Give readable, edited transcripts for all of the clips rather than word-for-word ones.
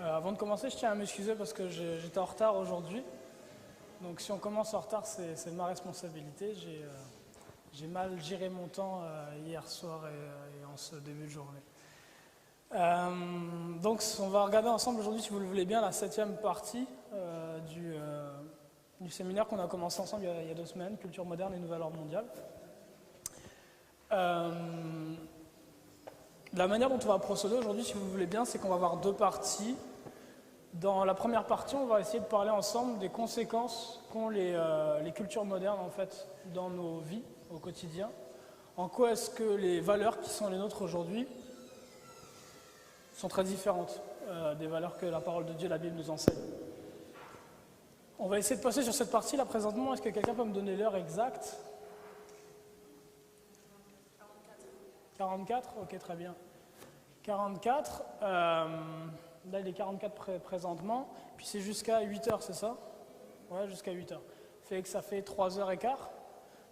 Avant de commencer, je tiens à m'excuser parce que j'étais en retard aujourd'hui. Donc si on commence en retard, c'est ma responsabilité. J'ai mal géré mon temps hier soir et en ce début de journée. Donc on va regarder ensemble aujourd'hui, si vous le voulez bien, la 7e partie du séminaire qu'on a commencé ensemble il y a 2 semaines, Culture moderne et Nouvel ordre mondial. La manière dont on va procéder aujourd'hui, si vous voulez bien, c'est qu'on va avoir 2 parties. Dans la première partie, on va essayer de parler ensemble des conséquences qu'ont les cultures modernes en fait, dans nos vies au quotidien. En quoi est-ce que les valeurs qui sont les nôtres aujourd'hui sont très différentes des valeurs que la parole de Dieu, la Bible, nous enseigne. On va essayer de passer sur cette partie là présentement. Est-ce que quelqu'un peut me donner l'heure exacte ? 44 ? Ok, très bien. 44, là il est 44 présentement, puis c'est jusqu'à 8h, c'est ça ? Ouais, jusqu'à 8h. Fait que ça fait 3h15.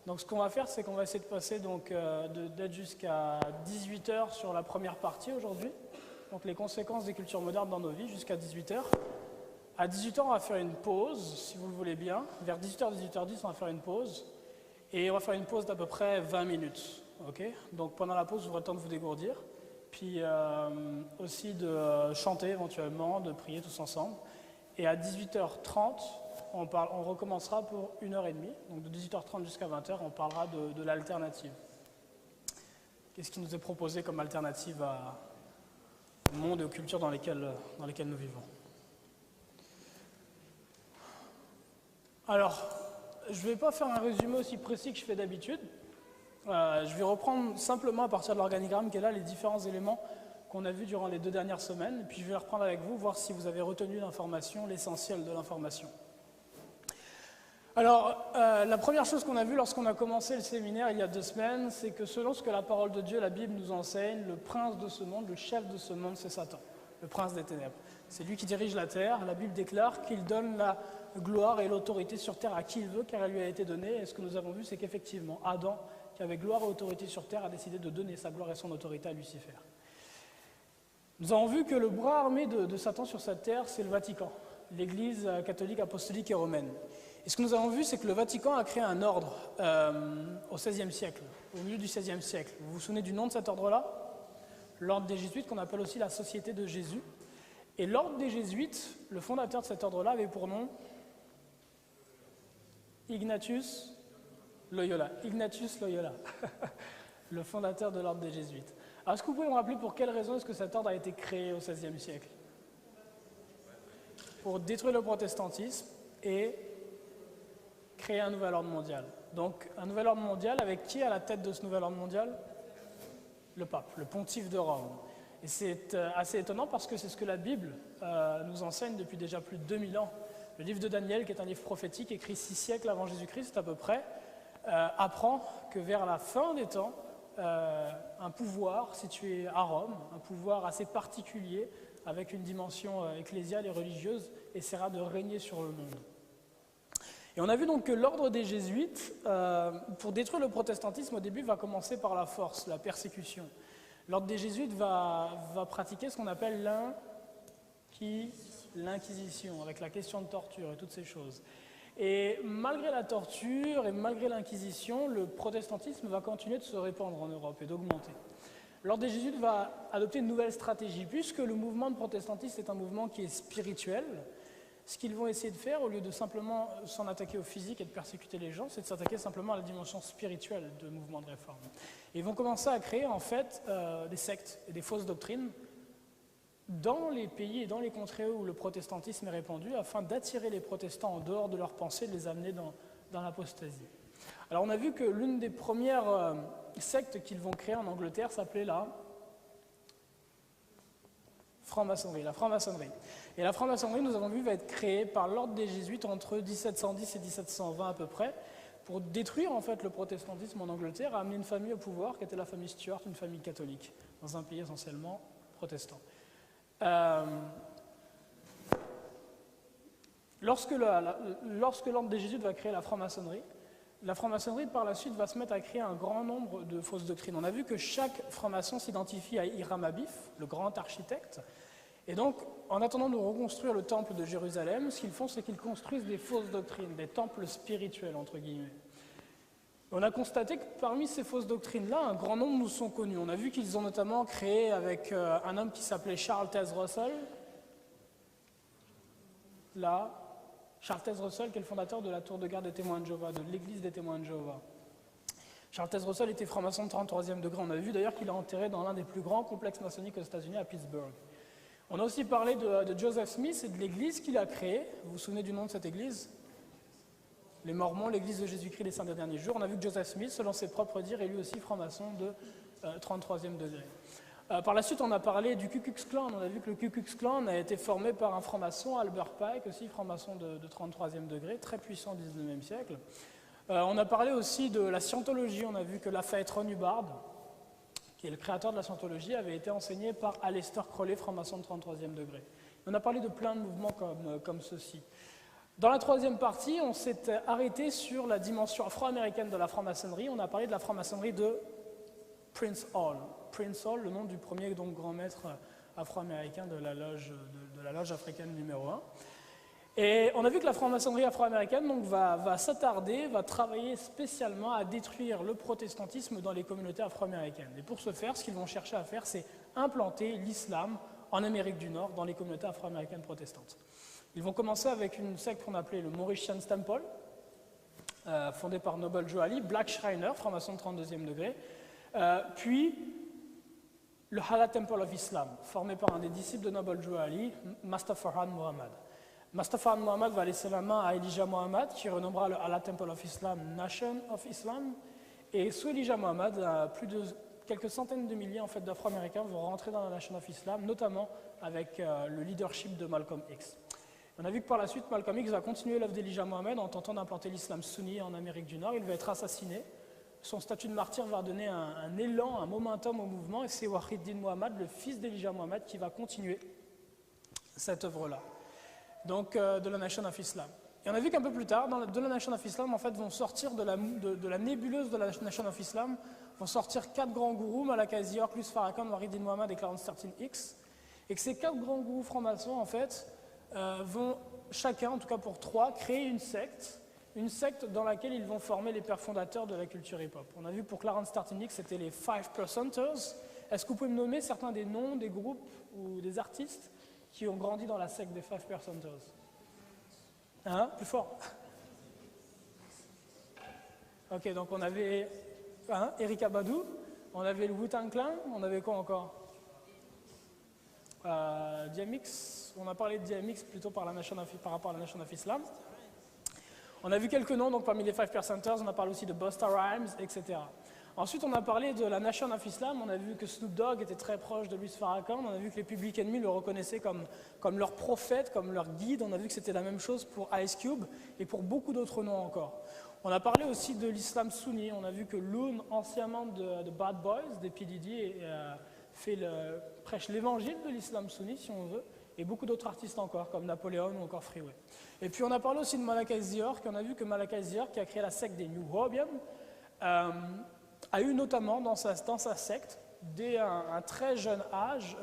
Donc ce qu'on va faire, c'est qu'on va essayer de passer d'être jusqu'à 18h sur la première partie aujourd'hui. Donc les conséquences des cultures modernes dans nos vies, jusqu'à 18h. À 18h, on va faire une pause, si vous le voulez bien. Vers 18h, 18h10, on va faire une pause. Et on va faire une pause d'à peu près 20 minutes. Okay ? Donc pendant la pause, vous aurez le temps de vous dégourdir. Puis aussi de chanter éventuellement, de prier tous ensemble. Et à 18h30, on recommencera pour 1h30. Donc de 18h30 jusqu'à 20h, on parlera de l'alternative. Qu'est-ce qui nous est proposé comme alternative au monde et aux cultures dans lesquelles nous vivons. Alors, je ne vais pas faire un résumé aussi précis que je fais d'habitude. Je vais reprendre simplement à partir de l'organigramme qui est là les différents éléments qu'on a vus durant les 2 dernières semaines. Et puis je vais reprendre avec vous, voir si vous avez retenu l'information, l'essentiel de l'information. Alors, la première chose qu'on a vue lorsqu'on a commencé le séminaire il y a 2 semaines, c'est que selon ce que la parole de Dieu, la Bible nous enseigne, le prince de ce monde, le chef de ce monde, c'est Satan, le prince des ténèbres. C'est lui qui dirige la terre. La Bible déclare qu'il donne la gloire et l'autorité sur terre à qui il veut, car elle lui a été donnée. Et ce que nous avons vu, c'est qu'effectivement, Adam, qui avait gloire et autorité sur terre, a décidé de donner sa gloire et son autorité à Lucifer. Nous avons vu que le bras armé de Satan sur cette terre, c'est le Vatican, l'Église catholique, apostolique et romaine. Et ce que nous avons vu, c'est que le Vatican a créé un ordre au XVIe siècle, au milieu du XVIe siècle. Vous vous souvenez du nom de cet ordre-là ? L'ordre des Jésuites, qu'on appelle aussi la Société de Jésus. Et l'ordre des Jésuites, le fondateur de cet ordre-là, avait pour nom Ignatius Loyola. Ignatius Loyola, le fondateur de l'ordre des Jésuites. Alors, est-ce que vous pouvez me rappeler pour quelle raison est-ce que cet ordre a été créé au XVIe siècle ? Pour détruire le protestantisme et créer un nouvel ordre mondial. Donc, un nouvel ordre mondial avec qui à la tête de ce nouvel ordre mondial ? Le pape, le pontife de Rome. Et c'est assez étonnant parce que c'est ce que la Bible nous enseigne depuis déjà plus de 2000 ans. Le livre de Daniel, qui est un livre prophétique écrit 6 siècles avant Jésus-Christ à peu près, apprend que vers la fin des temps, un pouvoir situé à Rome, un pouvoir assez particulier, avec une dimension ecclésiale et religieuse, essaiera de régner sur le monde. Et on a vu donc que l'ordre des Jésuites, pour détruire le protestantisme, au début, va commencer par la force, la persécution. L'ordre des Jésuites va pratiquer ce qu'on appelle l'inquisition, avec la question de torture et toutes ces choses. Et malgré la torture et malgré l'inquisition, le protestantisme va continuer de se répandre en Europe et d'augmenter. L'ordre des Jésuites va adopter une nouvelle stratégie, puisque le mouvement de protestantisme est un mouvement qui est spirituel. Ce qu'ils vont essayer de faire, au lieu de simplement s'en attaquer au physique et de persécuter les gens, c'est de s'attaquer simplement à la dimension spirituelle du mouvement de réforme. Et ils vont commencer à créer en fait des sectes et des fausses doctrines dans les pays et dans les contrées où le protestantisme est répandu, afin d'attirer les protestants en dehors de leurs pensées, de les amener dans l'apostasie. Alors on a vu que l'une des premières sectes qu'ils vont créer en Angleterre s'appelait la franc-maçonnerie, la franc-maçonnerie. Et la franc-maçonnerie, nous avons vu, va être créée par l'ordre des Jésuites entre 1710 et 1720 à peu près, pour détruire en fait le protestantisme en Angleterre, amener une famille au pouvoir qui était la famille Stuart, une famille catholique, dans un pays essentiellement protestant. Lorsque l'ordre des Jésuites va créer la franc-maçonnerie par la suite va se mettre à créer un grand nombre de fausses doctrines. On a vu que chaque franc-maçon s'identifie à Hiram Abif, le grand architecte, Et donc, en attendant de reconstruire le temple de Jérusalem, ce qu'ils font, c'est qu'ils construisent des fausses doctrines, des temples spirituels, entre guillemets. On a constaté que parmi ces fausses doctrines-là, un grand nombre nous sont connus. On a vu qu'ils ont notamment créé avec un homme qui s'appelait Charles Taze Russell, là, Charles Taze Russell, qui est le fondateur de la Tour de garde des témoins de Jéhovah, de l'église des témoins de Jéhovah. Charles Taze Russell était franc-maçon de 33e degré. On a vu d'ailleurs qu'il est enterré dans l'un des plus grands complexes maçonniques aux États-Unis, à Pittsburgh. On a aussi parlé de Joseph Smith et de l'église qu'il a créée. Vous vous souvenez du nom de cette église? Les Mormons, l'église de Jésus-Christ des Saints des Derniers Jours. On a vu que Joseph Smith, selon ses propres dires, est lui aussi franc-maçon de 33e degré. Par la suite, on a parlé du Ku Klux Klan. On a vu que le Ku Klux Klan a été formé par un franc-maçon, Albert Pike, aussi franc-maçon de 33e degré, très puissant au 19e siècle. On a parlé aussi de la scientologie. On a vu que Lafayette Ron Hubbard, qui est le créateur de la scientologie, avait été enseigné par Aleister Crowley, franc-maçon de 33e degré. On a parlé de plein de mouvements comme ceux-ci. Dans la troisième partie, on s'est arrêté sur la dimension afro-américaine de la franc-maçonnerie. On a parlé de la franc-maçonnerie de Prince Hall. Prince Hall, le nom du premier donc, grand maître afro-américain de la loge africaine numéro 1. Et on a vu que la franc-maçonnerie afro-américaine donc, va s'attarder, va travailler spécialement à détruire le protestantisme dans les communautés afro-américaines. Et pour ce faire, ce qu'ils vont chercher à faire, c'est implanter l'islam en Amérique du Nord dans les communautés afro-américaines protestantes. Ils vont commencer avec une secte qu'on appelait le Mauritian Temple, fondée par Noble Drew Ali, Black Shriner, franc-maçon de 32e degré, puis le Hala Temple of Islam, formé par un des disciples de Noble Drew Ali, Master Farhan Muhammad. Master Farhan Muhammad va laisser la main à Elijah Muhammad, qui renommera le Hala Temple of Islam Nation of Islam, et sous Elijah Muhammad, plus de quelques centaines de milliers en fait, d'Afro-Américains vont rentrer dans la Nation of Islam, notamment avec le leadership de Malcolm X. On a vu que par la suite, Malcolm X va continuer l'œuvre d'Elijah Muhammad en tentant d'implanter l'islam sunni en Amérique du Nord. Il va être assassiné. Son statut de martyr va donner un élan, un momentum au mouvement, et c'est Wahiddin Muhammad, le fils d'Elijah Muhammad, qui va continuer cette œuvre-là, donc de la Nation of Islam. Et on a vu qu'un peu plus tard, de la Nation of Islam, en fait, vont sortir de la nébuleuse de la Nation of Islam, vont sortir 4 grands gourous, Malachi York, Luce Farrakhan, Wahiddin Muhammad et Clarence 13X, et que ces 4 grands gourous francs-maçons, en fait, vont chacun, en tout cas pour 3, créer une secte dans laquelle ils vont former les pères fondateurs de la culture hip-hop. On a vu pour Clarence 13X, c'était les 5%ers. Est-ce que vous pouvez me nommer certains des noms des groupes ou des artistes qui ont grandi dans la secte des 5%ers? Hein? Plus fort. Ok, donc on avait Erykah Badu, on avait le Wu-Tang Clan, on avait quoi encore? DMX, on a parlé de DMX plutôt par rapport à la Nation of Islam. On a vu quelques noms, donc parmi les 5%ers, on a parlé aussi de Busta Rhymes, etc. Ensuite, on a parlé de la Nation of Islam, on a vu que Snoop Dogg était très proche de Luce Farrakhan, on a vu que les Public Enemy le reconnaissaient comme leur prophète, comme leur guide, on a vu que c'était la même chose pour Ice Cube et pour beaucoup d'autres noms encore. On a parlé aussi de l'islam sunni, on a vu que Loon, ancien membre de Bad Boys, des P. Diddy, prêche l'évangile de l'islam sunni, si on veut, et beaucoup d'autres artistes encore, comme Napoléon ou encore Freeway. Et puis on a parlé aussi de Malachi York, on a vu que Malachi York, qui a créé la secte des New Hobians, a eu notamment dans sa secte, dès un très jeune âge,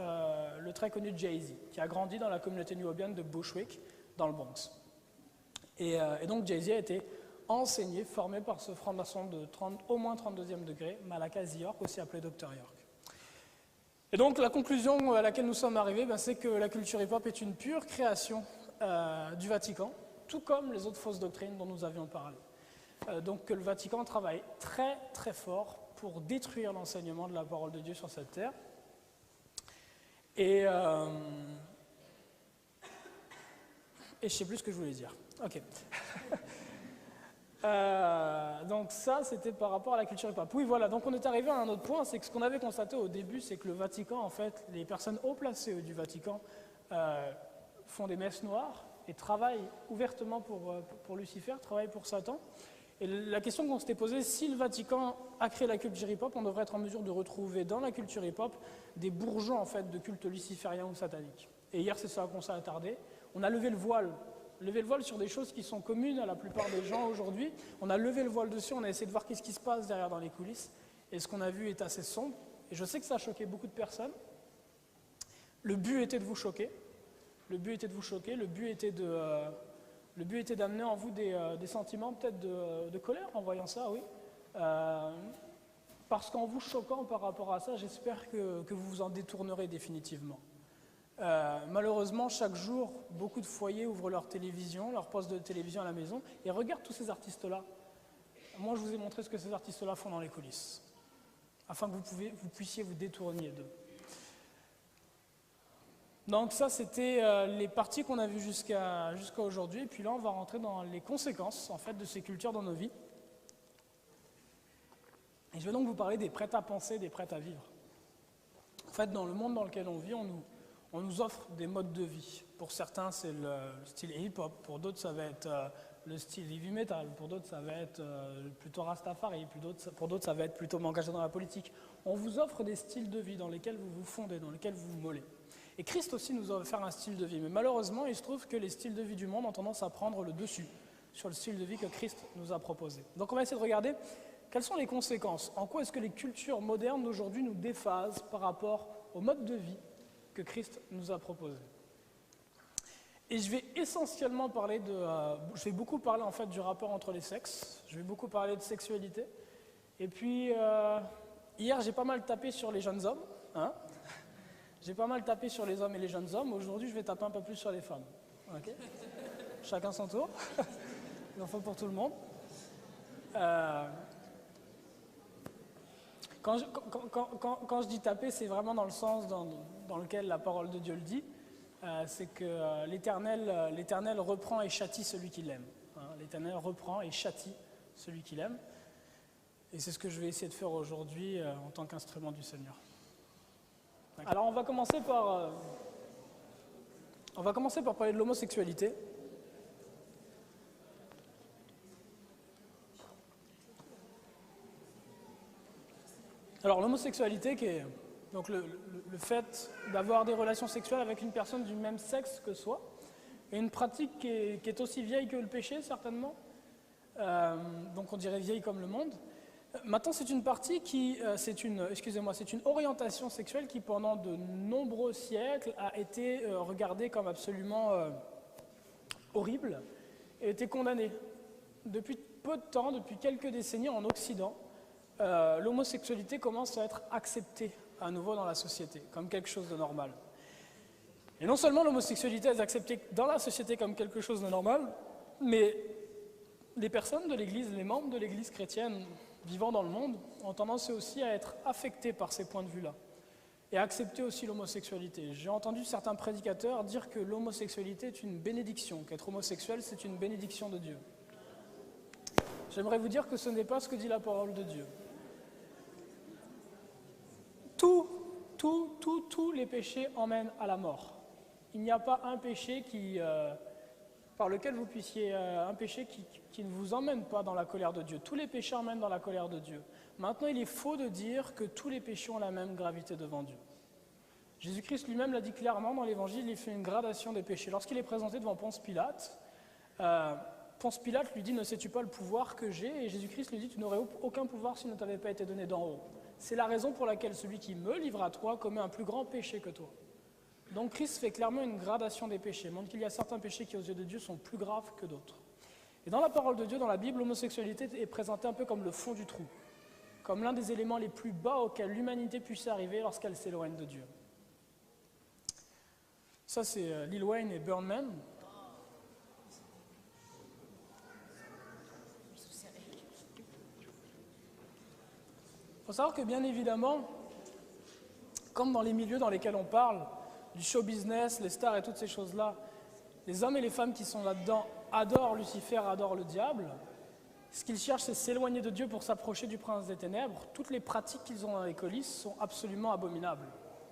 le très connu Jay-Z, qui a grandi dans la communauté New Hobian de Bushwick, dans le Bronx. Et donc Jay-Z a été enseigné, formé par ce franc-maçon de au moins 32e degré, Malachi York, aussi appelé Dr. York. Et donc la conclusion à laquelle nous sommes arrivés, c'est que la culture hip-hop est une pure création du Vatican, tout comme les autres fausses doctrines dont nous avions parlé. Donc que le Vatican travaille très très fort pour détruire l'enseignement de la parole de Dieu sur cette terre. Et je ne sais plus ce que je voulais dire. Ok. Donc ça, c'était par rapport à la culture hip-hop. Oui, voilà, donc on est arrivé à un autre point, c'est que ce qu'on avait constaté au début, c'est que le Vatican, en fait, les personnes haut placées du Vatican font des messes noires et travaillent ouvertement pour Lucifer, travaillent pour Satan. Et la question qu'on s'était posée, si le Vatican a créé la culture hip-hop, on devrait être en mesure de retrouver dans la culture hip-hop des bourgeons, en fait, de culte luciférien ou satanique. Et hier, c'est ça qu'on s'est attardé. On a levé le voile sur des choses qui sont communes à la plupart des gens aujourd'hui. On a levé le voile dessus, on a essayé de voir qu'est-ce qui se passe derrière dans les coulisses. Et ce qu'on a vu est assez sombre. Et je sais que ça a choqué beaucoup de personnes. Le but était de vous choquer. Le but était de vous choquer. Le but était d'amener en vous des sentiments peut-être de colère en voyant ça, oui. Parce qu'en vous choquant par rapport à ça, j'espère que vous vous en détournerez définitivement. Malheureusement, chaque jour, beaucoup de foyers ouvrent leur télévision, leur poste de télévision à la maison, et regardent tous ces artistes-là. Moi, je vous ai montré ce que ces artistes-là font dans les coulisses, afin que vous puissiez vous détourner d'eux. Donc ça, c'était les parties qu'on a vues jusqu'à aujourd'hui, et puis là, on va rentrer dans les conséquences, en fait, de ces cultures dans nos vies. Et je vais donc vous parler des prêts-à-penser, des prêts-à-vivre. En fait, dans le monde dans lequel on vit, on nous offre des modes de vie. Pour certains, c'est le style hip-hop, pour d'autres, ça va être le style heavy metal, pour d'autres, ça va être plutôt Rastafari, pour d'autres, ça va être plutôt m'engager dans la politique. On vous offre des styles de vie dans lesquels vous vous fondez, dans lesquels vous vous mollez. Et Christ aussi nous a offert un style de vie. Mais malheureusement, il se trouve que les styles de vie du monde ont tendance à prendre le dessus sur le style de vie que Christ nous a proposé. Donc on va essayer de regarder quelles sont les conséquences. En quoi est-ce que les cultures modernes d'aujourd'hui nous déphasent par rapport au mode de vie que Christ nous a proposé. Et je vais essentiellement parler je vais beaucoup parler en fait du rapport entre les sexes, je vais beaucoup parler de sexualité. Et puis, hier j'ai pas mal tapé sur les jeunes hommes, hein. J'ai pas mal tapé sur les hommes et les jeunes hommes. Aujourd'hui, je vais taper un peu plus sur les femmes. Okay. Chacun son tour. Il en faut pour tout le monde. Quand je dis taper, c'est vraiment dans le sens dans lequel la parole de Dieu le dit. C'est que l'Éternel reprend et châtie celui qui l'aime. Hein, L'Éternel reprend et châtie celui qui l'aime. Et c'est ce que je vais essayer de faire aujourd'hui en tant qu'instrument du Seigneur. Alors on va commencer par parler de l'homosexualité. Alors l'homosexualité, qui est donc le fait d'avoir des relations sexuelles avec une personne du même sexe que soi, est une pratique qui est aussi vieille que le péché certainement, donc on dirait vieille comme le monde. Maintenant, c'est une partie c'est une orientation sexuelle qui, pendant de nombreux siècles, a été regardée comme absolument horrible et a été condamnée. Depuis peu de temps, depuis quelques décennies en Occident, l'homosexualité commence à être acceptée à nouveau dans la société, comme quelque chose de normal. Et non seulement l'homosexualité est acceptée dans la société comme quelque chose de normal, mais les personnes de l'Église, les membres de l'Église chrétienne vivant dans le monde, ont tendance aussi à être affectés par ces points de vue-là et à accepter aussi l'homosexualité. J'ai entendu certains prédicateurs dire que l'homosexualité est une bénédiction, qu'être homosexuel c'est une bénédiction de Dieu. J'aimerais vous dire que ce n'est pas ce que dit la parole de Dieu. Tous les péchés emmènent à la mort. Il n'y a pas un péché par lequel vous puissiez, un péché qui ne vous emmène pas dans la colère de Dieu. Tous les péchés emmènent dans la colère de Dieu. Maintenant, il est faux de dire que tous les péchés ont la même gravité devant Dieu. Jésus-Christ lui-même l'a dit clairement dans l'Évangile, il fait une gradation des péchés. Lorsqu'il est présenté devant Ponce Pilate, Ponce Pilate lui dit « Ne sais-tu pas le pouvoir que j'ai ?» Et Jésus-Christ lui dit « Tu n'aurais aucun pouvoir s'il ne t'avait pas été donné d'en haut. C'est la raison pour laquelle celui qui me livre à toi commet un plus grand péché que toi. » Donc Christ fait clairement une gradation des péchés, montre qu'il y a certains péchés qui aux yeux de Dieu sont plus graves que d'autres. Et dans la parole de Dieu, dans la Bible, l'homosexualité est présentée un peu comme le fond du trou, comme l'un des éléments les plus bas auxquels l'humanité puisse arriver lorsqu'elle s'éloigne de Dieu. Ça c'est Lil Wayne et Birdman. Il faut savoir que bien évidemment, comme dans les milieux dans lesquels on parle, du show business, les stars et toutes ces choses-là, les hommes et les femmes qui sont là-dedans adorent Lucifer, adorent le diable. Ce qu'ils cherchent, c'est s'éloigner de Dieu pour s'approcher du prince des ténèbres. Toutes les pratiques qu'ils ont dans les coulisses sont absolument abominables.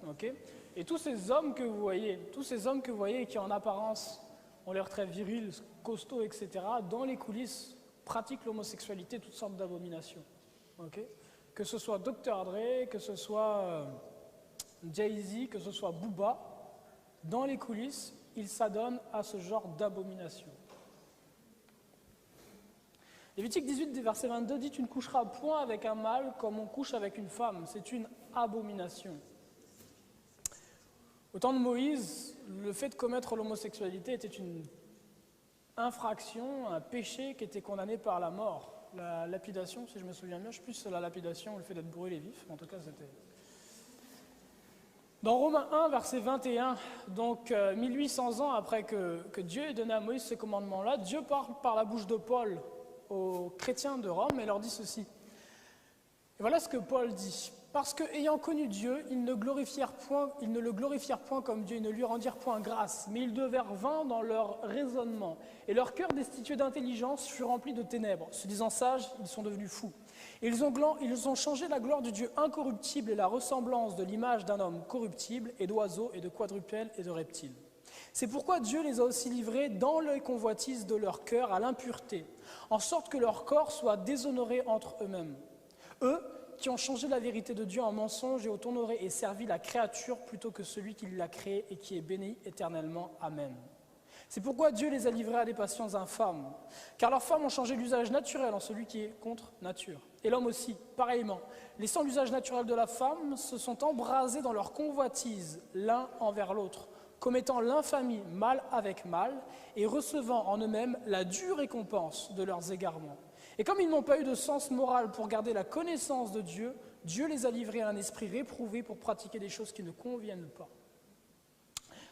Okay ? Et tous ces hommes que vous voyez et qui en apparence ont l'air très virils, costauds, etc., dans les coulisses pratiquent l'homosexualité, toutes sortes d'abominations. Okay ? Que ce soit Dr. Dre, que ce soit Jay-Z, que ce soit Booba, dans les coulisses, ils s'adonnent à ce genre d'abomination. Lévitique 18, verset 22 dit « Tu ne coucheras point avec un mâle comme on couche avec une femme. » C'est une abomination. Au temps de Moïse, le fait de commettre l'homosexualité était une infraction, un péché qui était condamné par la mort. La lapidation, si je me souviens bien, je sais plus si c'est la lapidation ou le fait d'être brûlé vif, en tout cas c'était... Dans Romains 1, verset 21, donc 1800 ans après que Dieu ait donné à Moïse ces commandements-là, Dieu parle par la bouche de Paul aux chrétiens de Rome et leur dit ceci. Et voilà ce que Paul dit. Parce qu'ayant connu Dieu, ils ne le glorifièrent point comme Dieu, ils ne lui rendirent point grâce, mais ils devinrent vains dans leur raisonnement. Et leur cœur destitué d'intelligence fut rempli de ténèbres. Se disant sages, ils sont devenus fous. Et ils ont changé la gloire du Dieu incorruptible et la ressemblance de l'image d'un homme corruptible et d'oiseaux et de quadrupèdes et de reptiles. C'est pourquoi Dieu les a aussi livrés dans les convoitises de leur cœur à l'impureté, en sorte que leur corps soit déshonoré entre eux-mêmes. Eux, qui ont changé la vérité de Dieu en mensonge et ont honoré et servi la créature plutôt que celui qui l'a créée et qui est béni éternellement. Amen. C'est pourquoi Dieu les a livrés à des passions infâmes, car leurs femmes ont changé l'usage naturel en celui qui est contre nature. Et l'homme aussi, pareillement, laissant l'usage naturel de la femme, se sont embrasés dans leur convoitise l'un envers l'autre, commettant l'infamie mal avec mal et recevant en eux-mêmes la dure récompense de leurs égarements. Et comme ils n'ont pas eu de sens moral pour garder la connaissance de Dieu, Dieu les a livrés à un esprit réprouvé pour pratiquer des choses qui ne conviennent pas.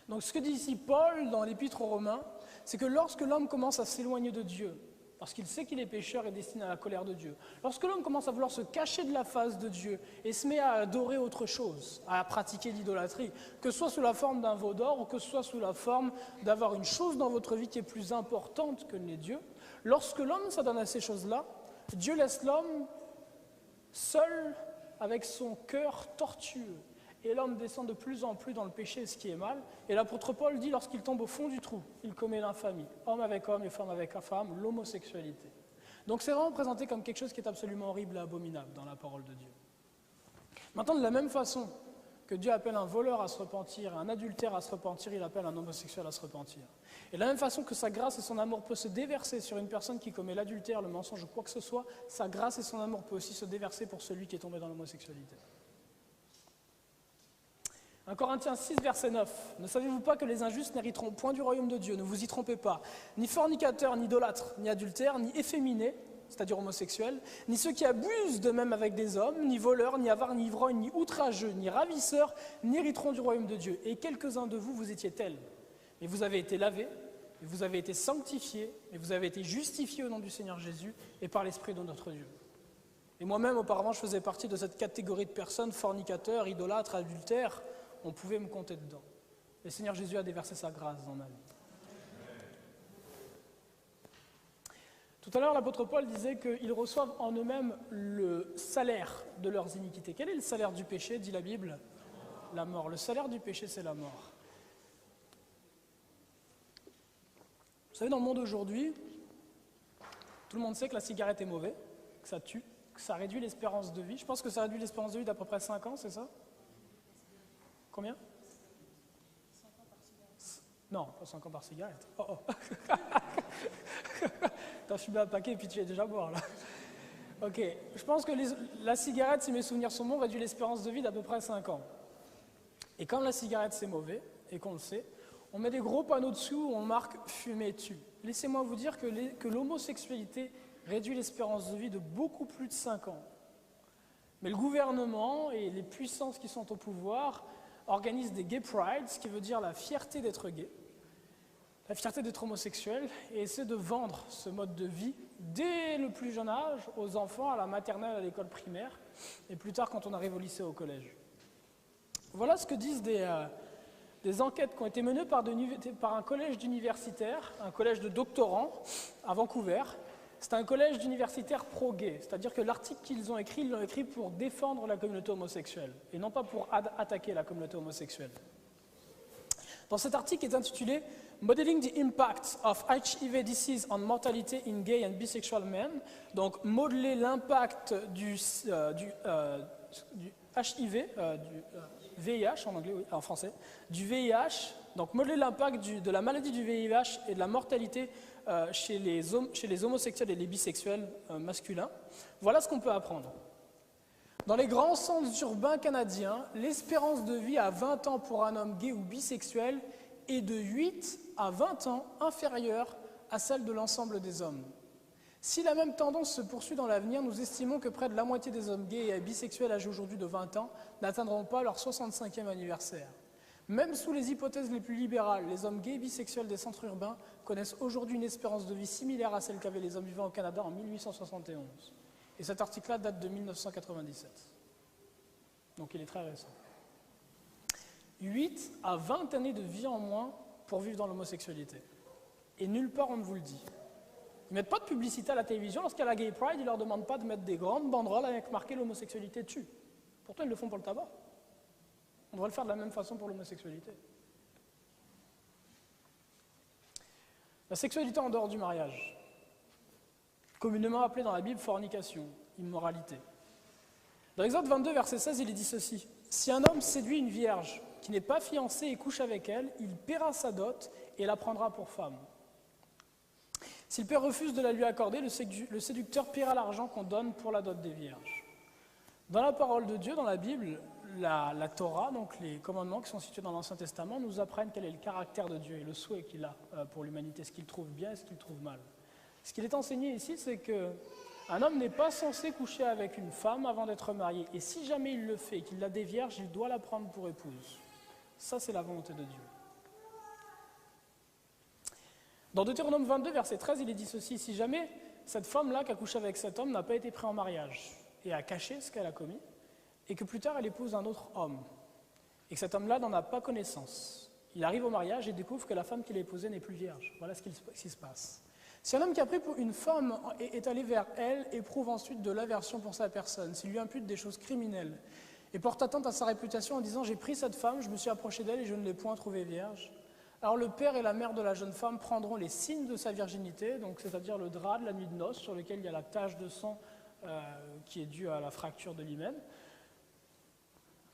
Donc ce que dit ici Paul dans l'Épître aux Romains, c'est que lorsque l'homme commence à s'éloigner de Dieu, parce qu'il sait qu'il est pécheur et destiné à la colère de Dieu, lorsque l'homme commence à vouloir se cacher de la face de Dieu et se met à adorer autre chose, à pratiquer l'idolâtrie, que ce soit sous la forme d'un veau d'or ou que ce soit sous la forme d'avoir une chose dans votre vie qui est plus importante que n'est Dieu, lorsque l'homme s'adonne à ces choses-là, Dieu laisse l'homme seul avec son cœur tortueux. Et l'homme descend de plus en plus dans le péché, ce qui est mal. Et l'apôtre Paul dit, lorsqu'il tombe au fond du trou, il commet l'infamie. Homme avec homme et femme avec femme, l'homosexualité. Donc c'est vraiment présenté comme quelque chose qui est absolument horrible et abominable dans la parole de Dieu. Maintenant, de la même façon que Dieu appelle un voleur à se repentir, un adultère à se repentir, il appelle un homosexuel à se repentir. Et de la même façon que sa grâce et son amour peut se déverser sur une personne qui commet l'adultère, le mensonge ou quoi que ce soit, sa grâce et son amour peut aussi se déverser pour celui qui est tombé dans l'homosexualité. 1 Corinthiens 6, verset 9. Ne savez-vous pas que les injustes n'hériteront point du royaume de Dieu? Ne vous y trompez pas. Ni fornicateurs, ni idolâtres, ni adultères, ni efféminés, c'est-à-dire homosexuels, ni ceux qui abusent d'eux-mêmes avec des hommes, ni voleurs, ni avares, ni ivrognes, ni outrageux, ni ravisseurs, n'hériteront du royaume de Dieu. Et quelques-uns de vous, vous étiez tels. Mais vous avez été lavés, et vous avez été sanctifiés, et vous avez été justifiés au nom du Seigneur Jésus et par l'Esprit de notre Dieu. Et moi-même, auparavant, je faisais partie de cette catégorie de personnes, fornicateurs, idolâtres, adultères. On pouvait me compter dedans. Le Seigneur Jésus a déversé sa grâce dans ma vie. Tout à l'heure, l'apôtre Paul disait qu'ils reçoivent en eux-mêmes le salaire de leurs iniquités. Quel est le salaire du péché, dit la Bible? La mort. Le salaire du péché, c'est la mort. Vous savez, dans le monde aujourd'hui, tout le monde sait que la cigarette est mauvaise, que ça tue, que ça réduit l'espérance de vie. Je pense que ça réduit l'espérance de vie d'à peu près 5 ans, c'est ça? Combien? 5 ans par cigarette. Non, pas 5 ans par cigarette. Oh oh. T'as fumé un paquet et puis tu es déjà mort là. Ok, je pense que la cigarette, si mes souvenirs sont bons, réduit l'espérance de vie d'à peu près 5 ans. Et comme la cigarette c'est mauvais, et qu'on le sait, on met des gros panneaux dessous où on marque « fumer tue ». Laissez-moi vous dire que l'homosexualité réduit l'espérance de vie de beaucoup plus de 5 ans. Mais le gouvernement et les puissances qui sont au pouvoir organisent des gay prides, ce qui veut dire la fierté d'être gay, la fierté d'être homosexuel, et essaient de vendre ce mode de vie dès le plus jeune âge aux enfants, à la maternelle, à l'école primaire, et plus tard quand on arrive au lycée, au collège. Voilà ce que disent des enquêtes qui ont été menées par un collège d'universitaires, un collège de doctorants à Vancouver. C'est un collège d'universitaires pro-gay, c'est-à-dire que l'article qu'ils ont écrit, ils l'ont écrit pour défendre la communauté homosexuelle, et non pas pour attaquer la communauté homosexuelle. Dans cet article qui est intitulé « Modeling the impact of HIV disease on mortality in gay and bisexual men », donc modeler l'impact du HIV, VIH en anglais, oui, en français, du VIH, donc modeler l'impact de la maladie du VIH et de la mortalité chez les homosexuels et les bisexuels masculins. Voilà ce qu'on peut apprendre. Dans les grands centres urbains canadiens, l'espérance de vie à 20 ans pour un homme gay ou bisexuel est de 8 à 20 ans inférieure à celle de l'ensemble des hommes. Si la même tendance se poursuit dans l'avenir, nous estimons que près de la moitié des hommes gays et bisexuels âgés aujourd'hui de 20 ans n'atteindront pas leur 65e anniversaire. Même sous les hypothèses les plus libérales, les hommes gays et bisexuels des centres urbains connaissent aujourd'hui une espérance de vie similaire à celle qu'avaient les hommes vivant au Canada en 1871. Et cet article-là date de 1997. Donc il est très récent. 8 à 20 années de vie en moins pour vivre dans l'homosexualité. Et nulle part on ne vous le dit. Ils ne mettent pas de publicité à la télévision. Lorsqu'il y a la Gay Pride, ils ne leur demandent pas de mettre des grandes banderoles avec marqué l'homosexualité tue. Pourtant, ils le font pour le tabac. On devrait le faire de la même façon pour l'homosexualité. La sexualité en dehors du mariage, communément appelée dans la Bible fornication, immoralité. Dans Exode 22, verset 16, il est dit ceci. « Si un homme séduit une vierge qui n'est pas fiancée et couche avec elle, il paiera sa dot et la prendra pour femme. Si le père refuse de la lui accorder, le séducteur paiera l'argent qu'on donne pour la dot des vierges. » Dans la parole de Dieu, dans la Bible, la Torah, donc les commandements qui sont situés dans l'Ancien Testament, nous apprennent quel est le caractère de Dieu et le souhait qu'il a pour l'humanité, ce qu'il trouve bien et ce qu'il trouve mal. Ce qu'il est enseigné ici, c'est qu'un homme n'est pas censé coucher avec une femme avant d'être marié. Et si jamais il le fait et qu'il a des vierges, il doit la prendre pour épouse. Ça, c'est la volonté de Dieu. Dans Deutéronome 22, verset 13, il est dit ceci. « Si jamais cette femme-là qui a couché avec cet homme n'a pas été prise en mariage et a caché ce qu'elle a commis, et que plus tard elle épouse un autre homme, et que cet homme-là n'en a pas connaissance, il arrive au mariage et découvre que la femme qu'il a épousée n'est plus vierge. Voilà ce qui se passe. Si un homme qui a pris pour une femme est allé vers elle, éprouve ensuite de l'aversion pour sa personne, s'il lui impute des choses criminelles, et porte atteinte à sa réputation en disant « j'ai pris cette femme, je me suis approché d'elle et je ne l'ai point trouvée vierge », alors le père et la mère de la jeune femme prendront les signes de sa virginité, donc c'est-à-dire le drap de la nuit de noces sur lequel il y a la tache de sang qui est due à la fracture de l'hymen,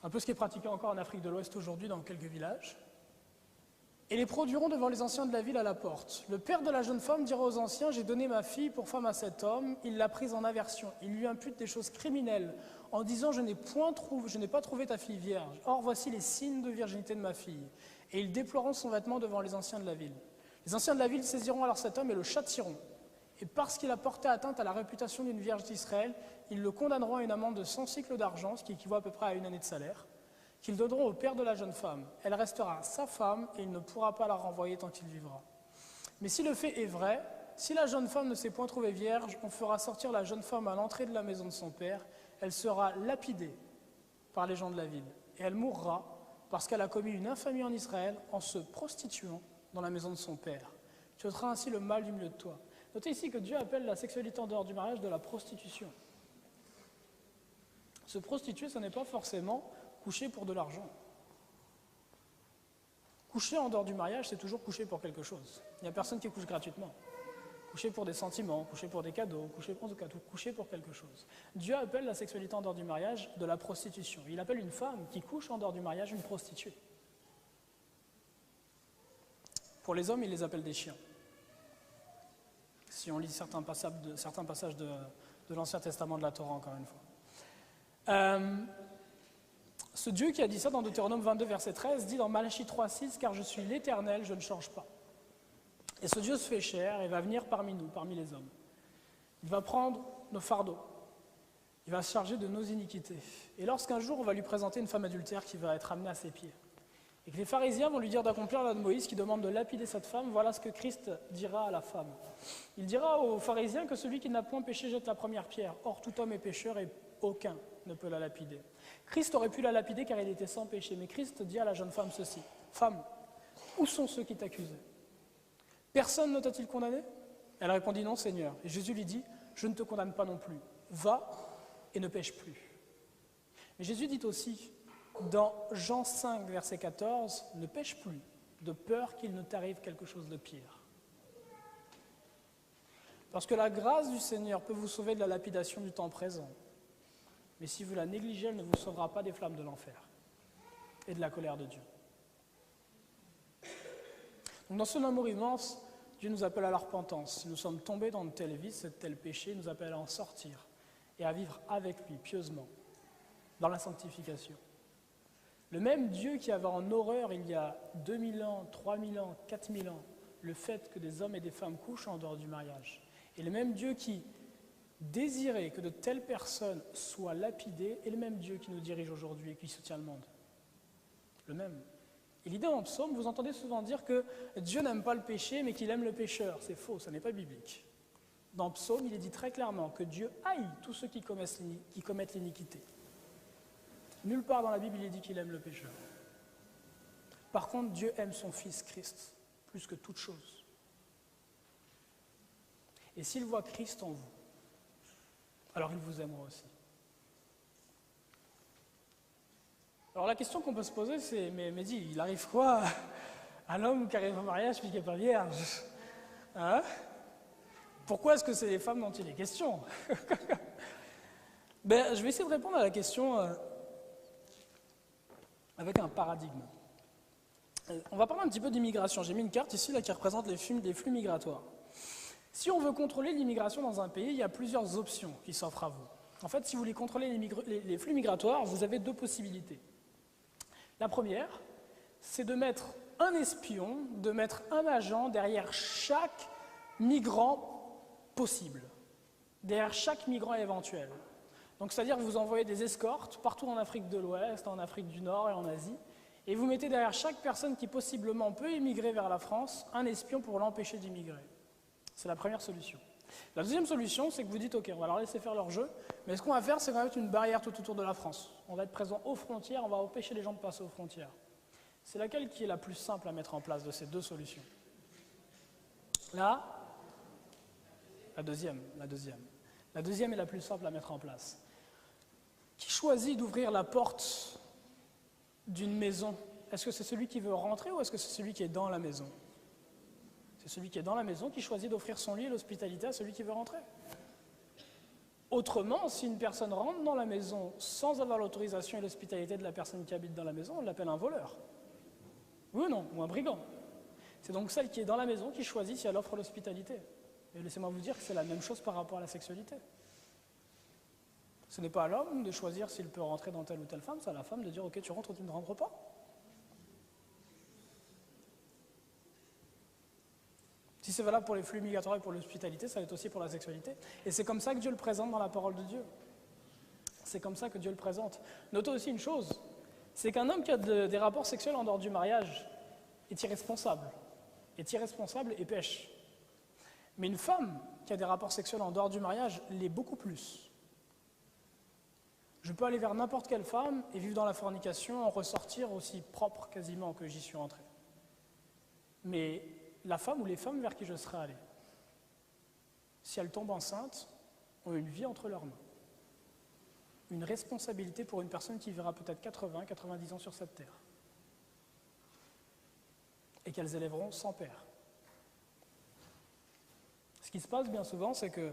un peu ce qui est pratiqué encore en Afrique de l'Ouest aujourd'hui dans quelques villages, et les produiront devant les anciens de la ville à la porte. Le père de la jeune femme dira aux anciens « j'ai donné ma fille pour femme à cet homme, il l'a prise en aversion, il lui impute des choses criminelles en disant « je n'ai pas trouvé ta fille vierge, or voici les signes de virginité de ma fille ». Et ils déploieront son vêtement devant les anciens de la ville. Les anciens de la ville saisiront alors cet homme et le châtieront. Et parce qu'il a porté atteinte à la réputation d'une vierge d'Israël, ils le condamneront à une amende de 100 cycles d'argent, ce qui équivaut à peu près à une année de salaire, qu'ils donneront au père de la jeune femme. Elle restera sa femme et il ne pourra pas la renvoyer tant qu'il vivra. Mais si le fait est vrai, si la jeune femme ne s'est point trouvée vierge, on fera sortir la jeune femme à l'entrée de la maison de son père, elle sera lapidée par les gens de la ville, et elle mourra parce qu'elle a commis une infamie en Israël en se prostituant dans la maison de son père. Tu ôteras ainsi le mal du milieu de toi. Notez ici que Dieu appelle la sexualité en dehors du mariage de la prostitution. Se prostituer, ce n'est pas forcément coucher pour de l'argent. Coucher en dehors du mariage, c'est toujours coucher pour quelque chose. Il n'y a personne qui couche gratuitement. Coucher pour des sentiments, coucher pour des cadeaux, coucher pour quelque chose. Dieu appelle la sexualité en dehors du mariage de la prostitution. Il appelle une femme qui couche en dehors du mariage une prostituée. Pour les hommes, il les appelle des chiens. Si on lit certains passages de l'Ancien Testament de la Torah, encore une fois. Ce Dieu qui a dit ça dans Deutéronome 22, verset 13, dit dans Malachie 3, 6, « Car je suis l'Éternel, je ne change pas. » Et ce Dieu se fait chair et va venir parmi nous, parmi les hommes. Il va prendre nos fardeaux. Il va se charger de nos iniquités. Et lorsqu'un jour, on va lui présenter une femme adultère qui va être amenée à ses pieds, et que les pharisiens vont lui dire d'accomplir la de Moïse qui demande de lapider cette femme, voilà ce que Christ dira à la femme. Il dira aux pharisiens que celui qui n'a point péché jette la première pierre. Or, tout homme est pécheur et aucun ne peut la lapider. Christ aurait pu la lapider car il était sans péché. Mais Christ dit à la jeune femme ceci. « Femme, où sont ceux qui t'accusaient ? Personne ne t'a-t-il condamné ?» Elle répondit « Non, Seigneur. » Et Jésus lui dit « Je ne te condamne pas non plus. Va et ne pêche plus. » Mais Jésus dit aussi dans Jean 5, verset 14, « Ne pêche plus, de peur qu'il ne t'arrive quelque chose de pire. » Parce que la grâce du Seigneur peut vous sauver de la lapidation du temps présent. Mais si vous la négligez, elle ne vous sauvera pas des flammes de l'enfer et de la colère de Dieu. Donc dans son amour immense, Dieu nous appelle à la repentance. Si nous sommes tombés dans de telles vices, de tels péchés, il nous appelle à en sortir et à vivre avec lui, pieusement. dans la sanctification. Le même Dieu qui avait en horreur il y a 2000 ans, 3000 ans, 4000 ans, le fait que des hommes et des femmes couchent en dehors du mariage, et le même Dieu qui désirait que de telles personnes soient lapidées, est le même Dieu qui nous dirige aujourd'hui et qui soutient le monde. Le même. Et l'idée en psaume, vous entendez souvent dire que Dieu n'aime pas le péché, mais qu'il aime le pécheur. C'est faux, ça n'est pas biblique. Dans psaume, il est dit très clairement que Dieu haït tous ceux qui commettent l'iniquité. Nulle part dans la Bible, il est dit qu'il aime le pécheur. Par contre, Dieu aime son Fils Christ plus que toute chose. Et s'il voit Christ en vous, alors il vous aimera aussi. Alors la question qu'on peut se poser, c'est, mais dis, il arrive quoi à l'homme qui arrive au mariage puis qui n'est pas vierge? Hein? Pourquoi est-ce que c'est les femmes dont il est question? Je vais essayer de répondre à la question avec un paradigme. On va parler un petit peu d'immigration. J'ai mis une carte ici là, qui représente les flux migratoires. Si on veut contrôler l'immigration dans un pays, il y a plusieurs options qui s'offrent à vous. En fait, si vous voulez contrôler les flux migratoires, vous avez deux possibilités. La première, c'est de mettre un espion, de mettre un agent derrière chaque migrant possible, derrière chaque migrant éventuel. Donc, c'est-à-dire que vous envoyez des escortes partout en Afrique de l'Ouest, en Afrique du Nord et en Asie, et vous mettez derrière chaque personne qui possiblement peut émigrer vers la France un espion pour l'empêcher d'immigrer. C'est la première solution. La deuxième solution, c'est que vous dites, ok, on va leur laisser faire leur jeu, mais ce qu'on va faire, c'est qu'on va mettre une barrière tout autour de la France. On va être présent aux frontières, on va empêcher les gens de passer aux frontières. C'est laquelle qui est la plus simple à mettre en place de ces deux solutions? Là, la deuxième. La deuxième est la plus simple à mettre en place. Qui choisit d'ouvrir la porte d'une maison? Est-ce que c'est celui qui veut rentrer ou est-ce que c'est celui qui est dans la maison? C'est celui qui est dans la maison qui choisit d'offrir son lit et l'hospitalité à celui qui veut rentrer. Autrement, si une personne rentre dans la maison sans avoir l'autorisation et l'hospitalité de la personne qui habite dans la maison, on l'appelle un voleur. Oui ou non? Ou un brigand. C'est donc celle qui est dans la maison qui choisit si elle offre l'hospitalité. Et laissez-moi vous dire que c'est la même chose par rapport à la sexualité. Ce n'est pas à l'homme de choisir s'il peut rentrer dans telle ou telle femme, c'est à la femme de dire « Ok, tu rentres ou tu ne rentres pas ». Si c'est valable pour les flux migratoires et pour l'hospitalité, ça l'est aussi pour la sexualité. Et c'est comme ça que Dieu le présente dans la parole de Dieu. C'est comme ça que Dieu le présente. Notez aussi une chose, c'est qu'un homme qui a des rapports sexuels en dehors du mariage est irresponsable et pêche. Mais une femme qui a des rapports sexuels en dehors du mariage l'est beaucoup plus. Je peux aller vers n'importe quelle femme et vivre dans la fornication, en ressortir aussi propre quasiment que j'y suis entré. Mais la femme ou les femmes vers qui je serai allé, si elles tombent enceintes, ont une vie entre leurs mains. Une responsabilité pour une personne qui vivra peut-être 80, 90 ans sur cette terre. Et qu'elles élèveront sans père. Ce qui se passe bien souvent, c'est que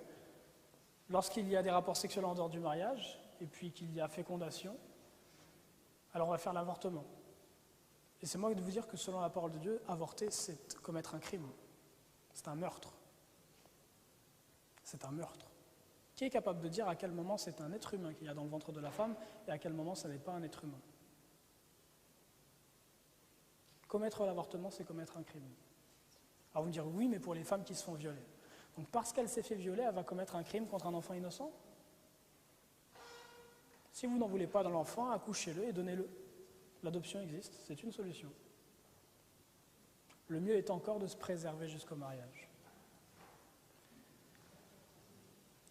lorsqu'il y a des rapports sexuels en dehors du mariage, et puis qu'il y a fécondation, alors on va faire l'avortement. Et c'est moi de vous dire que selon la parole de Dieu, avorter, c'est commettre un crime. C'est un meurtre. C'est un meurtre. Qui est capable de dire à quel moment c'est un être humain qu'il y a dans le ventre de la femme et à quel moment ça n'est pas un être humain? Commettre l'avortement, c'est commettre un crime. Alors vous me direz, oui, mais pour les femmes qui se font violer. Donc parce qu'elle s'est fait violer, elle va commettre un crime contre un enfant innocent? Si vous n'en voulez pas dans l'enfant, accouchez-le et donnez-le. L'adoption existe, c'est une solution. Le mieux est encore de se préserver jusqu'au mariage.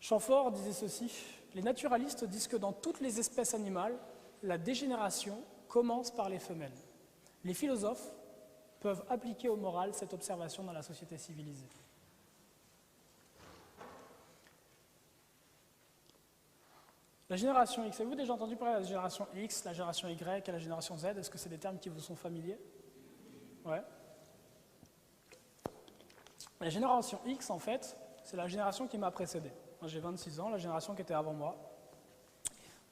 Chamfort disait ceci, les naturalistes disent que dans toutes les espèces animales, la dégénération commence par les femelles. Les philosophes peuvent appliquer au moral cette observation dans la société civilisée. La génération X, avez-vous déjà entendu parler de la génération X, la génération Y et la génération Z? Est-ce que c'est des termes qui vous sont familiers? Ouais. La génération X, en fait, c'est la génération qui m'a précédé. Moi, j'ai 26 ans, la génération qui était avant moi,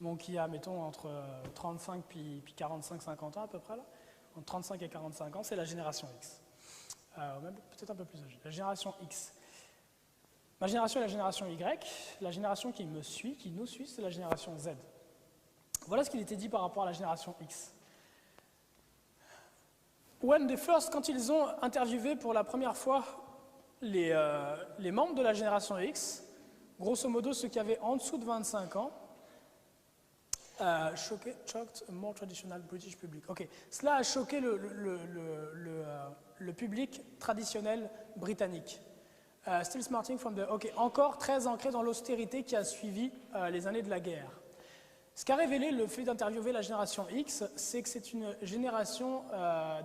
donc qui a, mettons, entre 35 puis 45-50 ans à peu près, là. Entre 35 et 45 ans, c'est la génération X. Même peut-être un peu plus âgée. La génération X. Ma génération est la génération Y, la génération qui me suit, qui nous suit, c'est la génération Z. Voilà ce qu'il était dit par rapport à la génération X. Quand ils ont interviewé pour la première fois les membres de la génération X, grosso modo ceux qui avaient en dessous de 25 ans, shocked a more traditional British public. Ok, cela a choqué le public traditionnel britannique. Still smarting from the... Ok, encore très ancré dans l'austérité qui a suivi les années de la guerre. Ce qu'a révélé le fait d'interviewer la génération X, c'est que c'est une génération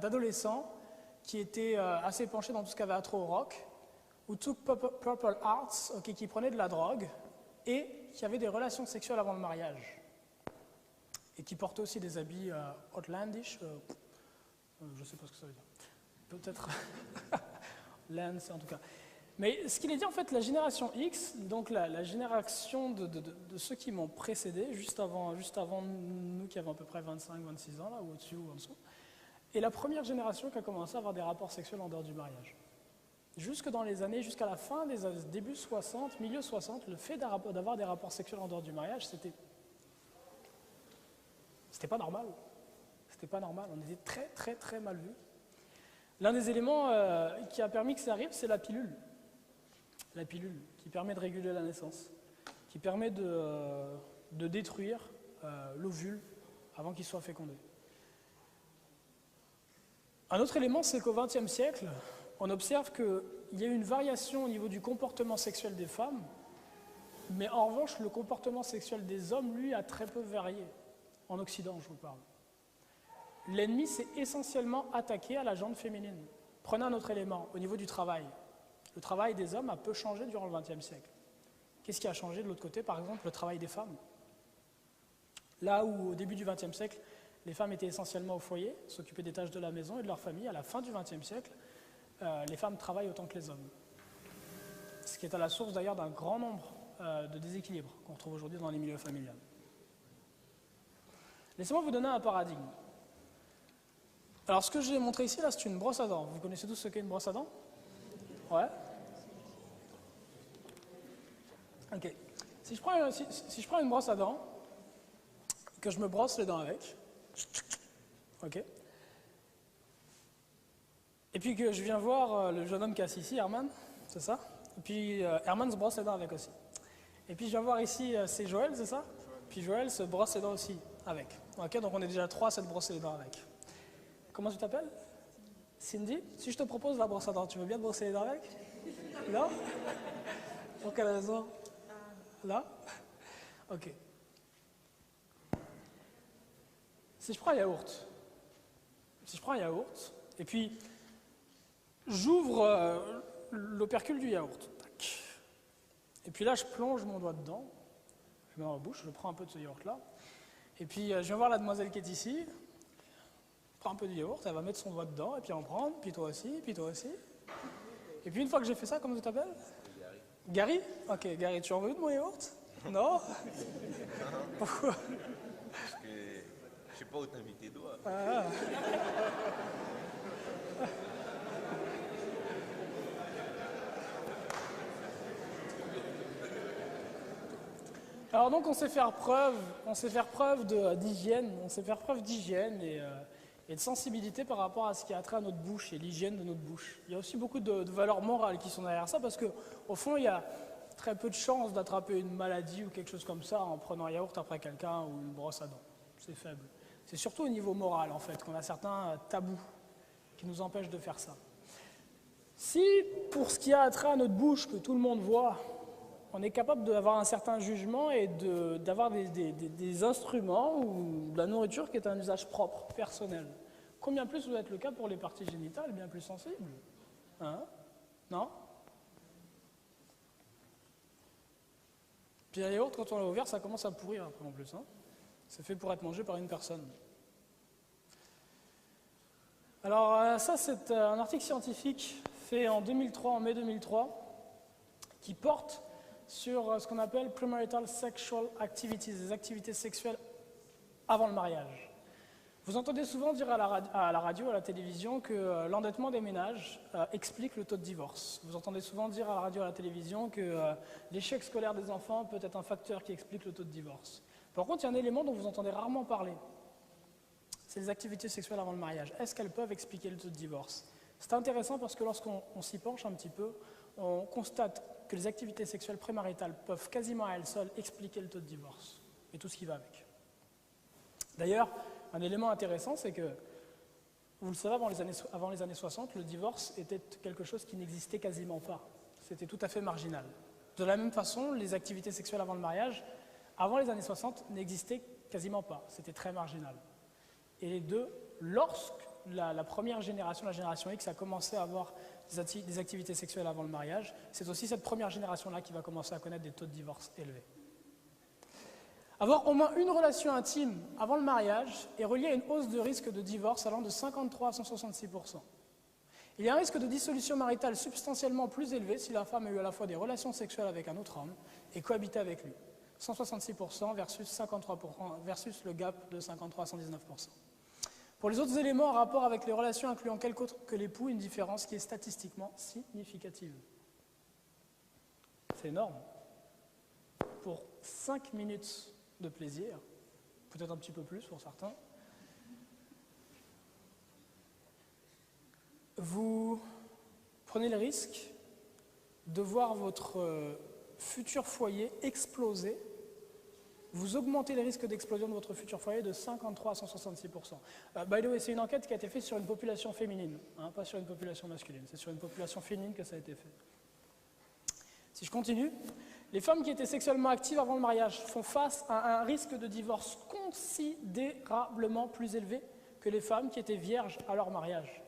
d'adolescents qui étaient assez penchés dans tout ce qui avait attrait au rock, ou took purple arts, okay, qui prenaient de la drogue, et qui avaient des relations sexuelles avant le mariage. Et qui portaient aussi des habits outlandish, je ne sais pas ce que ça veut dire. Peut-être Lance en tout cas. Mais ce qu'il est dit en fait, la génération X, donc la génération de ceux qui m'ont précédé, juste avant nous qui avons à peu près 25-26 ans, là, ou au-dessus ou en dessous, est la première génération qui a commencé à avoir des rapports sexuels en dehors du mariage. Jusque dans les années, jusqu'à la fin des débuts 60, milieu 60, le fait d'avoir des rapports sexuels en dehors du mariage, c'était pas normal. C'était pas normal, on était très très très mal vus. L'un des éléments qui a permis que ça arrive, c'est la pilule. La pilule, qui permet de réguler la naissance, qui permet de détruire l'ovule avant qu'il soit fécondé. Un autre élément, c'est qu'au XXe siècle, on observe qu'il y a eu une variation au niveau du comportement sexuel des femmes, mais en revanche, le comportement sexuel des hommes, lui, a très peu varié. En Occident, je vous parle. L'ennemi s'est essentiellement attaqué à la jante féminine. Prenez un autre élément, au niveau du travail. Le travail des hommes a peu changé durant le XXe siècle. Qu'est-ce qui a changé de l'autre côté? Par exemple, le travail des femmes. Là où, au début du XXe siècle, les femmes étaient essentiellement au foyer, s'occupaient des tâches de la maison et de leur famille, à la fin du XXe siècle, les femmes travaillent autant que les hommes. Ce qui est à la source d'ailleurs d'un grand nombre de déséquilibres qu'on retrouve aujourd'hui dans les milieux familiaux. Laissez-moi vous donner un paradigme. Alors ce que j'ai montré ici, là, c'est une brosse à dents. Vous connaissez tous ce qu'est une brosse à dents? Ouais. Ok. Si je prends une brosse à dents, que je me brosse les dents avec, ok. Et puis que je viens voir le jeune homme qui est assis ici, Herman, c'est ça? Et puis Herman se brosse les dents avec aussi. Et puis je viens voir ici, c'est Joël, c'est ça? Puis Joël se brosse les dents aussi avec. Ok, donc on est déjà 3 à s'être brossé les dents avec. Comment tu t'appelles? Cindy? Si je te propose la brosse à dents, tu veux bien te brosser les dents avec? Non? Pour quelle raison? Là? Ok. Si je prends un yaourt, et puis j'ouvre l'opercule du yaourt, tac. Et puis là je plonge mon doigt dedans, je mets dans la bouche, je prends un peu de ce yaourt-là, et puis je viens voir la demoiselle qui est ici, je prends un peu de yaourt, elle va mettre son doigt dedans, et puis en prendre, puis toi aussi, puis toi aussi. Et puis une fois que j'ai fait ça, comment tu t'appelles? Gary? Ok, Gary, tu en veux de mon yaourt? Non? Pourquoi? Parce que je sais pas où t'as mis tes doigts. Ah. Alors donc on sait faire preuve d'hygiène, et de sensibilité par rapport à ce qui a trait à notre bouche et l'hygiène de notre bouche. Il y a aussi beaucoup de valeurs morales qui sont derrière ça, parce qu'au fond, il y a très peu de chances d'attraper une maladie ou quelque chose comme ça en prenant un yaourt après quelqu'un ou une brosse à dents. C'est faible. C'est surtout au niveau moral, en fait, qu'on a certains tabous qui nous empêchent de faire ça. Si, pour ce qui a trait à notre bouche, que tout le monde voit, on est capable d'avoir un certain jugement et d'avoir des instruments ou de la nourriture qui est un usage propre, personnel. Combien plus doit être le cas pour les parties génitales, bien plus sensibles? Hein? Non? Puis un yaourt, quand on l'a ouvert, ça commence à pourrir après en plus. Hein? C'est fait pour être mangé par une personne. Alors ça, c'est un article scientifique fait en 2003, en mai 2003, qui porte sur ce qu'on appelle premarital sexual activities, les activités sexuelles avant le mariage. Vous entendez souvent dire à la radio, à la télévision, que l'endettement des ménages explique le taux de divorce. Vous entendez souvent dire à la radio, à la télévision, que l'échec scolaire des enfants peut être un facteur qui explique le taux de divorce. Par contre, il y a un élément dont vous entendez rarement parler. C'est les activités sexuelles avant le mariage. Est-ce qu'elles peuvent expliquer le taux de divorce? C'est intéressant parce que lorsqu'on s'y penche un petit peu, on constate que les activités sexuelles prémaritales peuvent quasiment à elles seules expliquer le taux de divorce et tout ce qui va avec. D'ailleurs, un élément intéressant, c'est que, vous le savez, avant les années 60, le divorce était quelque chose qui n'existait quasiment pas. C'était tout à fait marginal. De la même façon, les activités sexuelles avant le mariage, avant les années 60, n'existaient quasiment pas. C'était très marginal. Et les deux, lorsque la première génération, la génération X, a commencé à avoir des activités sexuelles avant le mariage, c'est aussi cette première génération-là qui va commencer à connaître des taux de divorce élevés. Avoir au moins une relation intime avant le mariage est relié à une hausse de risque de divorce allant de 53 à 166%. Il y a un risque de dissolution maritale substantiellement plus élevé si la femme a eu à la fois des relations sexuelles avec un autre homme et cohabité avec lui. 166% versus 53% versus le gap de 53 à 119%. Pour les autres éléments en rapport avec les relations incluant quelque autre que l'époux, une différence qui est statistiquement significative. C'est énorme. Pour 5 minutes de plaisir, peut-être un petit peu plus pour certains, vous prenez le risque de voir votre futur foyer exploser. Vous augmentez les risques d'explosion de votre futur foyer de 53 à 166%. By the way, c'est une enquête qui a été faite sur une population féminine, pas sur une population masculine. C'est sur une population féminine que ça a été fait. Si je continue, les femmes qui étaient sexuellement actives avant le mariage font face à un risque de divorce considérablement plus élevé que les femmes qui étaient vierges à leur mariage.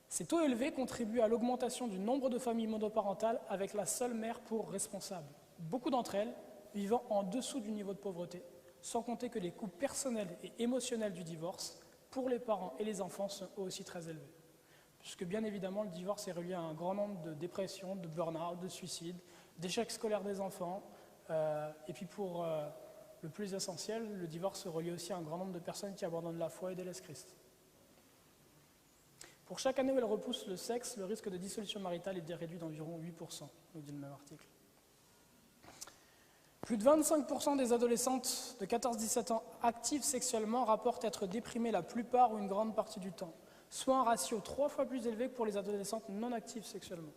Ces taux élevés contribuent à l'augmentation du nombre de familles monoparentales avec la seule mère pour responsable. Beaucoup d'entre elles vivant en dessous du niveau de pauvreté, sans compter que les coûts personnels et émotionnels du divorce, pour les parents et les enfants, sont aussi très élevés. Puisque bien évidemment, le divorce est relié à un grand nombre de dépressions, de burn-out, de suicides, d'échecs scolaires des enfants, et puis pour le plus essentiel, le divorce relie aussi à un grand nombre de personnes qui abandonnent la foi et délaissent Christ. Pour chaque année où elle repousse le sexe, le risque de dissolution maritale est réduit d'environ 8%, nous dit le même article. Plus de 25% des adolescentes de 14-17 ans actives sexuellement rapportent être déprimées la plupart ou une grande partie du temps, soit un ratio 3 fois plus élevé que pour les adolescentes non actives sexuellement.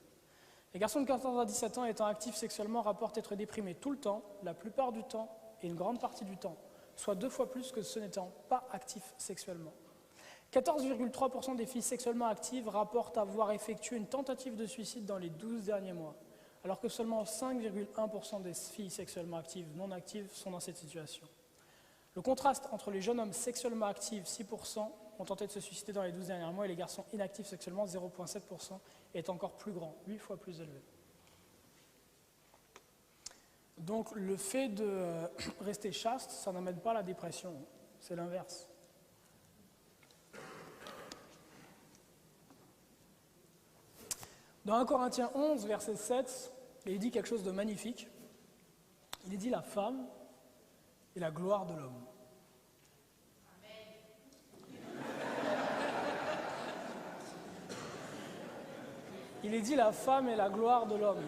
Les garçons de 14 à 17 ans étant actifs sexuellement rapportent être déprimés tout le temps, la plupart du temps et une grande partie du temps, soit 2 fois plus que ceux n'étant pas actifs sexuellement. 14,3% des filles sexuellement actives rapportent avoir effectué une tentative de suicide dans les 12 derniers mois, alors que seulement 5,1% des filles sexuellement actives non actives sont dans cette situation. Le contraste entre les jeunes hommes sexuellement actifs, 6%, ont tenté de se suicider dans les 12 derniers mois, et les garçons inactifs sexuellement, 0,7%, est encore plus grand, 8 fois plus élevé. Donc le fait de rester chaste, ça n'amène pas à la dépression, c'est l'inverse. Dans 1 Corinthiens 11, verset 7, il dit quelque chose de magnifique. Il dit « La femme est la gloire de l'homme ». Il est dit « La femme est la gloire de l'homme ».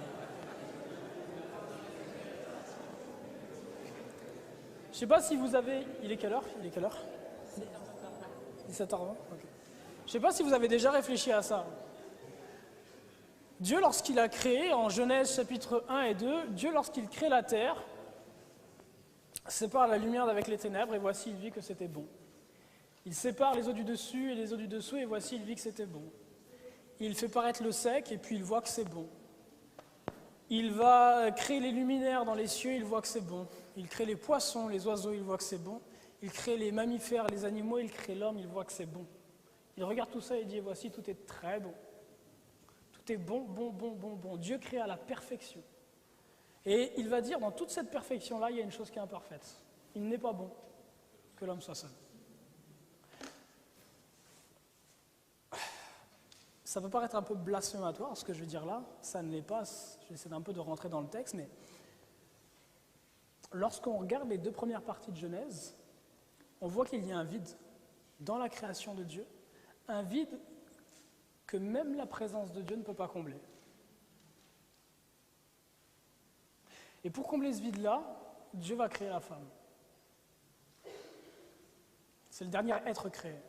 Je ne sais pas si vous avez... Il est quelle heure? 17h20. Okay. Je ne sais pas si vous avez déjà réfléchi à ça. Dieu, lorsqu'il a créé, en Genèse chapitre 1 et 2, Dieu, lorsqu'il crée la terre, sépare la lumière d'avec les ténèbres, et voici, il vit que c'était bon. Il sépare les eaux du dessus et les eaux du dessous, et voici, il vit que c'était bon. Il fait paraître le sec, et puis il voit que c'est bon. Il va créer les luminaires dans les cieux, il voit que c'est bon. Il crée les poissons, les oiseaux, il voit que c'est bon. Il crée les mammifères, les animaux, il crée l'homme, il voit que c'est bon. Il regarde tout ça et dit, voici, tout est très bon. Tout est bon, bon, bon, bon, bon. Dieu crée à la perfection. Et il va dire, dans toute cette perfection-là, il y a une chose qui est imparfaite. Il n'est pas bon que l'homme soit seul. Ça peut paraître un peu blasphématoire, ce que je vais dire là. Ça ne l'est pas. J'essaie un peu de rentrer dans le texte, mais lorsqu'on regarde les 2 premières parties de Genèse, on voit qu'il y a un vide dans la création de Dieu, un vide que même la présence de Dieu ne peut pas combler. Et pour combler ce vide-là, Dieu va créer la femme. C'est le dernier être créé.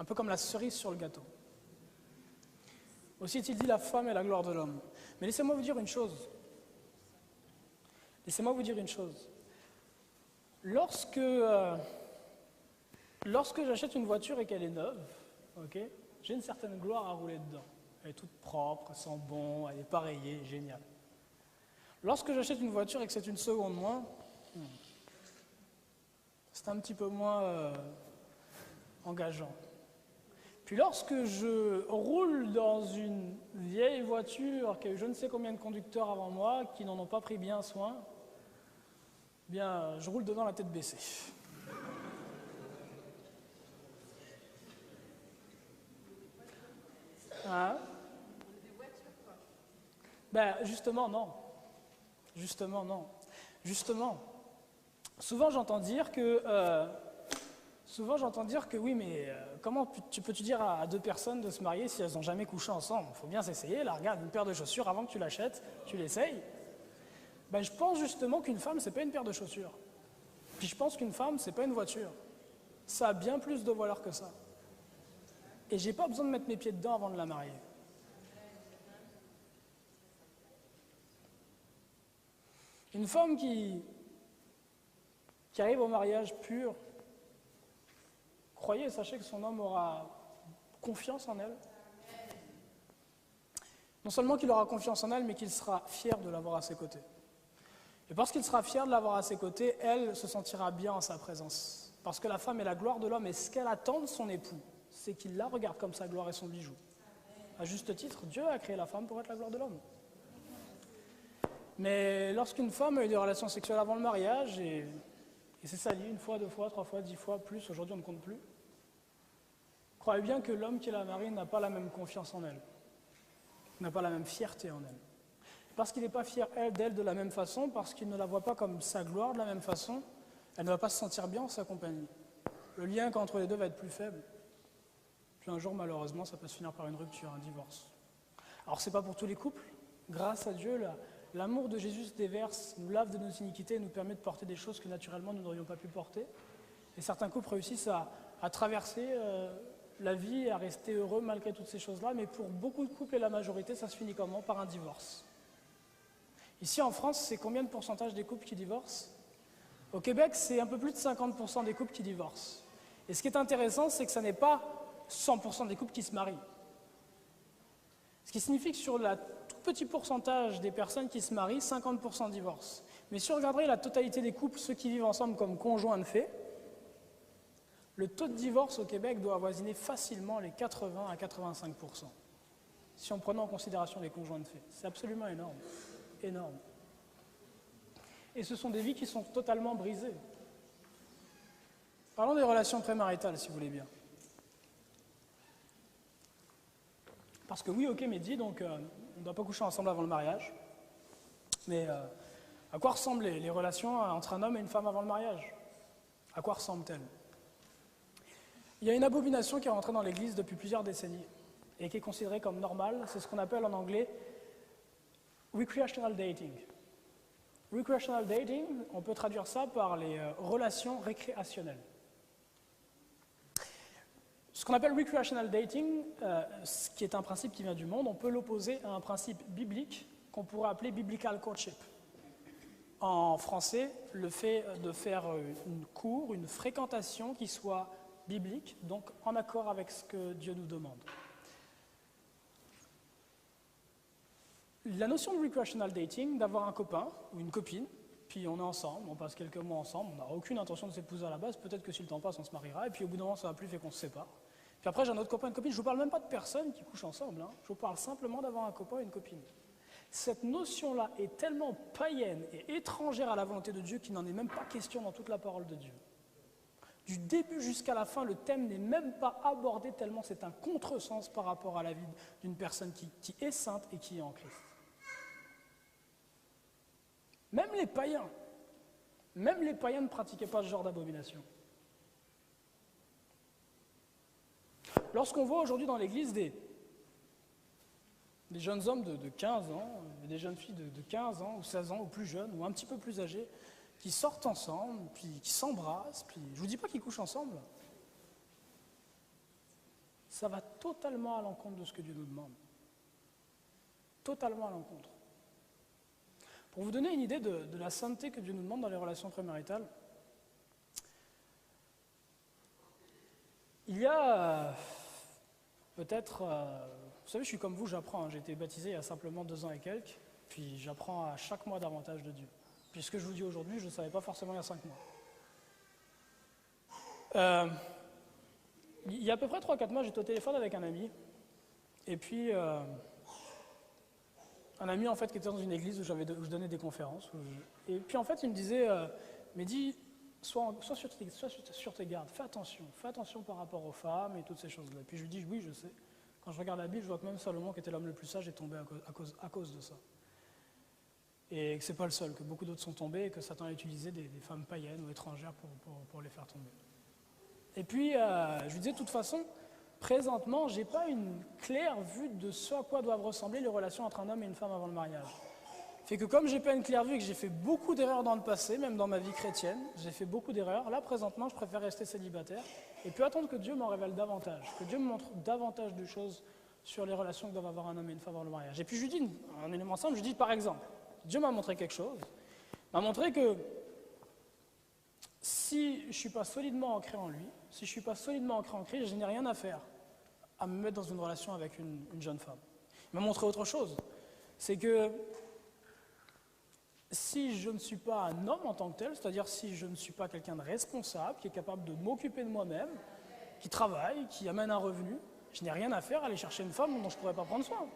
Un peu comme la cerise sur le gâteau. Aussi est-il dit, la femme est la gloire de l'homme. Mais laissez-moi vous dire une chose. Laissez-moi vous dire une chose. Lorsque j'achète une voiture et qu'elle est neuve, ok, j'ai une certaine gloire à rouler dedans. Elle est toute propre, elle sent bon, elle est pareillée, génial. Lorsque j'achète une voiture et que c'est une seconde moins, c'est un petit peu moins engageant. Puis lorsque je roule dans une vieille voiture qui a eu je ne sais combien de conducteurs avant moi qui n'en ont pas pris bien soin, bien, je roule dedans la tête baissée. Hein? Ben, justement, non. Justement, non. Justement. Souvent, j'entends dire que oui, mais comment peux-tu dire à deux personnes de se marier si elles n'ont jamais couché ensemble? Il faut bien s'essayer. Là, regarde, une paire de chaussures, avant que tu l'achètes, tu l'essayes. Ben, je pense justement qu'une femme, c'est pas une paire de chaussures. Puis je pense qu'une femme, c'est pas une voiture. Ça a bien plus de valeur que ça. Et j'ai pas besoin de mettre mes pieds dedans avant de la marier. Une femme qui arrive au mariage pur, croyez et sachez que son homme aura confiance en elle. Non seulement qu'il aura confiance en elle, mais qu'il sera fier de l'avoir à ses côtés. Et parce qu'il sera fier de l'avoir à ses côtés, elle se sentira bien en sa présence. Parce que la femme est la gloire de l'homme, et ce qu'elle attend de son époux, c'est qu'il la regarde comme sa gloire et son bijou. À juste titre, Dieu a créé la femme pour être la gloire de l'homme. Mais lorsqu'une femme a eu des relations sexuelles avant le mariage, et c'est sali une fois, deux fois, trois fois, 10 fois, plus, aujourd'hui on ne compte plus, croyez bien que l'homme qui la marie n'a pas la même confiance en elle, n'a pas la même fierté en elle. Parce qu'il n'est pas fier d'elle de la même façon, parce qu'il ne la voit pas comme sa gloire de la même façon, elle ne va pas se sentir bien en sa compagnie. Le lien entre les deux va être plus faible. Puis un jour, malheureusement, ça peut se finir par une rupture, un divorce. Alors c'est pas pour tous les couples. Grâce à Dieu, l'amour de Jésus se déverse, nous lave de nos iniquités et nous permet de porter des choses que naturellement nous n'aurions pas pu porter. Et certains couples réussissent à traverser la vie et à rester heureux malgré toutes ces choses-là. Mais pour beaucoup de couples et la majorité, ça se finit comment? Par un divorce. Ici en France, c'est combien de pourcentage des couples qui divorcent? Au Québec, c'est un peu plus de 50% des couples qui divorcent. Et ce qui est intéressant, c'est que ce n'est pas 100% des couples qui se marient. Ce qui signifie que sur le tout petit pourcentage des personnes qui se marient, 50% divorcent. Mais si on regarderait la totalité des couples, ceux qui vivent ensemble comme conjoints de fait, le taux de divorce au Québec doit avoisiner facilement les 80 à 85%. Si on prenait en considération les conjoints de fait. C'est absolument énorme. Énorme. Et ce sont des vies qui sont totalement brisées. Parlons des relations prémaritales, si vous voulez bien. Parce que oui, ok, mais dit, donc on ne doit pas coucher ensemble avant le mariage. Mais à quoi ressemblent les relations entre un homme et une femme avant le mariage? À quoi ressemblent-elles? Il y a une abomination qui est rentrée dans l'Église depuis plusieurs décennies et qui est considérée comme normale. C'est ce qu'on appelle en anglais recreational dating. Recreational dating, on peut traduire ça par les relations récréationnelles. Ce qu'on appelle recreational dating, ce qui est un principe qui vient du monde, on peut l'opposer à un principe biblique qu'on pourrait appeler biblical courtship. En français, le fait de faire une fréquentation qui soit biblique, donc en accord avec ce que Dieu nous demande. La notion de recreational dating, d'avoir un copain ou une copine, puis on est ensemble, on passe quelques mois ensemble, on n'a aucune intention de s'épouser à la base, peut-être que si le temps passe, on se mariera, et puis au bout d'un moment, ça va plus, fait qu'on se sépare. Puis après, j'ai un autre copain, une copine, je ne vous parle même pas de personnes qui couchent ensemble, hein. Je vous parle simplement d'avoir un copain et une copine. Cette notion-là est tellement païenne et étrangère à la volonté de Dieu qu'il n'en est même pas question dans toute la parole de Dieu. Du début jusqu'à la fin, le thème n'est même pas abordé tellement c'est un contresens par rapport à la vie d'une personne qui est sainte et qui est en Christ. Même les païens ne pratiquaient pas ce genre d'abomination. Lorsqu'on voit aujourd'hui dans l'Église des jeunes hommes de 15 ans, des jeunes filles de 15 ans ou 16 ans ou plus jeunes ou un petit peu plus âgés qui sortent ensemble, puis qui s'embrassent, puis je ne vous dis pas qu'ils couchent ensemble, ça va totalement à l'encontre de ce que Dieu nous demande. Totalement à l'encontre. Pour vous donner une idée de la sainteté que Dieu nous demande dans les relations prémaritales, il y a peut-être, vous savez, je suis comme vous, j'apprends, hein, j'ai été baptisé il y a simplement 2 ans et quelques, puis j'apprends à chaque mois davantage de Dieu. Puis ce que je vous dis aujourd'hui, je ne savais pas forcément il y a 5 mois. Il y a à peu près 3-4 mois, j'étais au téléphone avec un ami, et puis un ami en fait qui était dans une église où je donnais des conférences, et puis en fait il me disait, Mehdi, sois sur tes gardes, fais attention par rapport aux femmes et toutes ces choses-là. Et puis je lui dis, oui, je sais. Quand je regarde la Bible, je vois que même Salomon, qui était l'homme le plus sage, est tombé à cause de ça. Et que c'est pas le seul, que beaucoup d'autres sont tombés et que Satan a utilisé des femmes païennes ou étrangères pour les faire tomber. Et puis, je lui disais, de toute façon, présentement, j'ai pas une claire vue de ce à quoi doivent ressembler les relations entre un homme et une femme avant le mariage. Fait que comme j'ai pas une claire vue et que j'ai fait beaucoup d'erreurs dans le passé, même dans ma vie chrétienne, j'ai fait beaucoup d'erreurs, là présentement je préfère rester célibataire et puis attendre que Dieu m'en révèle davantage, que Dieu me montre davantage de choses sur les relations que doivent avoir un homme et une femme avant le mariage. Et puis je lui dis un élément simple, je lui dis par exemple, Dieu m'a montré quelque chose, m'a montré que si je ne suis pas solidement ancré en lui, si je ne suis pas solidement ancré en Christ, je n'ai rien à faire à me mettre dans une relation avec une jeune femme. Il m'a montré autre chose, c'est que si je ne suis pas un homme en tant que tel, c'est-à-dire si je ne suis pas quelqu'un de responsable, qui est capable de m'occuper de moi-même, qui travaille, qui amène un revenu, je n'ai rien à faire à aller chercher une femme dont je ne pourrais pas prendre soin.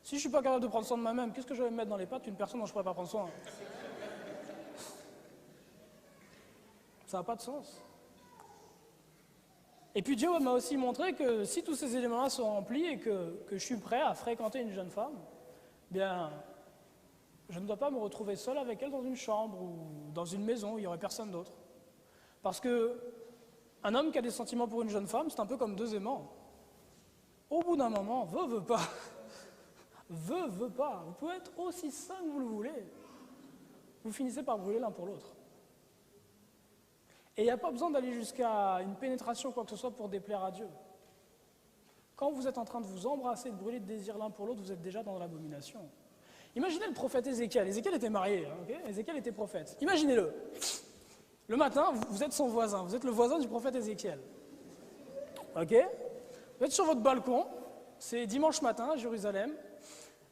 Si je ne suis pas capable de prendre soin de moi-même, qu'est-ce que je vais me mettre dans les pattes d'une personne dont je ne pourrais pas prendre soin? Ça n'a pas de sens. Et puis Dieu m'a aussi montré que si tous ces éléments-là sont remplis et que je suis prêt à fréquenter une jeune femme, bien, je ne dois pas me retrouver seul avec elle dans une chambre ou dans une maison où il n'y aurait personne d'autre. Parce que un homme qui a des sentiments pour une jeune femme, c'est un peu comme 2 aimants. Au bout d'un moment, veut pas. Veut pas. Vous pouvez être aussi sain que vous le voulez. Vous finissez par brûler l'un pour l'autre. Et il n'y a pas besoin d'aller jusqu'à une pénétration ou quoi que ce soit pour déplaire à Dieu. Quand vous êtes en train de vous embrasser, de brûler de désir l'un pour l'autre, vous êtes déjà dans l'abomination. Imaginez le prophète Ézéchiel. Ézéchiel était marié, hein, okay. Ézéchiel était prophète. Imaginez-le. Le matin, vous êtes son voisin, vous êtes le voisin du prophète Ézéchiel. Ok? Vous êtes sur votre balcon, c'est dimanche matin à Jérusalem,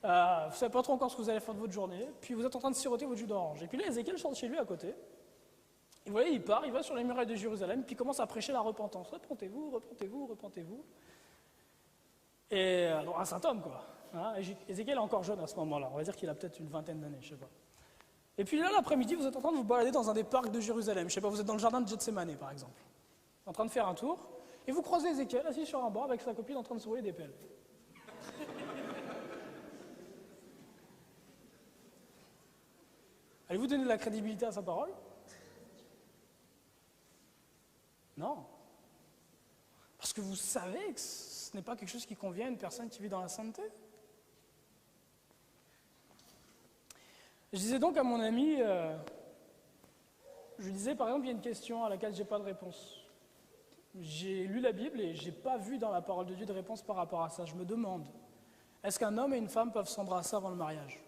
vous ne savez pas trop encore ce que vous allez faire de votre journée, puis vous êtes en train de siroter votre jus d'orange. Et puis là, Ézéchiel chante chez lui à côté. Et vous voyez, il part, il va sur les murailles de Jérusalem, puis il commence à prêcher la repentance. Repentez-vous, repentez-vous, repentez-vous. Et donc, un saint homme, quoi. Hein, Ézéchiel est encore jeune à ce moment-là, on va dire qu'il a peut-être une vingtaine d'années, je ne sais pas. Et puis là, l'après-midi, vous êtes en train de vous balader dans un des parcs de Jérusalem, je ne sais pas, vous êtes dans le jardin de Gethsémané, par exemple, en train de faire un tour, et vous croisez Ézéchiel assis sur un banc avec sa copine en train de se rouler des pelles. Allez-vous donner de la crédibilité à sa parole? Non. Parce que vous savez que ce n'est pas quelque chose qui convient à une personne qui vit dans la sainteté. Je disais donc à mon ami, je lui disais par exemple, il y a une question à laquelle je n'ai pas de réponse. J'ai lu la Bible et je n'ai pas vu dans la parole de Dieu de réponse par rapport à ça. Je me demande, est-ce qu'un homme et une femme peuvent s'embrasser avant le mariage?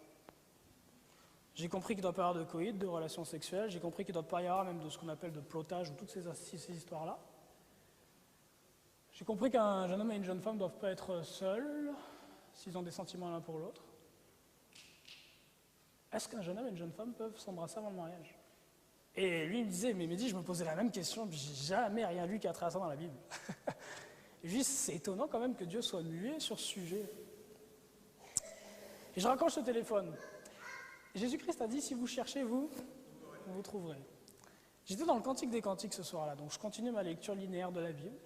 J'ai compris qu'il ne doit pas y avoir de coït, de relations sexuelles, j'ai compris qu'il ne doit pas y avoir même de ce qu'on appelle de plotage ou toutes ces histoires-là. J'ai compris qu'un jeune homme et une jeune femme ne doivent pas être seuls s'ils ont des sentiments l'un pour l'autre. Est-ce qu'un jeune homme et une jeune femme peuvent s'embrasser avant le mariage? Et lui, il me disait, mais Mehdi, je me posais la même question, puis j'ai jamais rien lu qui a trait à ça dans la Bible. Et je lui dis, c'est étonnant quand même que Dieu soit muet sur ce sujet. Et je raccroche ce téléphone. Jésus-Christ a dit, si vous cherchez, vous trouverez. J'étais dans le Cantique des Cantiques ce soir-là, donc je continue ma lecture linéaire de la Bible.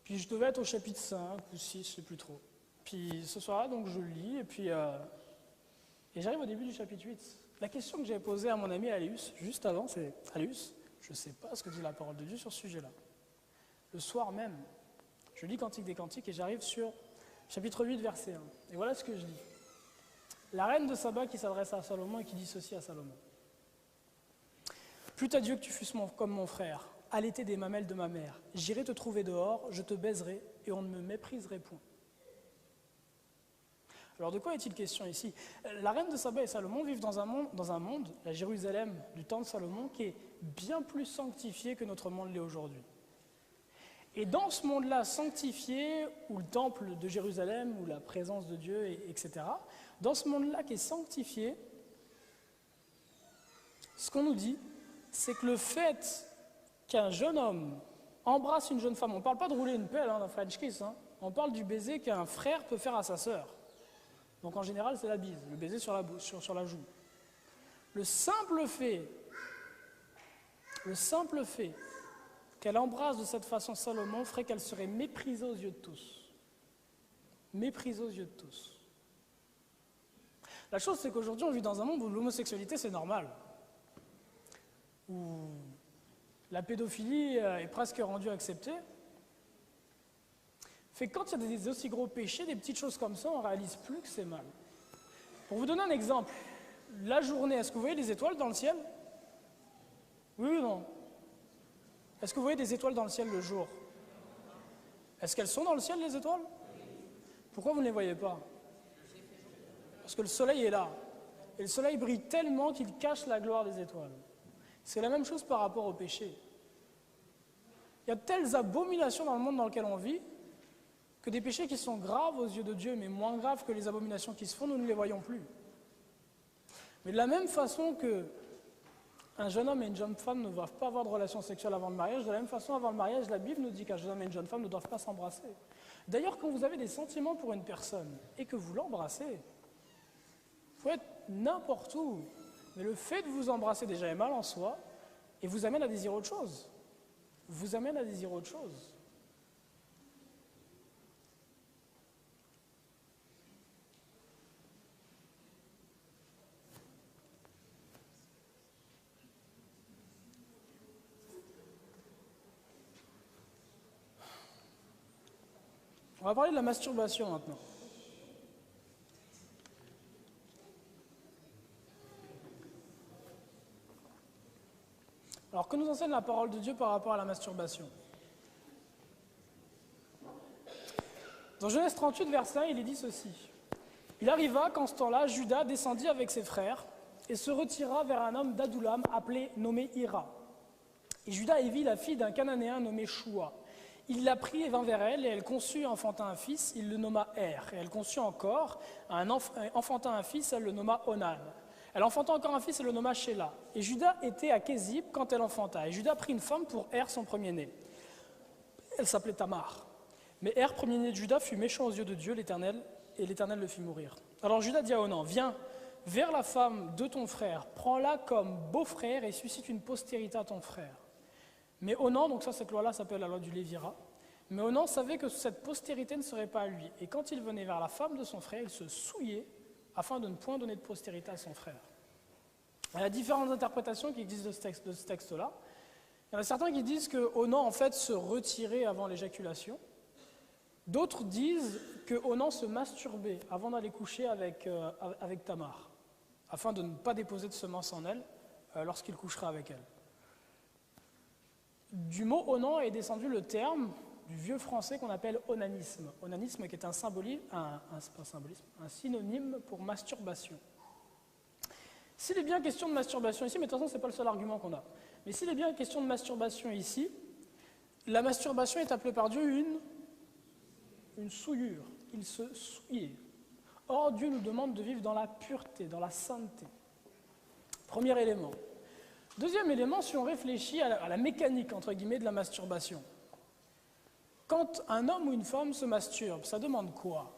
Puis je devais être au chapitre 5 ou 6, je ne sais plus trop. Puis ce soir-là, donc je lis, et puis et j'arrive au début du chapitre 8. La question que j'avais posée à mon ami Aléus, juste avant, c'est « Aléus, je ne sais pas ce que dit la parole de Dieu sur ce sujet-là. » Le soir même, je lis Cantique des Cantiques et j'arrive sur chapitre 8, verset 1. Et voilà ce que je lis. La reine de Saba qui s'adresse à Salomon et qui dit ceci à Salomon. « Plût à Dieu que tu fusses comme mon frère, allaité des mamelles de ma mère. J'irai te trouver dehors, je te baiserai et on ne me mépriserait point. Alors de quoi est-il question ici? La reine de Saba et Salomon vivent dans un monde, la Jérusalem du temps de Salomon, qui est bien plus sanctifié que notre monde l'est aujourd'hui. Et dans ce monde-là sanctifié, où le temple de Jérusalem, où la présence de Dieu, etc., dans ce monde-là qui est sanctifié, ce qu'on nous dit, c'est que le fait qu'un jeune homme embrasse une jeune femme, on ne parle pas de rouler une pelle dans French Kiss, on parle du baiser qu'un frère peut faire à sa sœur. Donc en général, c'est la bise, le baiser sur la joue. Le simple fait qu'elle embrasse de cette façon Salomon ferait qu'elle serait méprisée aux yeux de tous. Méprisée aux yeux de tous. La chose, c'est qu'aujourd'hui, on vit dans un monde où l'homosexualité, c'est normal. Où la pédophilie est presque rendue acceptée. Fait que quand il y a des aussi gros péchés, des petites choses comme ça, on ne réalise plus que c'est mal. Pour vous donner un exemple, la journée, est-ce que vous voyez des étoiles dans le ciel? Oui ou non? Est-ce que vous voyez des étoiles dans le ciel le jour? Est-ce qu'elles sont dans le ciel, les étoiles? Pourquoi vous ne les voyez pas? Parce que le soleil est là. Et le soleil brille tellement qu'il cache la gloire des étoiles. C'est la même chose par rapport au péché. Il y a de telles abominations dans le monde dans lequel on vit que des péchés qui sont graves aux yeux de Dieu, mais moins graves que les abominations qui se font, nous ne les voyons plus. Mais de la même façon que un jeune homme et une jeune femme ne doivent pas avoir de relations sexuelles avant le mariage, de la même façon, avant le mariage, la Bible nous dit qu'un jeune homme et une jeune femme ne doivent pas s'embrasser. D'ailleurs, quand vous avez des sentiments pour une personne et que vous l'embrassez, il faut être n'importe où. Mais le fait de vous embrasser déjà est mal en soi et vous amène à désirer autre chose. Vous amène à désirer autre chose. On va parler de la masturbation maintenant. Alors, que nous enseigne la parole de Dieu par rapport à la masturbation? Dans Genèse 38, verset 1, il est dit ceci. Il arriva qu'en ce temps-là, Judas descendit avec ses frères et se retira vers un homme d'Adoulam nommé Hira. Et Judas y vit la fille d'un Cananéen nommé Shua. Il la prit et vint vers elle, et elle conçut et enfanta un fils, il le nomma Er. Et elle conçut encore, enfanta un fils, elle le nomma Onan. Elle enfanta encore un fils, elle le nomma Shéla. Et Judas était à Kézib quand elle enfanta. Et Judas prit une femme pour Er, son premier-né. Elle s'appelait Tamar. Mais Er, premier-né de Judas, fut méchant aux yeux de Dieu, l'Éternel, et l'Éternel le fit mourir. Alors Judas dit à Onan, viens vers la femme de ton frère, prends-la comme beau-frère et suscite une postérité à ton frère. Mais Onan, donc ça, cette loi-là s'appelle la loi du Lévira, mais Onan savait que cette postérité ne serait pas à lui. Et quand il venait vers la femme de son frère, il se souillait afin de ne point donner de postérité à son frère. Il y a différentes interprétations qui existent de ce texte-là. Il y en a certains qui disent que Onan, en fait, se retirait avant l'éjaculation. D'autres disent que Onan se masturbait avant d'aller coucher avec Tamar, afin de ne pas déposer de semence en elle lorsqu'il couchera avec elle. Du mot Onan est descendu le terme du vieux français qu'on appelle onanisme. Onanisme qui est un synonyme pour masturbation. S'il est bien question de masturbation ici, mais de toute façon ce n'est pas le seul argument qu'on a, mais s'il est bien question de masturbation ici, la masturbation est appelée par Dieu une souillure. Il se souillait. Or Dieu nous demande de vivre dans la pureté, dans la sainteté. Premier élément. Deuxième élément, si on réfléchit à la mécanique, entre guillemets, de la masturbation. Quand un homme ou une femme se masturbe, ça demande quoi?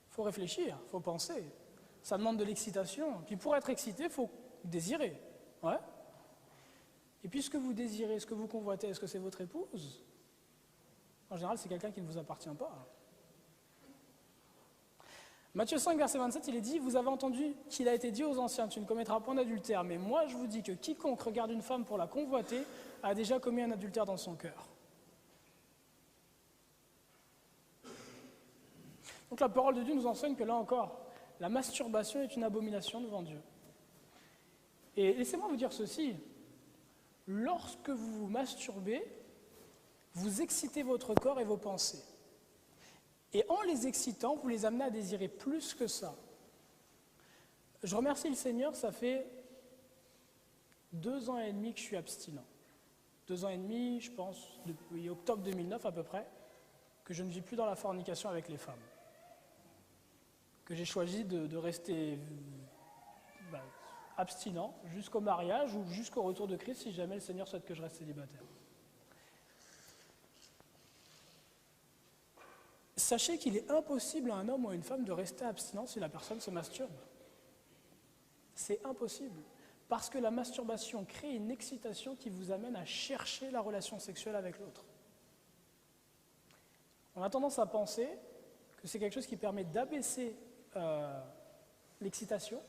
Il faut réfléchir, il faut penser. Ça demande de l'excitation. Puis pour être excité, il faut désirer. Ouais. Et puis ce que vous désirez, ce que vous convoitez, est-ce que c'est votre épouse? En général, c'est quelqu'un qui ne vous appartient pas. Matthieu 5, verset 27, il est dit, vous avez entendu qu'il a été dit aux anciens, tu ne commettras point d'adultère, mais moi je vous dis que quiconque regarde une femme pour la convoiter a déjà commis un adultère dans son cœur. Donc la parole de Dieu nous enseigne que là encore, la masturbation est une abomination devant Dieu. Et laissez-moi vous dire ceci, lorsque vous vous masturbez, vous excitez votre corps et vos pensées. Et en les excitant, vous les amenez à désirer plus que ça. Je remercie le Seigneur, ça fait 2 ans et demi que je suis abstinent. 2 ans et demi, je pense, depuis octobre 2009 à peu près, que je ne vis plus dans la fornication avec les femmes. Que j'ai choisi de rester abstinent jusqu'au mariage ou jusqu'au retour de Christ si jamais le Seigneur souhaite que je reste célibataire. Sachez qu'il est impossible à un homme ou à une femme de rester abstinent si la personne se masturbe. C'est impossible. Parce que la masturbation crée une excitation qui vous amène à chercher la relation sexuelle avec l'autre. On a tendance à penser que c'est quelque chose qui permet d'abaisser l'excitation,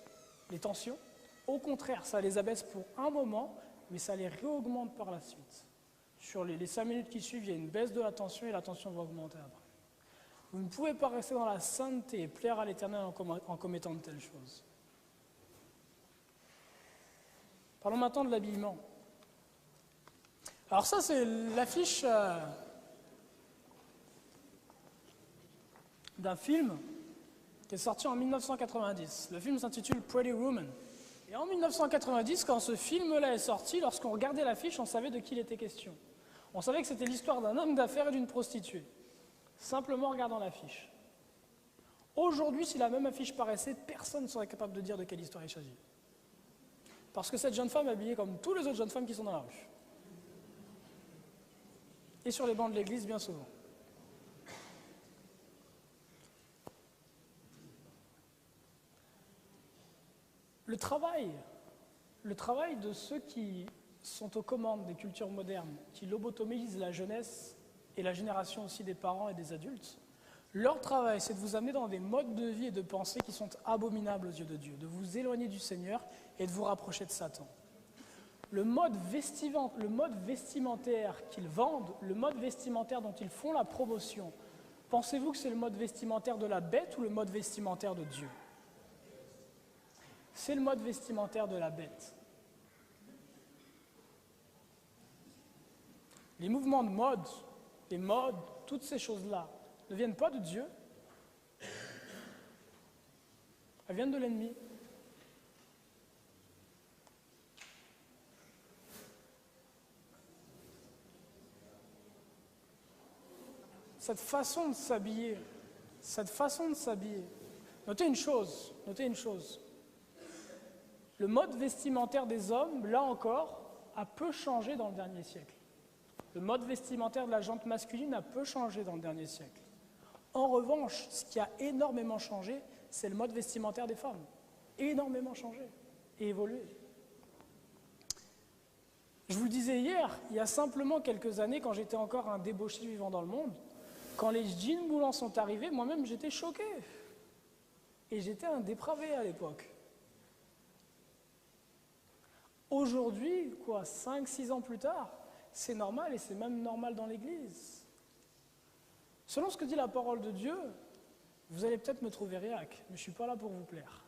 les tensions. Au contraire, ça les abaisse pour un moment, mais ça les réaugmente par la suite. Sur les 5 minutes qui suivent, il y a une baisse de la tension et la tension va augmenter après. Vous ne pouvez pas rester dans la sainteté et plaire à l'Éternel en commettant de telles choses. Parlons maintenant de l'habillement. Alors ça, c'est l'affiche d'un film qui est sorti en 1990. Le film s'intitule Pretty Woman. Et en 1990, quand ce film-là est sorti, lorsqu'on regardait l'affiche, on savait de qui il était question. On savait que c'était l'histoire d'un homme d'affaires et d'une prostituée. Simplement en regardant l'affiche. Aujourd'hui, si la même affiche paraissait, personne ne serait capable de dire de quelle histoire il s'agit. Parce que cette jeune femme est habillée comme toutes les autres jeunes femmes qui sont dans la rue. Et sur les bancs de l'église, bien souvent. Le travail de ceux qui sont aux commandes des cultures modernes, qui lobotomisent la jeunesse et la génération aussi des parents et des adultes, leur travail, c'est de vous amener dans des modes de vie et de pensée qui sont abominables aux yeux de Dieu, de vous éloigner du Seigneur et de vous rapprocher de Satan. Le mode vestimentaire qu'ils vendent, le mode vestimentaire dont ils font la promotion, pensez-vous que c'est le mode vestimentaire de la bête ou le mode vestimentaire de Dieu? C'est le mode vestimentaire de la bête. Les mouvements de mode, les modes, toutes ces choses-là, ne viennent pas de Dieu. Elles viennent de l'ennemi. Cette façon de s'habiller, notez une chose, le mode vestimentaire des hommes, là encore, a peu changé dans le dernier siècle. Le mode vestimentaire de la gente masculine a peu changé dans le dernier siècle. En revanche, ce qui a énormément changé, c'est le mode vestimentaire des femmes. Énormément changé et évolué. Je vous le disais hier, il y a simplement quelques années, quand j'étais encore un débauché vivant dans le monde, quand les jeans moulants sont arrivés, moi-même j'étais choqué. Et j'étais un dépravé à l'époque. Aujourd'hui, 5-6 ans plus tard, c'est normal et c'est même normal dans l'Église. Selon ce que dit la parole de Dieu, vous allez peut-être me trouver réac, mais je ne suis pas là pour vous plaire.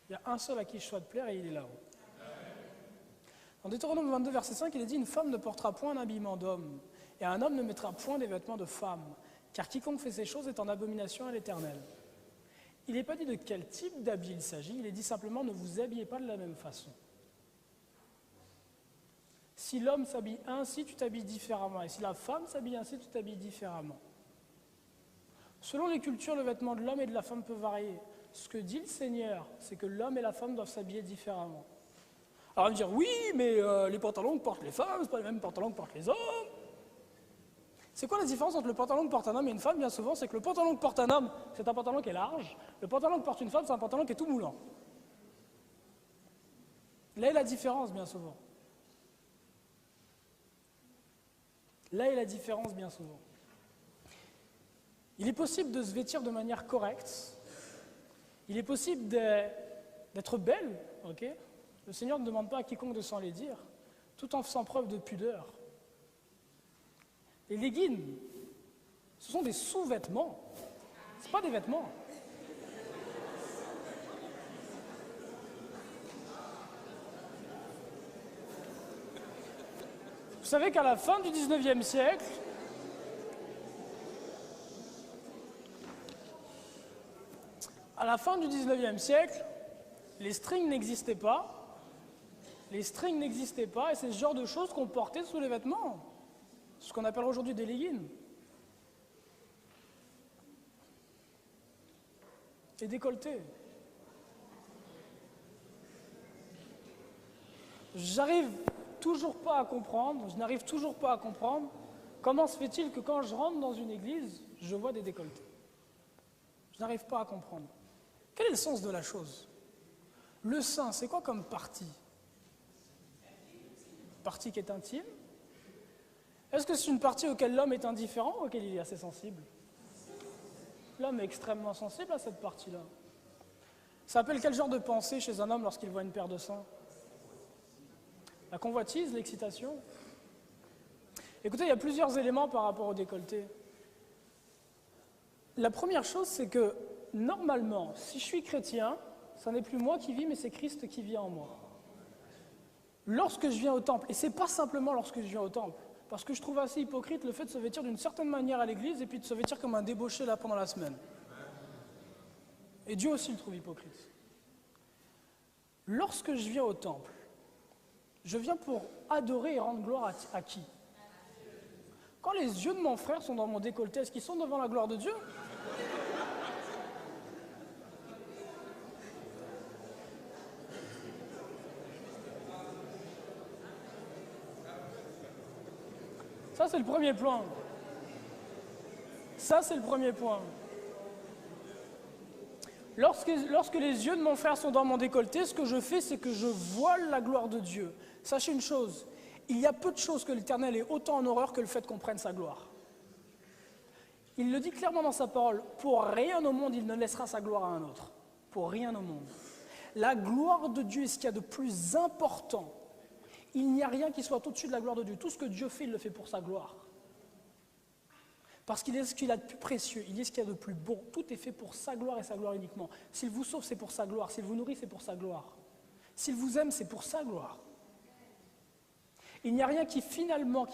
Il y a un seul à qui je souhaite plaire et il est là-haut. Dans Deutéronome 22, verset 5, il est dit « Une femme ne portera point un habillement d'homme, et un homme ne mettra point des vêtements de femme, car quiconque fait ces choses est en abomination à l'Éternel. » Il n'est pas dit de quel type d'habit il s'agit, il est dit simplement « Ne vous habillez pas de la même façon ». Si l'homme s'habille ainsi, tu t'habilles différemment. Et si la femme s'habille ainsi, tu t'habilles différemment. Selon les cultures, le vêtement de l'homme et de la femme peut varier. Ce que dit le Seigneur, c'est que l'homme et la femme doivent s'habiller différemment. Alors on va me dire, oui, mais les pantalons que portent les femmes, ce pas les mêmes pantalons que portent les hommes. C'est quoi la différence entre le pantalon que porte un homme et une femme? Bien souvent, c'est que le pantalon que porte un homme, c'est un pantalon qui est large. Le pantalon que porte une femme, c'est un pantalon qui est tout moulant. Là est la différence, bien souvent. Là est la différence bien souvent. Il est possible de se vêtir de manière correcte. Il est possible d'être belle, ok? Le Seigneur ne demande pas à quiconque de s'en les dire, tout en faisant preuve de pudeur. Les leggings, ce sont des sous-vêtements. Ce ne sont pas des vêtements. Vous savez qu'à la fin du 19e siècle, les strings n'existaient pas. Les strings n'existaient pas et c'est ce genre de choses qu'on portait sous les vêtements. Ce qu'on appelle aujourd'hui des leggings. Et décolletés. Je n'arrive toujours pas à comprendre comment se fait-il que quand je rentre dans une église, je vois des décolletés. Je n'arrive pas à comprendre. Quel est le sens de la chose? Le sein, c'est quoi comme partie? Partie qui est intime? Est-ce que c'est une partie auquel l'homme est indifférent ou auquel il est assez sensible? L'homme est extrêmement sensible à cette partie-là. Ça appelle quel genre de pensée chez un homme lorsqu'il voit une paire de seins? La convoitise, l'excitation? Écoutez, il y a plusieurs éléments par rapport au décolleté. La première chose, c'est que normalement, si je suis chrétien, ce n'est plus moi qui vis, mais c'est Christ qui vit en moi. Lorsque je viens au temple, et ce n'est pas simplement lorsque je viens au temple, parce que je trouve assez hypocrite le fait de se vêtir d'une certaine manière à l'église et puis de se vêtir comme un débauché là pendant la semaine. Et Dieu aussi le trouve hypocrite. Lorsque je viens au temple, je viens pour adorer et rendre gloire à qui? Quand les yeux de mon frère sont dans mon décolleté, est-ce qu'ils sont devant la gloire de Dieu? Ça, c'est le premier point. Lorsque les yeux de mon frère sont dans mon décolleté, ce que je fais, c'est que je voile la gloire de Dieu. Sachez une chose, il y a peu de choses que l'Éternel ait autant en horreur que le fait qu'on prenne sa gloire. Il le dit clairement dans sa parole, pour rien au monde il ne laissera sa gloire à un autre. Pour rien au monde. La gloire de Dieu est ce qu'il y a de plus important. Il n'y a rien qui soit au-dessus de la gloire de Dieu. Tout ce que Dieu fait, il le fait pour sa gloire. Parce qu'il est ce qu'il a de plus précieux, il est ce qu'il y a de plus bon. Tout est fait pour sa gloire et sa gloire uniquement. S'il vous sauve, c'est pour sa gloire. S'il vous nourrit, c'est pour sa gloire. S'il vous aime, c'est pour sa gloire. Il n'y a rien qui finalement,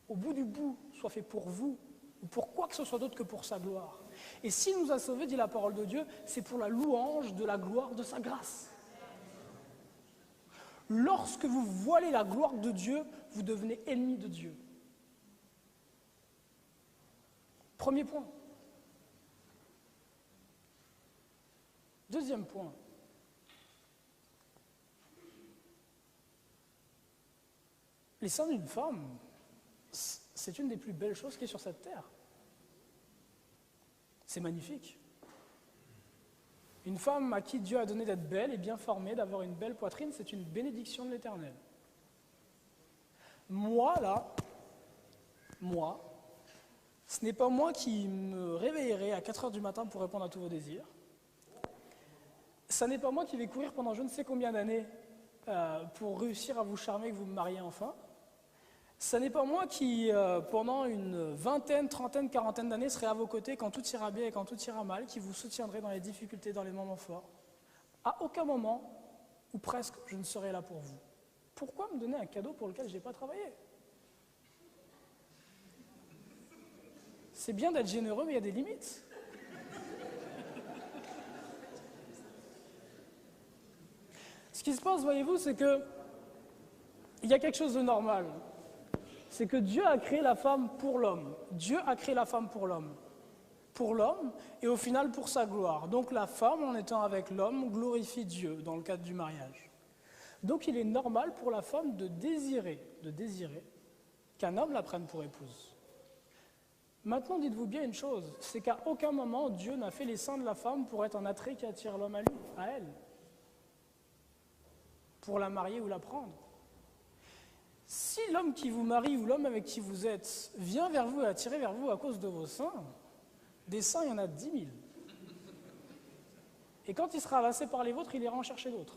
au bout du bout, soit fait pour vous, ou pour quoi que ce soit d'autre que pour sa gloire. Et s'il nous a sauvés, dit la parole de Dieu, c'est pour la louange de la gloire de sa grâce. Lorsque vous voilez la gloire de Dieu, vous devenez ennemi de Dieu. Premier point. Deuxième point. Les seins d'une femme, c'est une des plus belles choses qui est sur cette terre. C'est magnifique. Une femme à qui Dieu a donné d'être belle et bien formée, d'avoir une belle poitrine, c'est une bénédiction de l'Éternel. Moi, ce n'est pas moi qui me réveillerai à 4 heures du matin pour répondre à tous vos désirs. Ce n'est pas moi qui vais courir pendant je ne sais combien d'années pour réussir à vous charmer et que vous me mariez enfin. Ce n'est pas moi qui, pendant une vingtaine, trentaine, quarantaine d'années, serai à vos côtés quand tout ira bien et quand tout ira mal, qui vous soutiendrai dans les difficultés, dans les moments forts. À aucun moment, ou presque, je ne serai là pour vous. Pourquoi me donner un cadeau pour lequel je n'ai pas travaillé? C'est bien d'être généreux, mais il y a des limites. Ce qui se passe, voyez-vous, c'est que il y a quelque chose de normal. C'est que Dieu a créé la femme pour l'homme. Dieu a créé la femme pour l'homme. Pour l'homme et au final pour sa gloire. Donc la femme, en étant avec l'homme, glorifie Dieu dans le cadre du mariage. Donc il est normal pour la femme de désirer qu'un homme la prenne pour épouse. Maintenant, dites-vous bien une chose, c'est qu'à aucun moment Dieu n'a fait les seins de la femme pour être un attrait qui attire l'homme à lui, à elle. Pour la marier ou la prendre. Si l'homme qui vous marie ou l'homme avec qui vous êtes vient vers vous et attiré vers vous à cause de vos seins, des seins, il y en a 10 000. Et quand il sera lassé par les vôtres, il ira en chercher d'autres.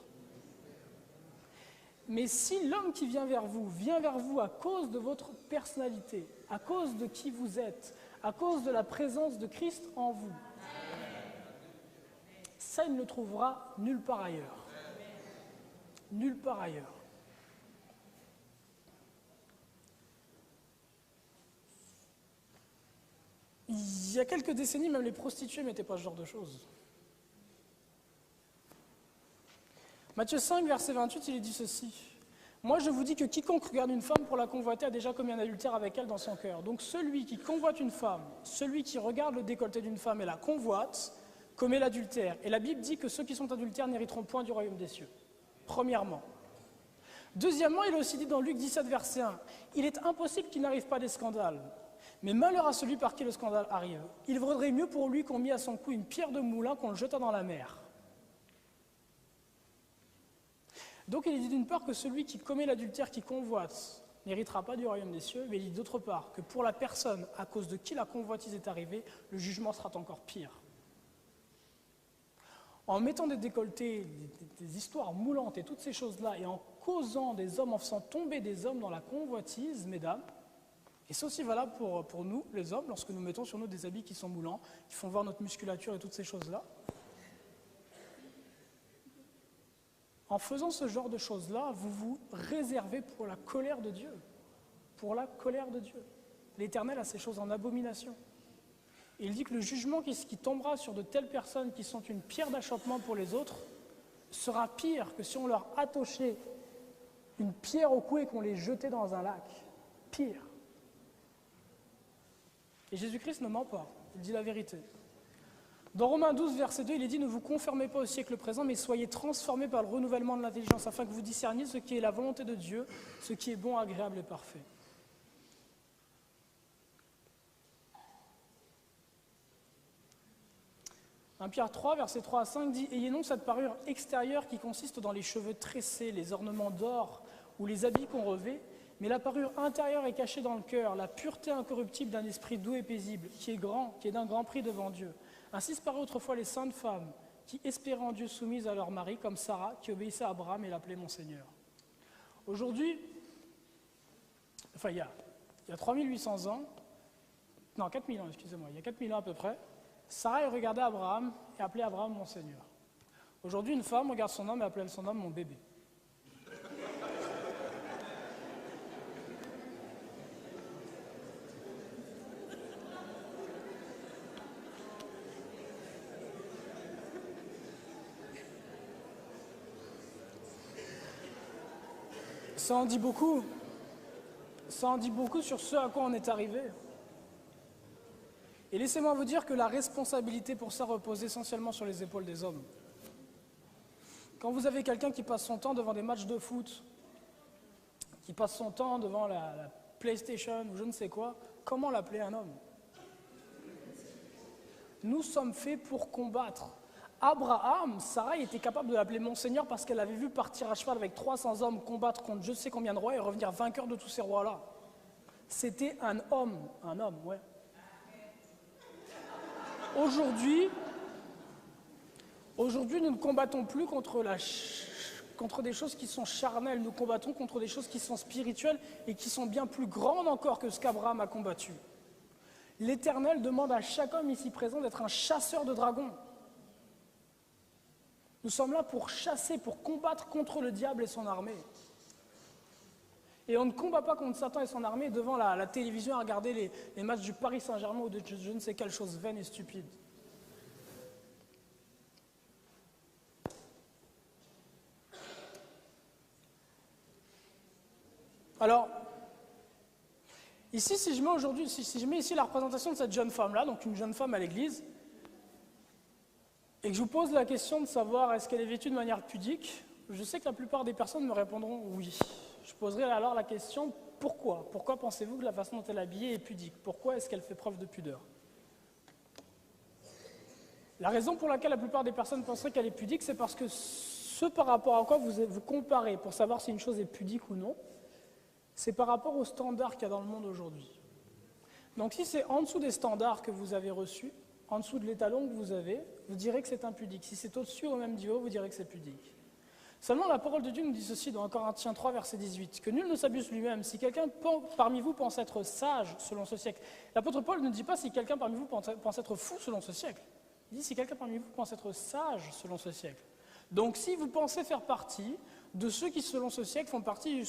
Mais si l'homme qui vient vers vous à cause de votre personnalité, à cause de qui vous êtes, à cause de la présence de Christ en vous, ça, il ne le trouvera nulle part ailleurs. Nulle part ailleurs. Il y a quelques décennies, même les prostituées ne mettaient pas ce genre de choses. Matthieu 5, verset 28, il est dit ceci. Moi, je vous dis que quiconque regarde une femme pour la convoiter a déjà commis un adultère avec elle dans son cœur. Donc celui qui convoite une femme, celui qui regarde le décolleté d'une femme et la convoite, commet l'adultère. Et la Bible dit que ceux qui sont adultères n'hériteront point du royaume des cieux. Premièrement. Deuxièmement, il est aussi dit dans Luc 17, verset 1, il est impossible qu'il n'arrive pas des scandales. Mais malheur à celui par qui le scandale arrive. Il vaudrait mieux pour lui qu'on mit à son cou une pierre de moulin qu'on le jetât dans la mer. Donc il est dit d'une part que celui qui commet l'adultère, qui convoite, n'héritera pas du royaume des cieux, mais il dit d'autre part que pour la personne à cause de qui la convoitise est arrivée, le jugement sera encore pire. En mettant des décolletés, des histoires moulantes et toutes ces choses-là, et en causant des hommes, en faisant tomber des hommes dans la convoitise, mesdames, et c'est aussi valable pour nous, les hommes, lorsque nous mettons sur nous des habits qui sont moulants, qui font voir notre musculature et toutes ces choses-là. En faisant ce genre de choses-là, vous vous réservez pour la colère de Dieu. Pour la colère de Dieu. L'Éternel a ces choses en abomination. Et il dit que le jugement qui tombera sur de telles personnes qui sont une pierre d'achoppement pour les autres sera pire que si on leur attachait une pierre au cou et qu'on les jetait dans un lac. Pire. Et Jésus-Christ ne ment pas, il dit la vérité. Dans Romains 12, verset 2, il est dit « Ne vous conformez pas au siècle présent, mais soyez transformés par le renouvellement de l'intelligence, afin que vous discerniez ce qui est la volonté de Dieu, ce qui est bon, agréable et parfait. » 1 Pierre 3, verset 3 à 5 dit « Ayez non cette parure extérieure qui consiste dans les cheveux tressés, les ornements d'or ou les habits qu'on revêt, mais la parure intérieure est cachée dans le cœur, la pureté incorruptible d'un esprit doux et paisible, qui est d'un grand prix devant Dieu. Ainsi se paraît autrefois les saintes femmes, qui espéraient en Dieu soumises à leur mari, comme Sarah, qui obéissait à Abraham et l'appelait mon Seigneur. » Aujourd'hui, enfin il y a 3800 ans, non 4000 ans, excusez-moi, il y a 4000 ans à peu près, Sarah regardait Abraham et appelait Abraham mon Seigneur. Aujourd'hui, une femme regarde son homme et appelle son homme mon bébé. Ça en dit beaucoup. Ça en dit beaucoup sur ce à quoi on est arrivé. Et laissez-moi vous dire que la responsabilité pour ça repose essentiellement sur les épaules des hommes. Quand vous avez quelqu'un qui passe son temps devant des matchs de foot, qui passe son temps devant la PlayStation ou je ne sais quoi, comment l'appeler un homme? Nous sommes faits pour combattre. Abraham, Sarah était capable de l'appeler mon Seigneur parce qu'elle avait vu partir à cheval avec 300 hommes combattre contre je sais combien de rois et revenir vainqueur de tous ces rois-là. C'était un homme, ouais. Aujourd'hui, nous ne combattons plus contre des choses qui sont charnelles, nous combattons contre des choses qui sont spirituelles et qui sont bien plus grandes encore que ce qu'Abraham a combattu. L'Éternel demande à chaque homme ici présent d'être un chasseur de dragons. Nous sommes là pour chasser, pour combattre contre le diable et son armée. Et on ne combat pas contre Satan et son armée devant la télévision à regarder les matchs du Paris Saint-Germain ou de je ne sais quelle chose vaine et stupide. Alors, ici, si je mets ici la représentation de cette jeune femme-là, donc une jeune femme à l'église, et que je vous pose la question de savoir est-ce qu'elle est vêtue de manière pudique, je sais que la plupart des personnes me répondront oui. Je poserai alors la question pourquoi? Pourquoi pensez-vous que la façon dont elle est habillée est pudique? Pourquoi est-ce qu'elle fait preuve de pudeur? La raison pour laquelle la plupart des personnes penseraient qu'elle est pudique, c'est parce que ce par rapport à quoi vous comparez pour savoir si une chose est pudique ou non, c'est par rapport aux standards qu'il y a dans le monde aujourd'hui. Donc si c'est en dessous des standards que vous avez reçus, en dessous de l'étalon que vous avez, vous direz que c'est impudique. Si c'est au-dessus, au même niveau, vous direz que c'est pudique. Seulement, la parole de Dieu nous dit ceci dans 1 Corinthiens 3, verset 18, que nul ne s'abuse lui-même. Si quelqu'un parmi vous pense être sage selon ce siècle, l'apôtre Paul ne dit pas si quelqu'un parmi vous pense être fou selon ce siècle. Il dit si quelqu'un parmi vous pense être sage selon ce siècle. Donc si vous pensez faire partie de ceux qui, selon ce siècle, font partie,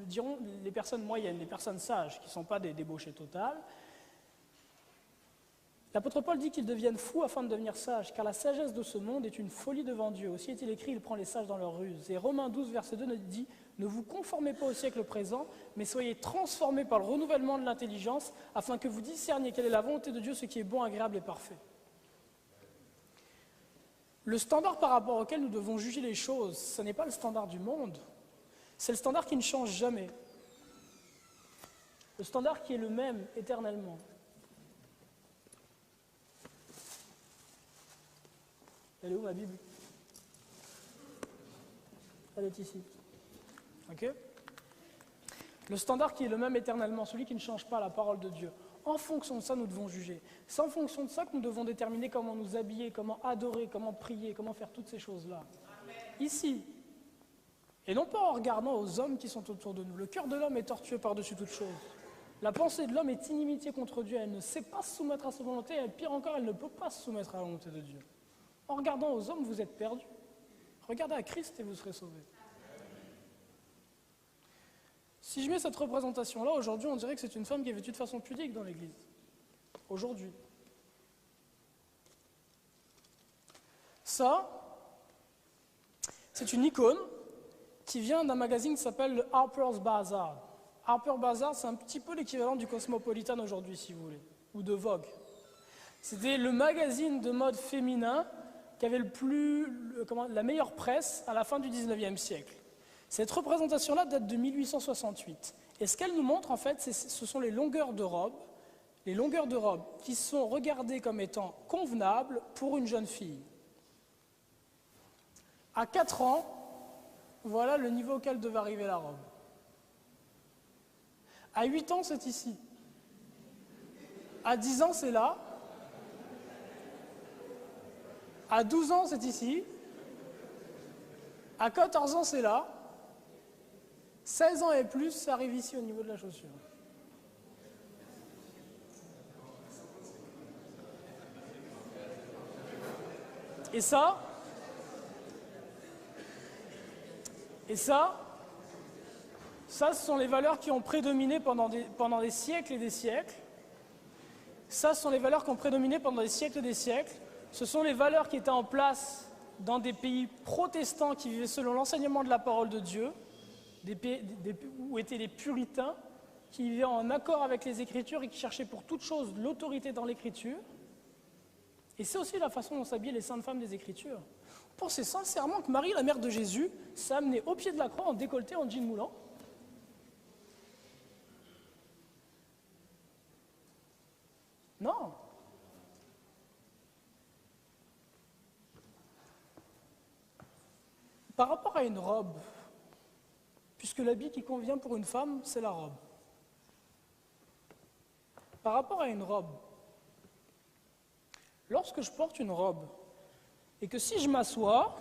diront les personnes moyennes, les personnes sages, qui ne sont pas des débauchés totales, L'apôtre Paul dit qu'ils deviennent fous afin de devenir sages, car la sagesse de ce monde est une folie devant Dieu. Aussi est-il écrit, il prend les sages dans leur ruse. Et Romains 12, verset 2 nous dit, ne vous conformez pas au siècle présent, mais soyez transformés par le renouvellement de l'intelligence, afin que vous discerniez quelle est la volonté de Dieu, ce qui est bon, agréable et parfait. Le standard par rapport auquel nous devons juger les choses, ce n'est pas le standard du monde, c'est le standard qui ne change jamais. Le standard qui est le même éternellement. Elle est où ma Bible? Elle est ici. Ok? Le standard qui est le même éternellement, celui qui ne change pas la parole de Dieu. En fonction de ça, nous devons juger. C'est en fonction de ça que nous devons déterminer comment nous habiller, comment adorer, comment prier, comment faire toutes ces choses-là. Ici. Et non pas en regardant aux hommes qui sont autour de nous. Le cœur de l'homme est tortueux par-dessus toute chose. La pensée de l'homme est inimitié contre Dieu. Elle ne sait pas se soumettre à sa volonté, et pire encore, elle ne peut pas se soumettre à la volonté de Dieu. En regardant aux hommes, vous êtes perdus. Regardez à Christ et vous serez sauvés. Si je mets cette représentation-là, aujourd'hui, on dirait que c'est une femme qui est vêtue de façon pudique dans l'église. Aujourd'hui. Ça, c'est une icône qui vient d'un magazine qui s'appelle le Harper's Bazaar. Harper's Bazaar, c'est un petit peu l'équivalent du Cosmopolitan aujourd'hui, si vous voulez, ou de Vogue. C'était le magazine de mode féminin qui avait la meilleure presse à la fin du 19e siècle. Cette représentation-là date de 1868. Et ce qu'elle nous montre, en fait, ce sont les longueurs de robe qui sont regardées comme étant convenables pour une jeune fille. À 4 ans, voilà le niveau auquel devait arriver la robe. À 8 ans, c'est ici. À 10 ans, c'est là. À 12 ans, c'est ici. À 14 ans, c'est là. 16 ans et plus, ça arrive ici au niveau de la chaussure. Et ça, ce sont les valeurs qui ont prédominé pendant des siècles et des siècles. Ça, ce sont les valeurs qui ont prédominé pendant des siècles et des siècles. Ce sont les valeurs qui étaient en place dans des pays protestants qui vivaient selon l'enseignement de la parole de Dieu, où étaient les puritains, qui vivaient en accord avec les Écritures et qui cherchaient pour toute chose l'autorité dans l'Écriture. Et c'est aussi la façon dont s'habillaient les saintes femmes des Écritures. Vous pensez sincèrement que Marie, la mère de Jésus, s'est amenée au pied de la croix en décolleté, en jean moulant? Non. Par rapport à une robe, puisque l'habit qui convient pour une femme, c'est la robe. Par rapport à une robe, lorsque je porte une robe, et que si je m'assois,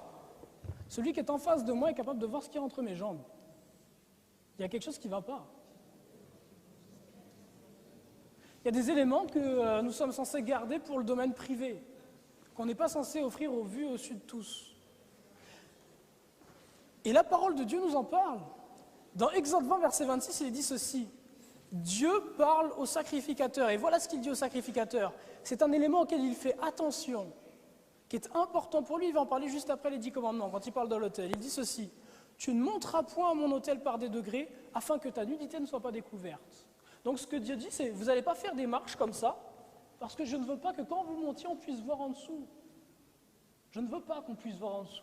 celui qui est en face de moi est capable de voir ce qu'il y a entre mes jambes, il y a quelque chose qui ne va pas. Il y a des éléments que nous sommes censés garder pour le domaine privé, qu'on n'est pas censé offrir aux vues au-dessus de tous. Et la parole de Dieu nous en parle. Dans Exode 20, verset 26, il est dit ceci. Dieu parle au sacrificateur. Et voilà ce qu'il dit au sacrificateur. C'est un élément auquel il fait attention, qui est important pour lui. Il va en parler juste après les 10 commandements, quand il parle de l'autel. Il dit ceci. Tu ne monteras point à mon autel par des degrés, afin que ta nudité ne soit pas découverte. Donc ce que Dieu dit, c'est, vous n'allez pas faire des marches comme ça, parce que je ne veux pas que quand vous montiez, on puisse voir en dessous. Je ne veux pas qu'on puisse voir en dessous.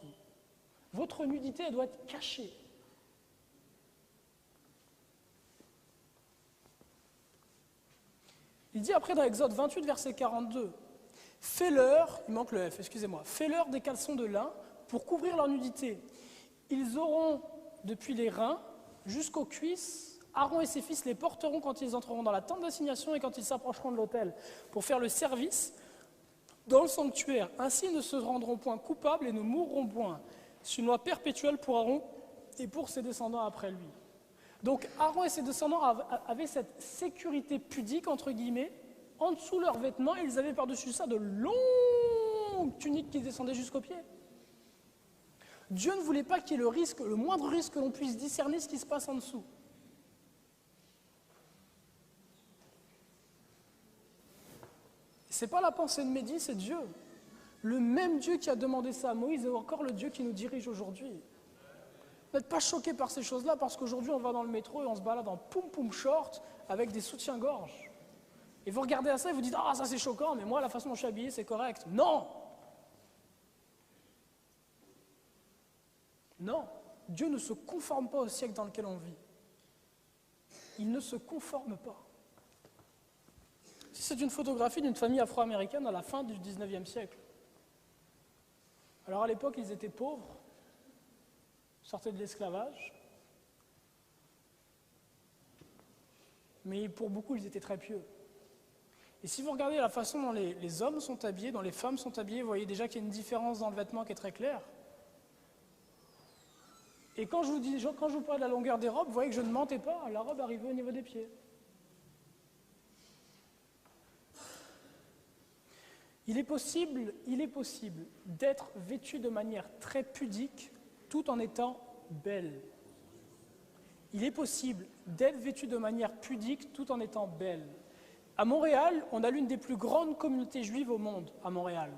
Votre nudité, elle doit être cachée. Il dit après dans Exode 28, verset 42, « Fais-leur, il manque le F, excusez-moi, fais-leur des caleçons de lin pour couvrir leur nudité. Ils auront depuis les reins jusqu'aux cuisses. Aaron et ses fils les porteront quand ils entreront dans la tente d'assignation et quand ils s'approcheront de l'autel pour faire le service dans le sanctuaire. Ainsi ils ne se rendront point coupables et ne mourront point. C'est une loi perpétuelle pour Aaron et pour ses descendants après lui. » Donc Aaron et ses descendants avaient cette sécurité pudique, entre guillemets, en dessous de leurs vêtements, et ils avaient par-dessus ça de longues tuniques qui descendaient jusqu'aux pieds. Dieu ne voulait pas qu'il y ait le moindre risque que l'on puisse discerner ce qui se passe en dessous. C'est pas la pensée de Mehdi, c'est Dieu. Le même Dieu qui a demandé ça à Moïse est encore le Dieu qui nous dirige aujourd'hui. N'êtes pas choqués par ces choses-là parce qu'aujourd'hui on va dans le métro et on se balade en poum-poum short avec des soutiens-gorge. Et vous regardez à ça et vous dites « Ah, ça c'est choquant, mais moi la façon dont je suis habillé c'est correct. » Non! Non, Dieu ne se conforme pas au siècle dans lequel on vit. Il ne se conforme pas. C'est une photographie d'une famille afro-américaine à la fin du 19e siècle. Alors à l'époque, ils étaient pauvres, sortaient de l'esclavage, mais pour beaucoup, ils étaient très pieux. Et si vous regardez la façon dont les hommes sont habillés, dont les femmes sont habillées, vous voyez déjà qu'il y a une différence dans le vêtement qui est très claire. Et quand je vous parle de la longueur des robes, vous voyez que je ne mentais pas, la robe arrivait au niveau des pieds. Il est possible d'être vêtu de manière très pudique tout en étant belle. Il est possible d'être vêtu de manière pudique tout en étant belle. À Montréal, on a l'une des plus grandes communautés juives au monde, à Montréal.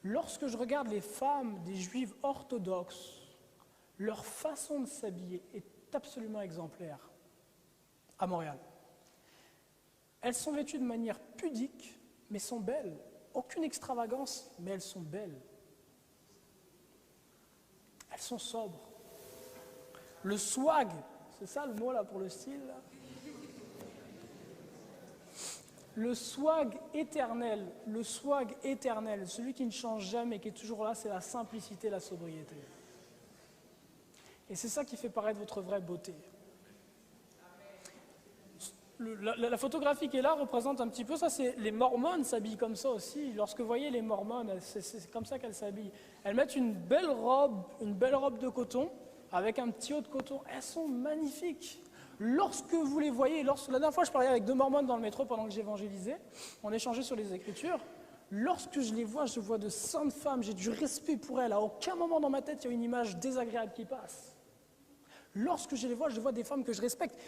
Lorsque je regarde les femmes des juives orthodoxes, leur façon de s'habiller est absolument exemplaire à Montréal. Elles sont vêtues de manière pudique, mais sont belles. Aucune extravagance, mais elles sont belles. Elles sont sobres. Le swag, c'est ça le mot là pour le style là? Le swag éternel, celui qui ne change jamais, qui est toujours là, c'est la simplicité, la sobriété. Et c'est ça qui fait paraître votre vraie beauté. La photographie qui est là représente un petit peu ça, c'est les mormones s'habillent comme ça aussi. Lorsque vous voyez les mormones, c'est comme ça qu'elles s'habillent. Elles mettent une belle robe de coton, avec un petit haut de coton. Elles sont magnifiques. Lorsque vous les voyez, la dernière fois je parlais avec 2 mormones dans le métro pendant que j'évangélisais, on échangeait sur les Écritures. Lorsque je les vois, je vois de saintes femmes, j'ai du respect pour elles. À aucun moment dans ma tête, il y a une image désagréable qui passe. Lorsque je vois des femmes que je respecte.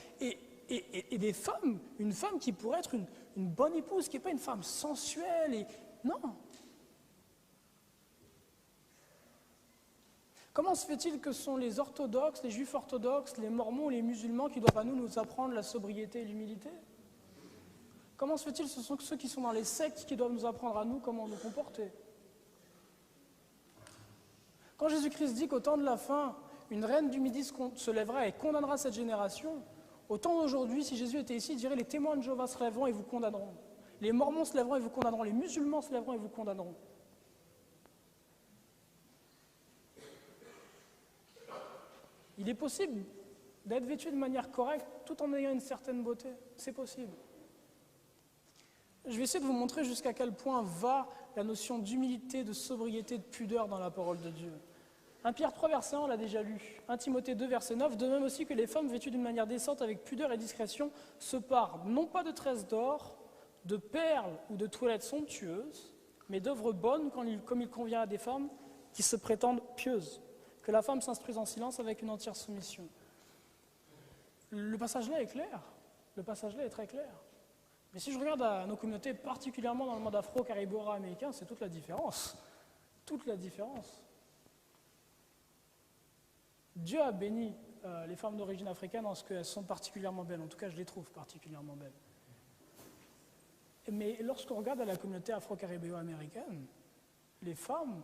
Et des femmes, une femme qui pourrait être une bonne épouse, qui n'est pas une femme sensuelle. Non. Comment se fait-il que ce sont les orthodoxes, les juifs orthodoxes, les mormons, les musulmans qui doivent à nous apprendre la sobriété et l'humilité? Comment se fait-il que ce sont ceux qui sont dans les sectes qui doivent nous apprendre à nous comment nous comporter? Quand Jésus-Christ dit qu'au temps de la fin, une reine du Midi se lèvera et condamnera cette génération, au temps d'aujourd'hui, si Jésus était ici, il dirait les témoins de Jéhovah se lèveront et vous condamneront. Les mormons se lèveront et vous condamneront. Les musulmans se lèveront et vous condamneront. Il est possible d'être vêtu de manière correcte tout en ayant une certaine beauté. C'est possible. Je vais essayer de vous montrer jusqu'à quel point va la notion d'humilité, de sobriété, de pudeur dans la parole de Dieu. 1 Pierre 3, verset 1, on l'a déjà lu. 1 Timothée 2, verset 9, de même aussi que les femmes vêtues d'une manière décente avec pudeur et discrétion se parent, non pas de tresses d'or, de perles ou de toilettes somptueuses, mais d'œuvres bonnes comme il convient à des femmes qui se prétendent pieuses. Que la femme s'instruise en silence avec une entière soumission. Le passage là est clair. Le passage là est très clair. Mais si je regarde à nos communautés, particulièrement dans le monde afro-caribéo-américain, c'est toute la différence. Toute la différence. Dieu a béni les femmes d'origine africaine en ce qu'elles sont particulièrement belles. En tout cas, je les trouve particulièrement belles. Mais lorsqu'on regarde à la communauté afro-caribéo-américaine, les femmes,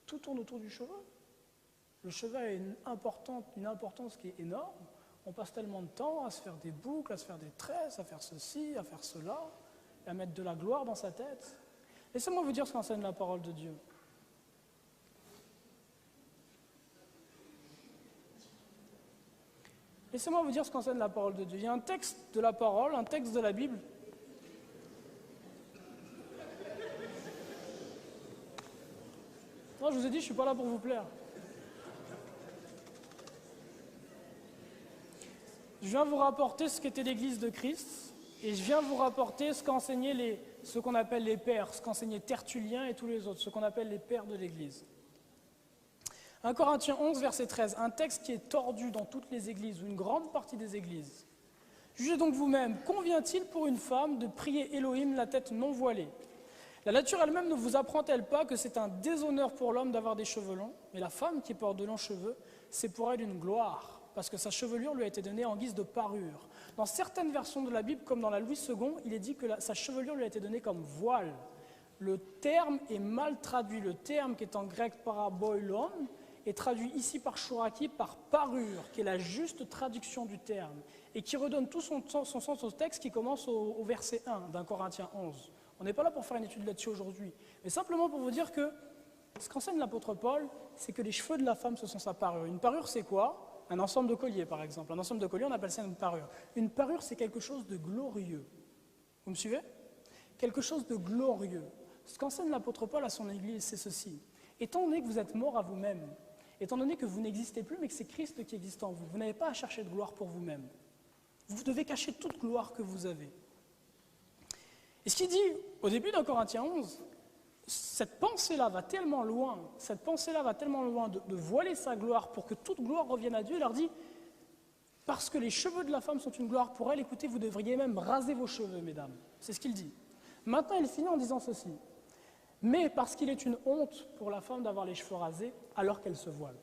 tout tourne autour du cheveu. Le cheveu a une importance qui est énorme. On passe tellement de temps à se faire des boucles, à se faire des tresses, à faire ceci, à faire cela, et à mettre de la gloire dans sa tête. Laissez-moi vous dire ce qu'enseigne la parole de Dieu. Laissez-moi vous dire ce qu'enseigne la parole de Dieu. Il y a un texte de la parole, un texte de la Bible. Non, je vous ai dit, je ne suis pas là pour vous plaire. Je viens vous rapporter ce qu'était l'Église de Christ, et je viens vous rapporter ce qu'enseignaient ce qu'on appelle les pères, ce qu'enseignaient Tertullien et tous les autres, ce qu'on appelle les pères de l'Église. 1 Corinthiens 11, verset 13, un texte qui est tordu dans toutes les églises, ou une grande partie des églises. Jugez donc vous-même, convient-il pour une femme de prier Elohim la tête non voilée? La nature elle-même ne vous apprend-elle pas que c'est un déshonneur pour l'homme d'avoir des cheveux longs? Mais la femme qui porte de longs cheveux, c'est pour elle une gloire, parce que sa chevelure lui a été donnée en guise de parure. Dans certaines versions de la Bible, comme dans la Louis II, il est dit que sa chevelure lui a été donnée comme voile. Le terme est mal traduit. Le terme qui est en grec paraboilon est traduit ici par Chouraki par parure, qui est la juste traduction du terme, et qui redonne tout son sens au texte qui commence au verset 1 d'un Corinthiens 11. On n'est pas là pour faire une étude là-dessus aujourd'hui, mais simplement pour vous dire que ce qu'enseigne l'apôtre Paul, c'est que les cheveux de la femme, ce sont sa parure. Une parure, c'est quoi? Un ensemble de colliers, par exemple. Un ensemble de colliers, on appelle ça une parure. Une parure, c'est quelque chose de glorieux. Vous me suivez? Quelque chose de glorieux. Ce qu'enseigne l'apôtre Paul à son Église, c'est ceci. Étant donné que vous êtes mort à vous-même, étant donné que vous n'existez plus, mais que c'est Christ qui existe en vous, vous n'avez pas à chercher de gloire pour vous-même. Vous devez cacher toute gloire que vous avez. Et ce qu'il dit au début d'un Corinthiens 11, cette pensée-là va tellement loin, de voiler sa gloire pour que toute gloire revienne à Dieu. Il leur dit, parce que les cheveux de la femme sont une gloire pour elle, écoutez, vous devriez même raser vos cheveux, mesdames. C'est ce qu'il dit. Maintenant, il finit en disant ceci. Mais parce qu'il est une honte pour la femme d'avoir les cheveux rasés alors qu'elle se voile.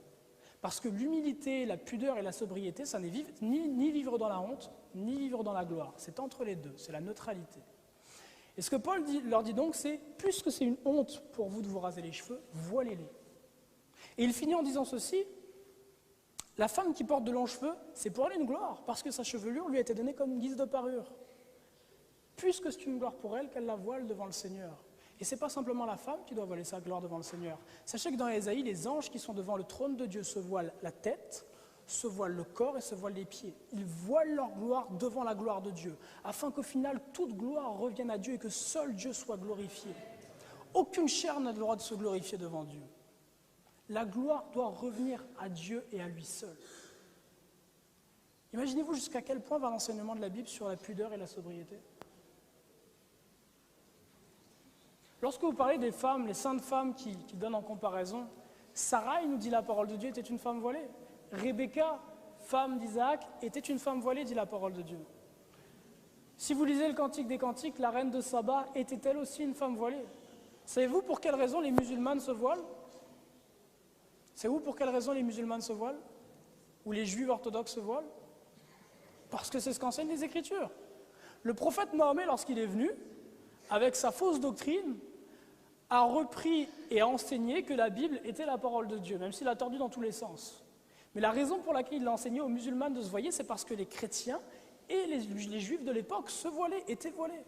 Parce que l'humilité, la pudeur et la sobriété, ça n'est ni vivre dans la honte, ni vivre dans la gloire. C'est entre les deux, c'est la neutralité. Et ce que Paul leur dit donc, c'est, puisque c'est une honte pour vous de vous raser les cheveux, voilez-les. Et il finit en disant ceci, la femme qui porte de longs cheveux, c'est pour elle une gloire, parce que sa chevelure lui a été donnée comme une guise de parure. Puisque c'est une gloire pour elle, qu'elle la voile devant le Seigneur. Et ce n'est pas simplement la femme qui doit voiler sa gloire devant le Seigneur. Sachez que dans Ésaïe, les anges qui sont devant le trône de Dieu se voilent la tête, se voilent le corps et se voilent les pieds. Ils voilent leur gloire devant la gloire de Dieu, afin qu'au final, toute gloire revienne à Dieu et que seul Dieu soit glorifié. Aucune chair n'a le droit de se glorifier devant Dieu. La gloire doit revenir à Dieu et à lui seul. Imaginez-vous jusqu'à quel point va l'enseignement de la Bible sur la pudeur et la sobriété. Lorsque vous parlez des femmes, les saintes femmes qui donnent en comparaison, Sarai, nous dit la parole de Dieu, était une femme voilée. Rebecca, femme d'Isaac, était une femme voilée, dit la parole de Dieu. Si vous lisez le Cantique des Cantiques, la reine de Saba était-elle aussi une femme voilée? Savez-vous pour quelle raison les musulmanes se voilent? Savez-vous pour quelle raison les musulmanes se voilent? Ou les juifs orthodoxes se voilent? Parce que c'est ce qu'enseignent les Écritures. Le prophète Mahomet, lorsqu'il est venu, avec sa fausse doctrine, a repris et a enseigné que la Bible était la parole de Dieu, même s'il a tordu dans tous les sens. Mais la raison pour laquelle il a enseigné aux musulmans de se voiler, c'est parce que les chrétiens et les juifs de l'époque se voilaient, étaient voilés.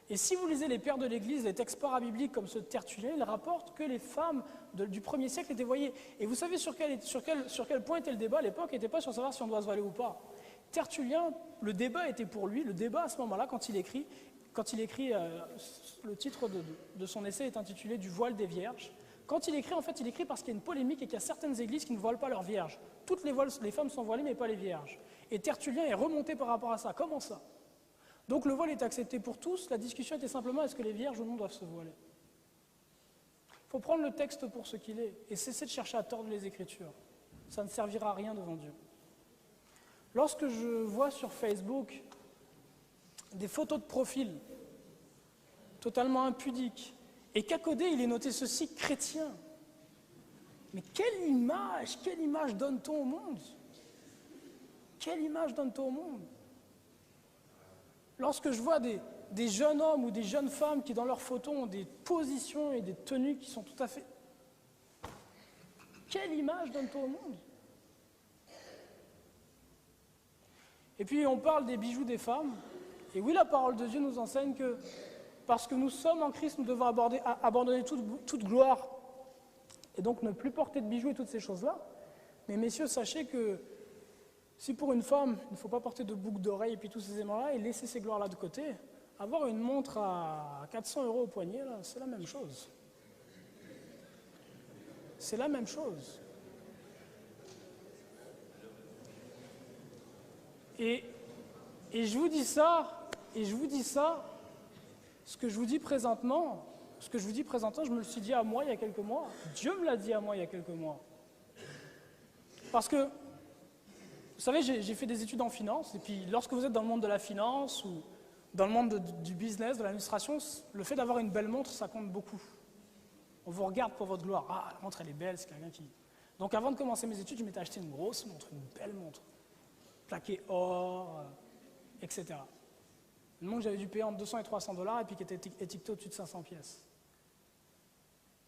Et si vous lisez les pères de l'Église, les textes parabibliques comme ceux de Tertullien, ils rapportent que les femmes du 1er siècle étaient voilées. Et vous savez sur quel point était le débat à l'époque? N'était pas sur savoir si on doit se voiler ou pas. Tertullien, le débat était pour lui, le débat à ce moment-là, quand il écrit, le titre de son essai est intitulé « Du voile des vierges ». Quand il écrit, en fait, il écrit parce qu'il y a une polémique et qu'il y a certaines églises qui ne voilent pas leurs vierges. Toutes les femmes sont voilées, mais pas les vierges. Et Tertullien est remonté par rapport à ça. Comment ça? Donc le voile est accepté pour tous. La discussion était simplement est-ce que les vierges ou non doivent se voiler? Il faut prendre le texte pour ce qu'il est et cesser de chercher à tordre les Écritures. Ça ne servira à rien devant Dieu. Lorsque je vois sur Facebook des photos de profil totalement impudiques, et qu'à côté, il est noté ceci, chrétien. Mais quelle image donne-t-on au monde? Quelle image donne-t-on au monde? Lorsque je vois des jeunes hommes ou des jeunes femmes qui, dans leurs photos, ont des positions et des tenues qui sont tout à fait... Quelle image donne-t-on au monde? Et puis, on parle des bijoux des femmes. Et oui, la parole de Dieu nous enseigne que parce que nous sommes en Christ, nous devons abandonner toute gloire et donc ne plus porter de bijoux et toutes ces choses-là. Mais messieurs, sachez que si pour une femme, il ne faut pas porter de boucles d'oreilles et puis tous ces éléments-là et laisser ces gloires-là de côté, avoir une montre à 400 € au poignet, là, c'est la même chose. C'est la même chose. Et je vous dis ça, ce que je vous dis présentement, je me le suis dit à moi il y a quelques mois. Dieu me l'a dit à moi il y a quelques mois. Parce que Vous savez, j'ai fait des études en finance, et puis lorsque vous êtes dans le monde de la finance ou dans le monde du business, de l'administration, le fait d'avoir une belle montre, ça compte beaucoup. On vous regarde pour votre gloire. Ah, la montre, elle est belle, c'est quelqu'un qui... Donc avant de commencer mes études, je m'étais acheté une grosse montre, une belle montre, plaquée or, etc. Une montre que j'avais dû payer entre 200 et 300 $, et puis qui était étiquetée au-dessus de 500 pièces.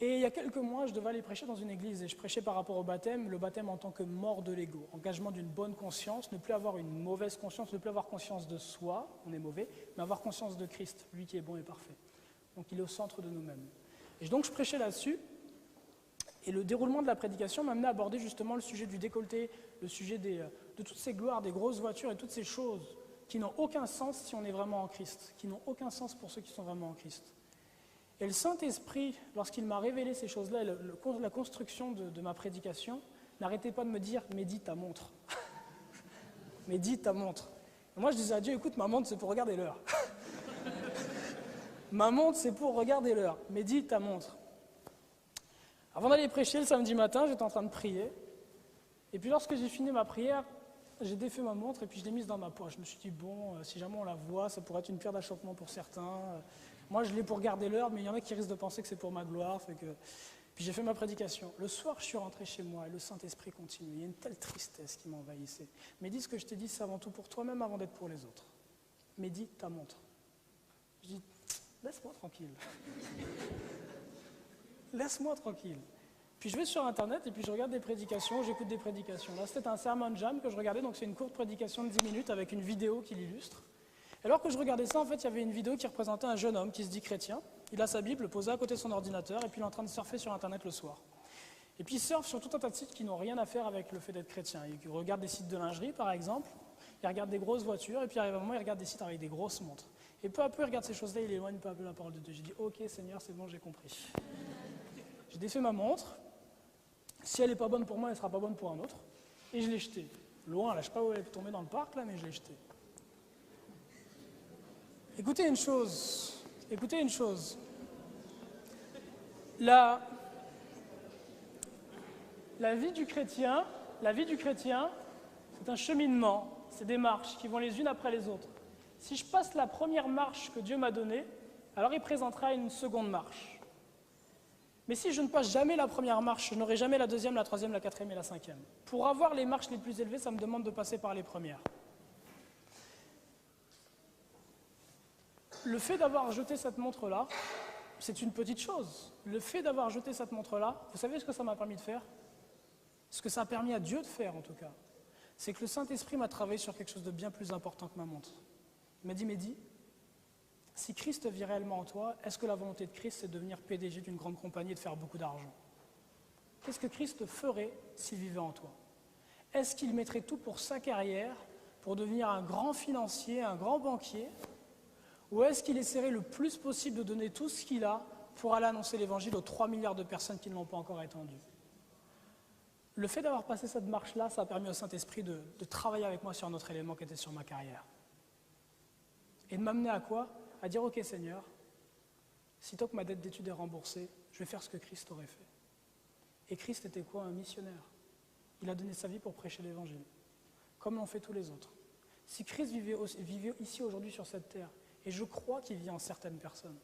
Et il y a quelques mois, je devais aller prêcher dans une église, et je prêchais par rapport au baptême, le baptême en tant que mort de l'ego, engagement d'une bonne conscience, ne plus avoir une mauvaise conscience, ne plus avoir conscience de soi, on est mauvais, mais avoir conscience de Christ, lui qui est bon et parfait. Donc il est au centre de nous-mêmes. Et donc je prêchais là-dessus, et le déroulement de la prédication m'a amené à aborder justement le sujet du décolleté, le sujet de toutes ces gloires, des grosses voitures et toutes ces choses qui n'ont aucun sens si on est vraiment en Christ, qui n'ont aucun sens pour ceux qui sont vraiment en Christ. Et le Saint-Esprit, lorsqu'il m'a révélé ces choses-là, la construction de ma prédication, n'arrêtait pas de me dire « médite ta montre ». Médite ta montre. Et moi je disais à Dieu « écoute, ma montre c'est pour regarder l'heure ». Ma montre c'est pour regarder l'heure. Médite ta montre. Avant d'aller prêcher le samedi matin, j'étais en train de prier. Et puis lorsque j'ai fini ma prière, j'ai défait ma montre et puis je l'ai mise dans ma poche. Je me suis dit, bon, si jamais on la voit, ça pourrait être une pierre d'achoppement pour certains. Moi, je l'ai pour garder l'heure, mais il y en a qui risquent de penser que c'est pour ma gloire. Puis j'ai fait ma prédication. Le soir, je suis rentré chez moi et le Saint-Esprit continue. Il y a une telle tristesse qui m'envahissait. Mais dis ce que je t'ai dit, c'est avant tout pour toi, même avant d'être pour les autres. Médite ta montre. Je dis, laisse-moi tranquille. Laisse-moi tranquille. Puis je vais sur Internet et puis je regarde des prédications, j'écoute des prédications. Là, c'était un sermon jam que je regardais, donc c'est une courte prédication de 10 minutes avec une vidéo qui l'illustre. Et alors que je regardais ça, en fait, il y avait une vidéo qui représentait un jeune homme qui se dit chrétien. Il a sa Bible posée à côté de son ordinateur et puis il est en train de surfer sur Internet le soir. Et puis il surfe sur tout un tas de sites qui n'ont rien à faire avec le fait d'être chrétien. Il regarde des sites de lingerie, par exemple, il regarde des grosses voitures et puis à un moment, il regarde des sites avec des grosses montres. Et peu à peu, il regarde ces choses-là, il éloigne peu à peu la parole de Dieu. J'ai dit, ok Seigneur, c'est bon, j'ai compris. J'ai défait ma montre. Si elle n'est pas bonne pour moi, elle ne sera pas bonne pour un autre. Et je l'ai jetée. Loin, là, je ne sais pas où elle est tombée dans le parc, là, mais je l'ai jetée. Écoutez une chose. La vie du chrétien, c'est un cheminement, c'est des marches qui vont les unes après les autres. Si je passe la première marche que Dieu m'a donnée, alors il présentera une seconde marche. Mais si je ne passe jamais la première marche, je n'aurai jamais la deuxième, la troisième, la quatrième et la cinquième. Pour avoir les marches les plus élevées, ça me demande de passer par les premières. Le fait d'avoir jeté cette montre-là, c'est une petite chose. Le fait d'avoir jeté cette montre-là, vous savez ce que ça m'a permis de faire? Ce que ça a permis à Dieu de faire, en tout cas. C'est que le Saint-Esprit m'a travaillé sur quelque chose de bien plus important que ma montre. Il m'a dit, Mehdi, si Christ vit réellement en toi, est-ce que la volonté de Christ, c'est de devenir PDG d'une grande compagnie et de faire beaucoup d'argent? Qu'est-ce que Christ ferait s'il vivait en toi? Est-ce qu'il mettrait tout pour sa carrière, pour devenir un grand financier, un grand banquier? Ou est-ce qu'il essaierait le plus possible de donner tout ce qu'il a pour aller annoncer l'évangile aux 3 milliards de personnes qui ne l'ont pas encore étendu? Le fait d'avoir passé cette marche-là, ça a permis au Saint-Esprit de travailler avec moi sur un autre élément qui était sur ma carrière. Et de m'amener à quoi? À dire, ok Seigneur, sitôt que ma dette d'études est remboursée, je vais faire ce que Christ aurait fait. Et Christ était quoi? Un missionnaire. Il a donné sa vie pour prêcher l'évangile, comme l'ont fait tous les autres. Si Christ vivait ici aujourd'hui sur cette terre, et je crois qu'il vit en certaines personnes,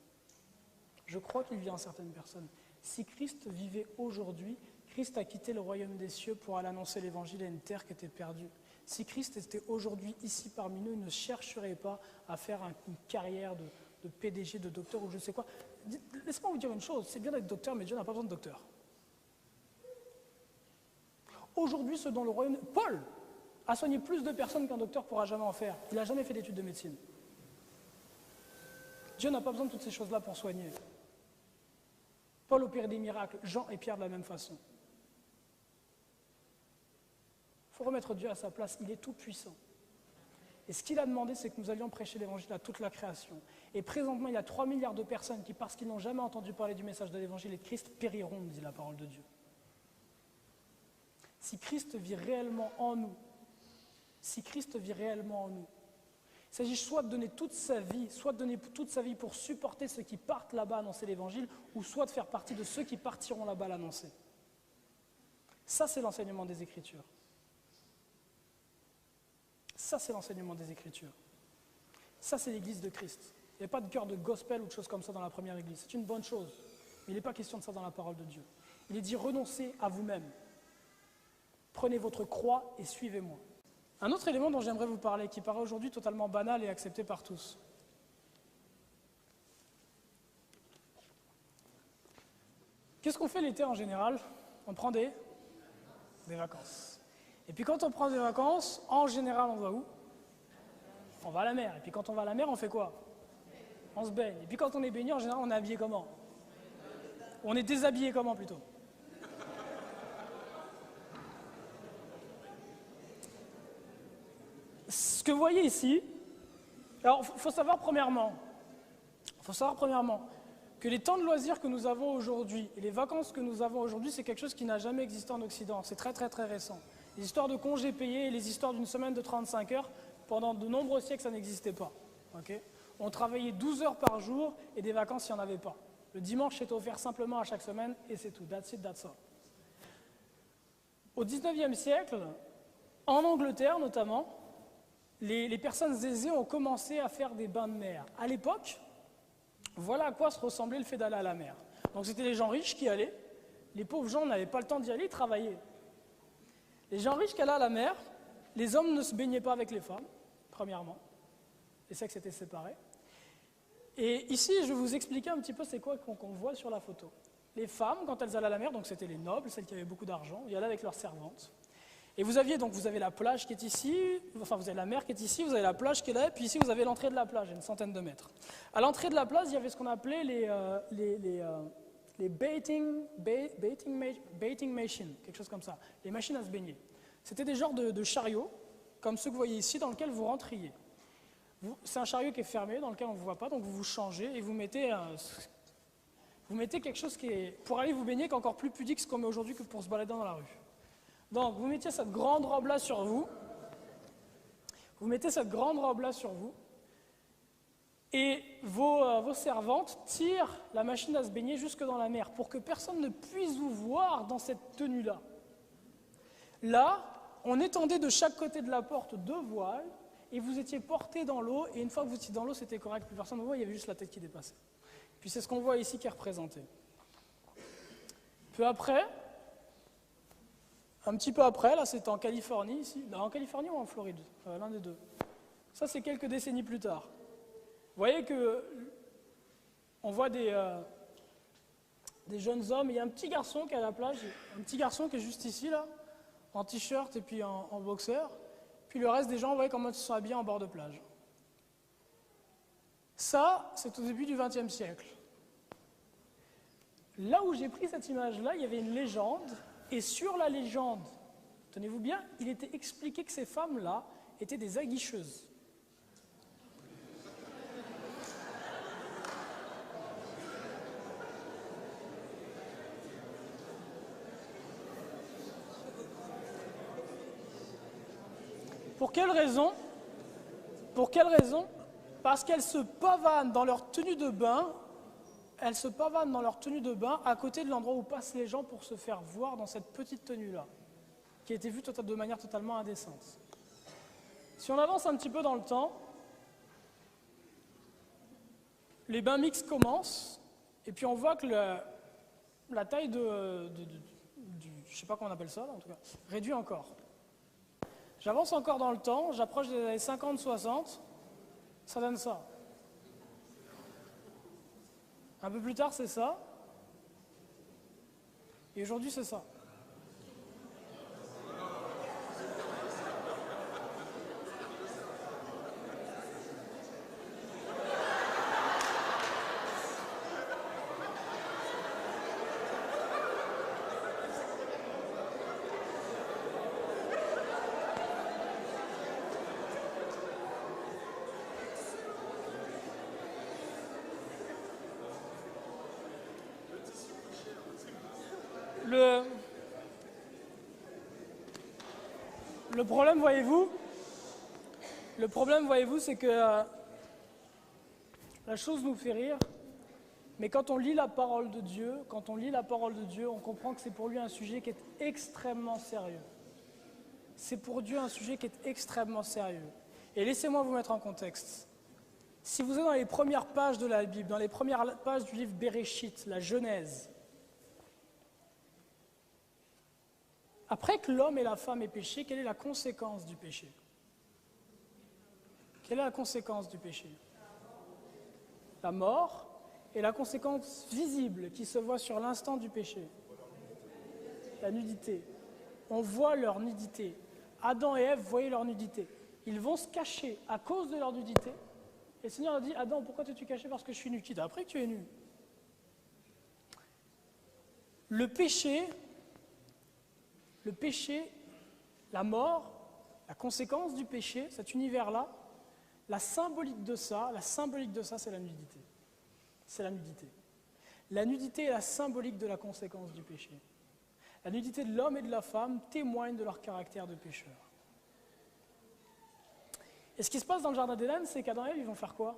si Christ vivait aujourd'hui, Christ a quitté le royaume des cieux pour aller annoncer l'évangile à une terre qui était perdue. Si Christ était aujourd'hui ici parmi nous, il ne chercherait pas à faire une carrière de PDG, de docteur ou je ne sais quoi. Laissez-moi vous dire une chose, c'est bien d'être docteur, mais Dieu n'a pas besoin de docteur. Aujourd'hui, ce dont le royaume... Paul a soigné plus de personnes qu'un docteur ne pourra jamais en faire. Il n'a jamais fait d'études de médecine. Dieu n'a pas besoin de toutes ces choses-là pour soigner. Paul opérait des miracles, Jean et Pierre de la même façon. Il faut remettre Dieu à sa place, il est tout puissant. Et ce qu'il a demandé, c'est que nous allions prêcher l'évangile à toute la création. Et présentement, il y a 3 milliards de personnes qui, parce qu'ils n'ont jamais entendu parler du message de l'évangile et de Christ, périront, dit la parole de Dieu. Si Christ vit réellement en nous, il s'agit soit de donner toute sa vie, pour supporter ceux qui partent là-bas annoncer l'évangile, ou soit de faire partie de ceux qui partiront là-bas l'annoncer. Ça, c'est l'enseignement des Écritures. Ça, c'est l'enseignement des Écritures. Ça, c'est l'Église de Christ. Il n'y a pas de cœur de gospel ou de choses comme ça dans la première Église. C'est une bonne chose. Mais il n'est pas question de ça dans la parole de Dieu. Il est dit, renoncez à vous-même. Prenez votre croix et suivez-moi. Un autre élément dont j'aimerais vous parler, qui paraît aujourd'hui totalement banal et accepté par tous. Qu'est-ce qu'on fait l'été en général? On prend des vacances. Et puis quand on prend des vacances, en général, on va où? On va à la mer. Et puis quand on va à la mer, on fait quoi? On se baigne. Et puis quand on est baigné, en général, on est habillé comment? On est déshabillé comment plutôt? Ce que vous voyez ici, alors il faut savoir premièrement que les temps de loisirs que nous avons aujourd'hui et les vacances que nous avons aujourd'hui, c'est quelque chose qui n'a jamais existé en Occident. C'est très très très récent. Les histoires de congés payés et les histoires d'une semaine de 35 heures, pendant de nombreux siècles, ça n'existait pas. Okay? On travaillait 12 heures par jour et des vacances, il n'y en avait pas. Le dimanche était offert simplement à chaque semaine et c'est tout. That's it, that's all. Au 19e siècle, en Angleterre notamment, les personnes aisées ont commencé à faire des bains de mer. À l'époque, voilà à quoi se ressemblait le fait d'aller à la mer. Donc c'était les gens riches qui allaient, les pauvres gens n'avaient pas le temps d'y aller, ils travaillaient. Les gens riches qui allaient à la mer, les hommes ne se baignaient pas avec les femmes, premièrement. Les sexes étaient séparés. Et ici, je vais vous expliquer un petit peu c'est quoi qu'on voit sur la photo. Les femmes, quand elles allaient à la mer, donc c'était les nobles, celles qui avaient beaucoup d'argent, ils allaient avec leurs servantes. Et vous avez la plage qui est ici, enfin vous avez la mer qui est ici, vous avez la plage qui est là, puis ici vous avez l'entrée de la plage, une centaine de mètres. À l'entrée de la plage, il y avait ce qu'on appelait les baiting machines, quelque chose comme ça, les machines à se baigner. C'était des genres de chariots, comme ceux que vous voyez ici, dans lesquels vous rentriez. C'est un chariot qui est fermé, dans lequel on ne vous voit pas, donc vous vous changez et vous mettez quelque chose qui est, pour aller vous baigner, qui est encore plus pudique ce qu'on met aujourd'hui que pour se balader dans la rue. Donc, vous mettiez cette grande robe-là sur vous. Et vos servantes tirent la machine à se baigner jusque dans la mer pour que personne ne puisse vous voir dans cette tenue-là. Là, on étendait de chaque côté de la porte 2 voiles et vous étiez portés dans l'eau. Et une fois que vous étiez dans l'eau, c'était correct, plus personne ne vous voit, il y avait juste la tête qui dépassait. Puis c'est ce qu'on voit ici qui est représenté. Un petit peu après, là c'était en Californie, ici. Non, en Californie ou en Floride, l'un des deux. Ça c'est quelques décennies plus tard. Vous voyez on voit des jeunes hommes, il y a un petit garçon qui est à la plage, un petit garçon qui est juste ici, là, en t-shirt et puis en boxeur. Puis le reste des gens, vous voyez comment ils se sont habillés en bord de plage. Ça, c'est au début du XXe siècle. Là où j'ai pris cette image-là, il y avait une légende. Et sur la légende, tenez-vous bien, il était expliqué que ces femmes-là étaient des aguicheuses. Pour quelle raison? Parce qu'elles se pavanent dans leur tenue de bain. Elles se pavanent dans leur tenue de bain à côté de l'endroit où passent les gens pour se faire voir dans cette petite tenue-là, qui a été vue de manière totalement indécente. Si on avance un petit peu dans le temps, les bains mixtes commencent, et puis on voit que la taille du, je ne sais pas comment on appelle ça, là, en tout cas, réduit encore. J'avance encore dans le temps, j'approche des années 50-60, ça donne ça. Un peu plus tard, c'est ça. Et aujourd'hui, c'est ça. Le problème, voyez-vous, c'est que la chose nous fait rire, mais quand on lit la parole de Dieu, on comprend que c'est pour lui un sujet qui est extrêmement sérieux. C'est pour Dieu un sujet qui est extrêmement sérieux. Et laissez-moi vous mettre en contexte. Si vous êtes dans les premières pages de la Bible, dans les premières pages du livre Béréchit, la Genèse, après que l'homme et la femme aient péché, quelle est la conséquence du péché? Quelle est la conséquence du péché? La mort. Et la conséquence visible qui se voit sur l'instant du péché? La nudité. On voit leur nudité. Adam et Ève voyaient leur nudité. Ils vont se cacher à cause de leur nudité. Et le Seigneur a dit, Adam, pourquoi t'es-tu caché? Parce que je suis nu. Qui t'a appris que tu es nu? Le péché, la mort, la conséquence du péché, cet univers-là, la symbolique de ça, c'est la nudité. C'est la nudité. La nudité est la symbolique de la conséquence du péché. La nudité de l'homme et de la femme témoigne de leur caractère de pécheur. Et ce qui se passe dans le jardin d'Éden, c'est qu'Adam et Ève, ils vont faire quoi?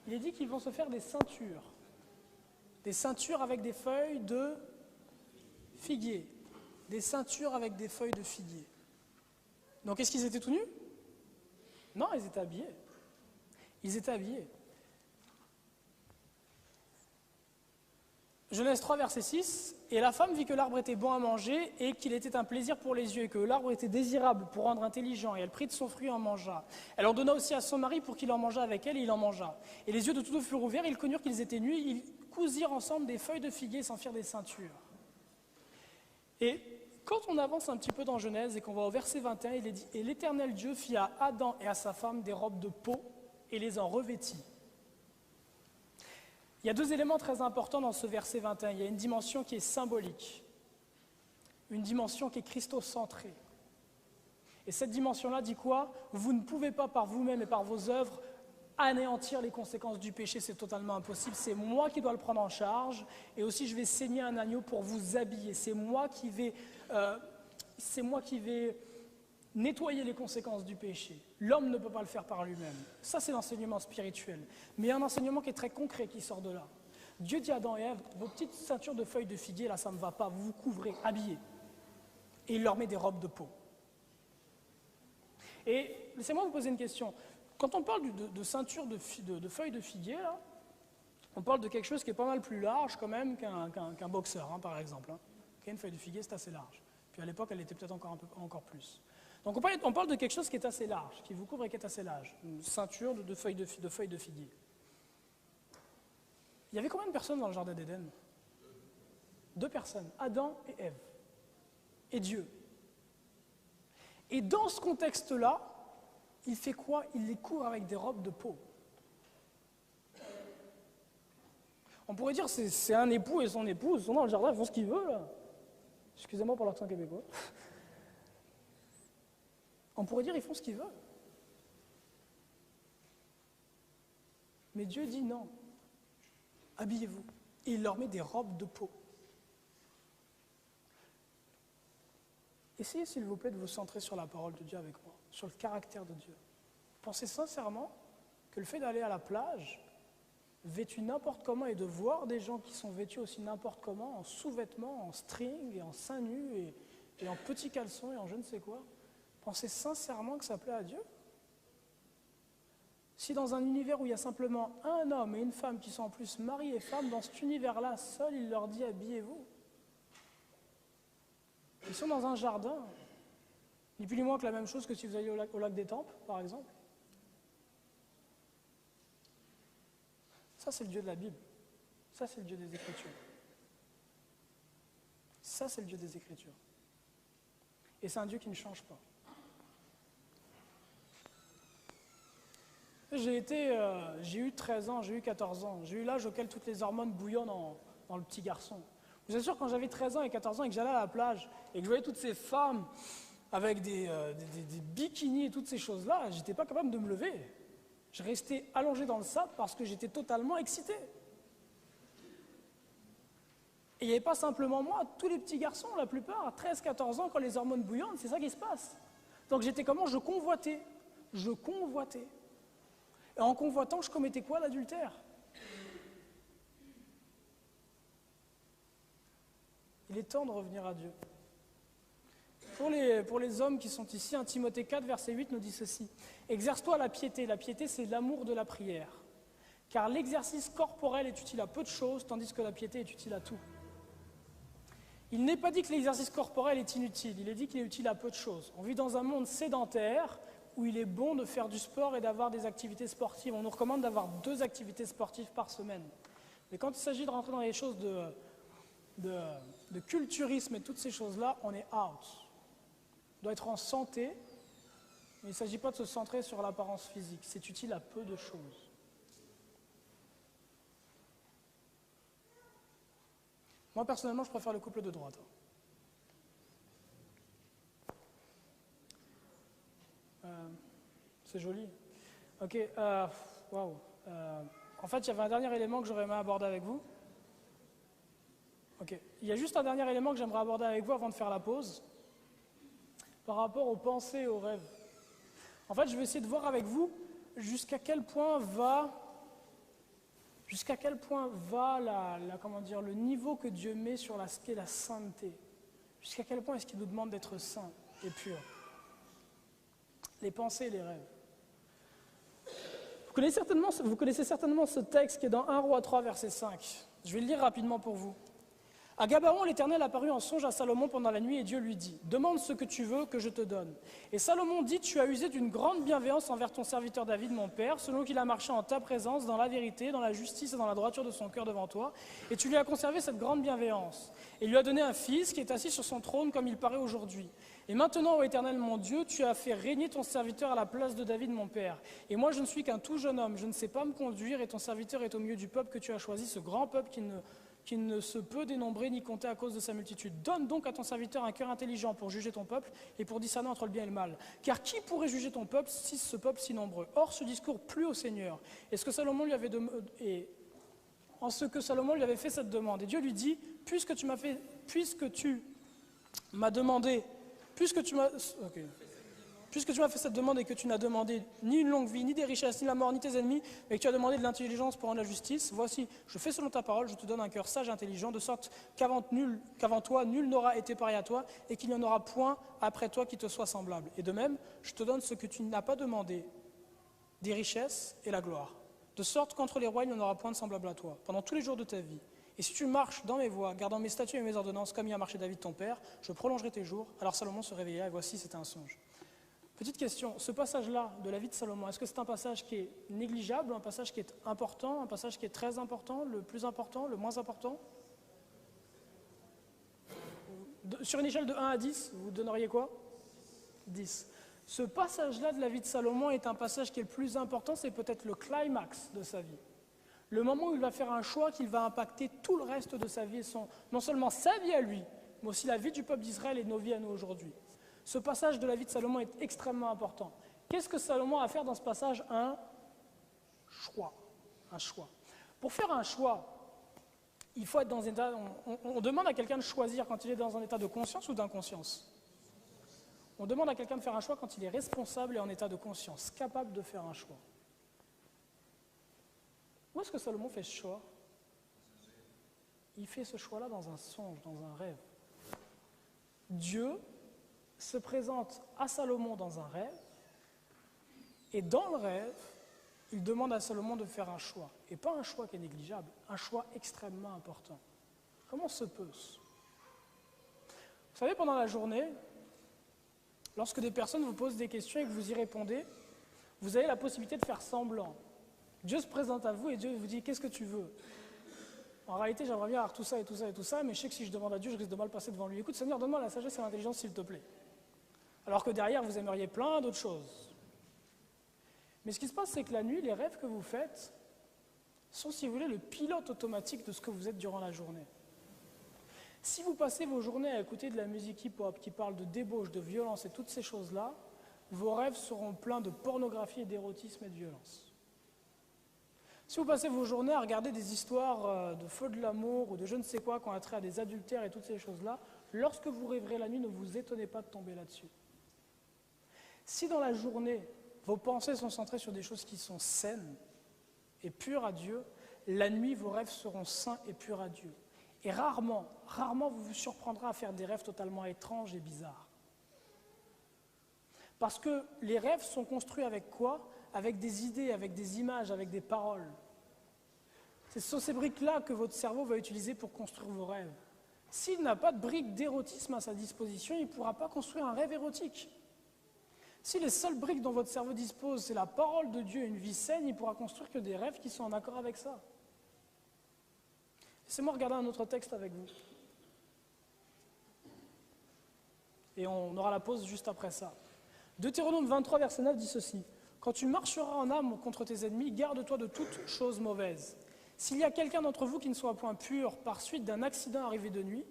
Il est dit qu'ils vont se faire des ceintures. Des ceintures avec des feuilles de figuier. Des ceintures avec des feuilles de figuier. Donc est-ce qu'ils étaient tout nus? Non, ils étaient habillés. Ils étaient habillés. Genèse 3, verset 6, « Et la femme vit que l'arbre était bon à manger et qu'il était un plaisir pour les yeux et que l'arbre était désirable pour rendre intelligent. Et elle prit de son fruit et en mangea. Elle en donna aussi à son mari pour qu'il en mangeât avec elle et il en mangea. Et les yeux de tous deux furent ouverts, ils connurent qu'ils étaient nus, ils cousirent ensemble des feuilles de figuier et s'en firent des ceintures. » Et quand on avance un petit peu dans Genèse et qu'on va au verset 21, il est dit « Et l'Éternel Dieu fit à Adam et à sa femme des robes de peau et les en revêtit. » Il y a deux éléments très importants dans ce verset 21. Il y a une dimension qui est symbolique, une dimension qui est christocentrée. Et cette dimension-là dit quoi? Vous ne pouvez pas par vous-même et par vos œuvres anéantir les conséquences du péché, c'est totalement impossible. C'est moi qui dois le prendre en charge et aussi je vais saigner un agneau pour vous habiller. C'est moi qui vais nettoyer les conséquences du péché. L'homme ne peut pas le faire par lui-même. Ça, c'est l'enseignement spirituel. Mais il y a un enseignement qui est très concret qui sort de là. Dieu dit à Adam et Ève, vos petites ceintures de feuilles de figuier, là, ça ne va pas, vous vous couvrez, habillez. Et il leur met des robes de peau. Et laissez-moi vous poser une question. Quand on parle de ceinture de feuilles de figuier, là, on parle de quelque chose qui est pas mal plus large quand même qu'un boxeur, hein, par exemple. Hein. Une feuille de figuier, c'est assez large. Puis à l'époque, elle était peut-être encore plus. Donc on parle de quelque chose qui est assez large, qui vous couvre et qui est assez large. Une ceinture de feuilles de figuier. Il y avait combien de personnes dans le jardin d'Éden? 2 personnes, Adam et Ève. Et Dieu. Et dans ce contexte-là, il fait quoi? Il les couvre avec des robes de peau. On pourrait dire c'est un époux et son épouse, ils sont dans le jardin, ils font ce qu'ils veulent. Là. Excusez-moi pour l'accent québécois. On pourrait dire ils font ce qu'ils veulent. Mais Dieu dit non. Habillez-vous. Et il leur met des robes de peau. Essayez s'il vous plaît de vous centrer sur la parole de Dieu avec moi, sur le caractère de Dieu. Pensez sincèrement que le fait d'aller à la plage, vêtu n'importe comment, et de voir des gens qui sont vêtus aussi n'importe comment, en sous-vêtements, en string, et en seins nus, et en petits caleçons, et en je ne sais quoi, pensez sincèrement que ça plaît à Dieu? Si dans un univers où il y a simplement un homme et une femme qui sont en plus mari et femme, dans cet univers-là, seul, il leur dit « habillez-vous ». Ils sont dans un jardin, ni plus ni moins que la même chose que si vous alliez au lac des Tempes, par exemple. Ça, c'est le Dieu de la Bible. Ça, c'est le Dieu des Écritures. Ça, c'est le Dieu des Écritures. Et c'est un Dieu qui ne change pas. J'ai eu 13 ans, j'ai eu 14 ans. J'ai eu l'âge auquel toutes les hormones bouillonnent dans le petit garçon. Je vous assure, quand j'avais 13 ans et 14 ans et que j'allais à la plage et que je voyais toutes ces femmes avec des bikinis et toutes ces choses-là, j'étais pas capable de me lever. Je restais allongé dans le sable parce que j'étais totalement excité. Et il n'y avait pas simplement moi, tous les petits garçons, la plupart, à 13-14 ans, quand les hormones bouillonnent, c'est ça qui se passe. Donc j'étais comment? Je convoitais. Je convoitais. Et en convoitant, je commettais quoi? L'adultère. Il est temps de revenir à Dieu. pour les hommes qui sont ici, 1 Timothée 4, verset 8 nous dit ceci. Exerce-toi la piété. La piété, c'est l'amour de la prière. Car l'exercice corporel est utile à peu de choses, tandis que la piété est utile à tout. Il n'est pas dit que l'exercice corporel est inutile, il est dit qu'il est utile à peu de choses. On vit dans un monde sédentaire où il est bon de faire du sport et d'avoir des activités sportives. On nous recommande d'avoir 2 activités sportives par semaine. Mais quand il s'agit de rentrer dans les choses de culturisme et toutes ces choses-là, on est out. On doit être en santé, mais il ne s'agit pas de se centrer sur l'apparence physique. C'est utile à peu de choses. Moi, personnellement, je préfère le couple de droite. C'est joli. Ok, waouh. En fait, il y avait un dernier élément que j'aurais aimé aborder avec vous. Ok, il y a juste un dernier élément que j'aimerais aborder avec vous avant de faire la pause, par rapport aux pensées et aux rêves. En fait, je vais essayer de voir avec vous jusqu'à quel point va comment dire, le niveau que Dieu met sur ce qu'est la sainteté. Jusqu'à quel point est-ce qu'il nous demande d'être saints et purs. Les pensées et les rêves. Vous connaissez certainement ce texte qui est dans 1 Roi 3, verset 5. Je vais le lire rapidement pour vous. À Gabaon, l'Éternel apparut en songe à Salomon pendant la nuit et Dieu lui dit « Demande ce que tu veux que je te donne. » Et Salomon dit « Tu as usé d'une grande bienveillance envers ton serviteur David, mon père, selon qu'il a marché en ta présence, dans la vérité, dans la justice et dans la droiture de son cœur devant toi. Et tu lui as conservé cette grande bienveillance. Et lui as donné un fils qui est assis sur son trône comme il paraît aujourd'hui. Et maintenant, ô Éternel mon Dieu, tu as fait régner ton serviteur à la place de David, mon père. Et moi, je ne suis qu'un tout jeune homme, je ne sais pas me conduire, et ton serviteur est au milieu du peuple que tu as choisi, ce grand peuple qui ne se peut dénombrer ni compter à cause de sa multitude. Donne donc à ton serviteur un cœur intelligent pour juger ton peuple et pour discerner entre le bien et le mal. Car qui pourrait juger ton peuple, si ce peuple si nombreux? Or, ce discours plut au Seigneur. Et ce que Salomon lui avait en ce que Salomon lui avait fait cette demande. Et Dieu lui dit, puisque tu m'as fait cette demande et que tu n'as demandé ni une longue vie, ni des richesses, ni la mort, ni tes ennemis, mais que tu as demandé de l'intelligence pour rendre la justice, voici, je fais selon ta parole, je te donne un cœur sage et intelligent, de sorte qu'avant toi, nul n'aura été pareil à toi, et qu'il n'y en aura point après toi qui te soit semblable. Et de même, je te donne ce que tu n'as pas demandé, des richesses et la gloire, de sorte qu'entre les rois, il n'y en aura point de semblable à toi, pendant tous les jours de ta vie. Et si tu marches dans mes voies, gardant mes statuts et mes ordonnances, comme y a marché David ton père, je prolongerai tes jours. Alors Salomon se réveilla, et voici, c'était un songe. Petite question, ce passage-là de la vie de Salomon, est-ce que c'est un passage qui est négligeable, un passage qui est important, un passage qui est très important, le plus important, le moins important? Sur une échelle de 1 à 10, vous donneriez quoi? 10. Ce passage-là de la vie de Salomon est un passage qui est le plus important, c'est peut-être le climax de sa vie. Le moment où il va faire un choix qui va impacter tout le reste de sa vie, non seulement sa vie à lui, mais aussi la vie du peuple d'Israël et nos vies à nous aujourd'hui. Ce passage de la vie de Salomon est extrêmement important. Qu'est-ce que Salomon a à faire dans ce passage? Un choix. Un choix. Pour faire un choix, il faut être dans un état... On demande à quelqu'un de choisir quand il est dans un état de conscience ou d'inconscience. On demande à quelqu'un de faire un choix quand il est responsable et en état de conscience, capable de faire un choix. Où est-ce que Salomon fait ce choix? Il fait ce choix-là dans un songe, dans un rêve. Dieu se présente à Salomon dans un rêve, et dans le rêve, il demande à Salomon de faire un choix. Et pas un choix qui est négligeable, un choix extrêmement important. Comment se peut-ce? Vous savez, pendant la journée, lorsque des personnes vous posent des questions et que vous y répondez, vous avez la possibilité de faire semblant. Dieu se présente à vous et Dieu vous dit « Qu'est-ce que tu veux ?» En réalité, j'aimerais bien avoir tout ça et tout ça et tout ça, mais je sais que si je demande à Dieu, je risque de mal passer devant lui. Écoute, Seigneur, donne-moi la sagesse et l'intelligence, s'il te plaît. Alors que derrière, vous aimeriez plein d'autres choses. Mais ce qui se passe, c'est que la nuit, les rêves que vous faites sont, si vous voulez, le pilote automatique de ce que vous êtes durant la journée. Si vous passez vos journées à écouter de la musique hip-hop qui parle de débauche, de violence et toutes ces choses-là, vos rêves seront pleins de pornographie et d'érotisme et de violence. Si vous passez vos journées à regarder des histoires de feu de l'amour ou de je ne sais quoi qui ont attrait à des adultères et toutes ces choses-là, lorsque vous rêverez la nuit, ne vous étonnez pas de tomber là-dessus. Si dans la journée, vos pensées sont centrées sur des choses qui sont saines et pures à Dieu, la nuit, vos rêves seront sains et purs à Dieu. Et rarement vous vous surprendrez à faire des rêves totalement étranges et bizarres. Parce que les rêves sont construits avec quoi? Avec des idées, avec des images, avec des paroles. Ce sont ces briques-là que votre cerveau va utiliser pour construire vos rêves. S'il n'a pas de briques d'érotisme à sa disposition, il ne pourra pas construire un rêve érotique. Si les seules briques dont votre cerveau dispose, c'est la parole de Dieu et une vie saine, il ne pourra construire que des rêves qui sont en accord avec ça. Laissez-moi regarder un autre texte avec vous. Et on aura la pause juste après ça. Deutéronome 23, verset 9 dit ceci. « Quand tu marcheras en âme contre tes ennemis, garde-toi de toute chose mauvaise. S'il y a quelqu'un d'entre vous qui ne soit point pur par suite d'un accident arrivé de nuit,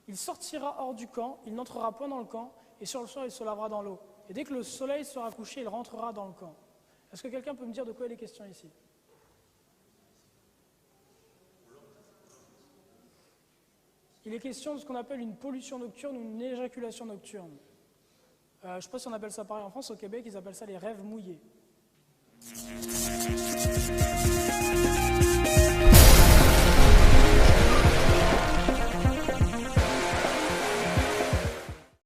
il sortira hors du camp, il n'entrera point dans le camp, et sur le soir il se lavera dans l'eau. Et dès que le soleil sera couché, il rentrera dans le camp. » Est-ce que quelqu'un peut me dire de quoi il est question ici? Il est question de ce qu'on appelle une pollution nocturne ou une éjaculation nocturne. Je ne sais pas si on appelle ça pareil en France, au Québec, ils appellent ça les rêves mouillés.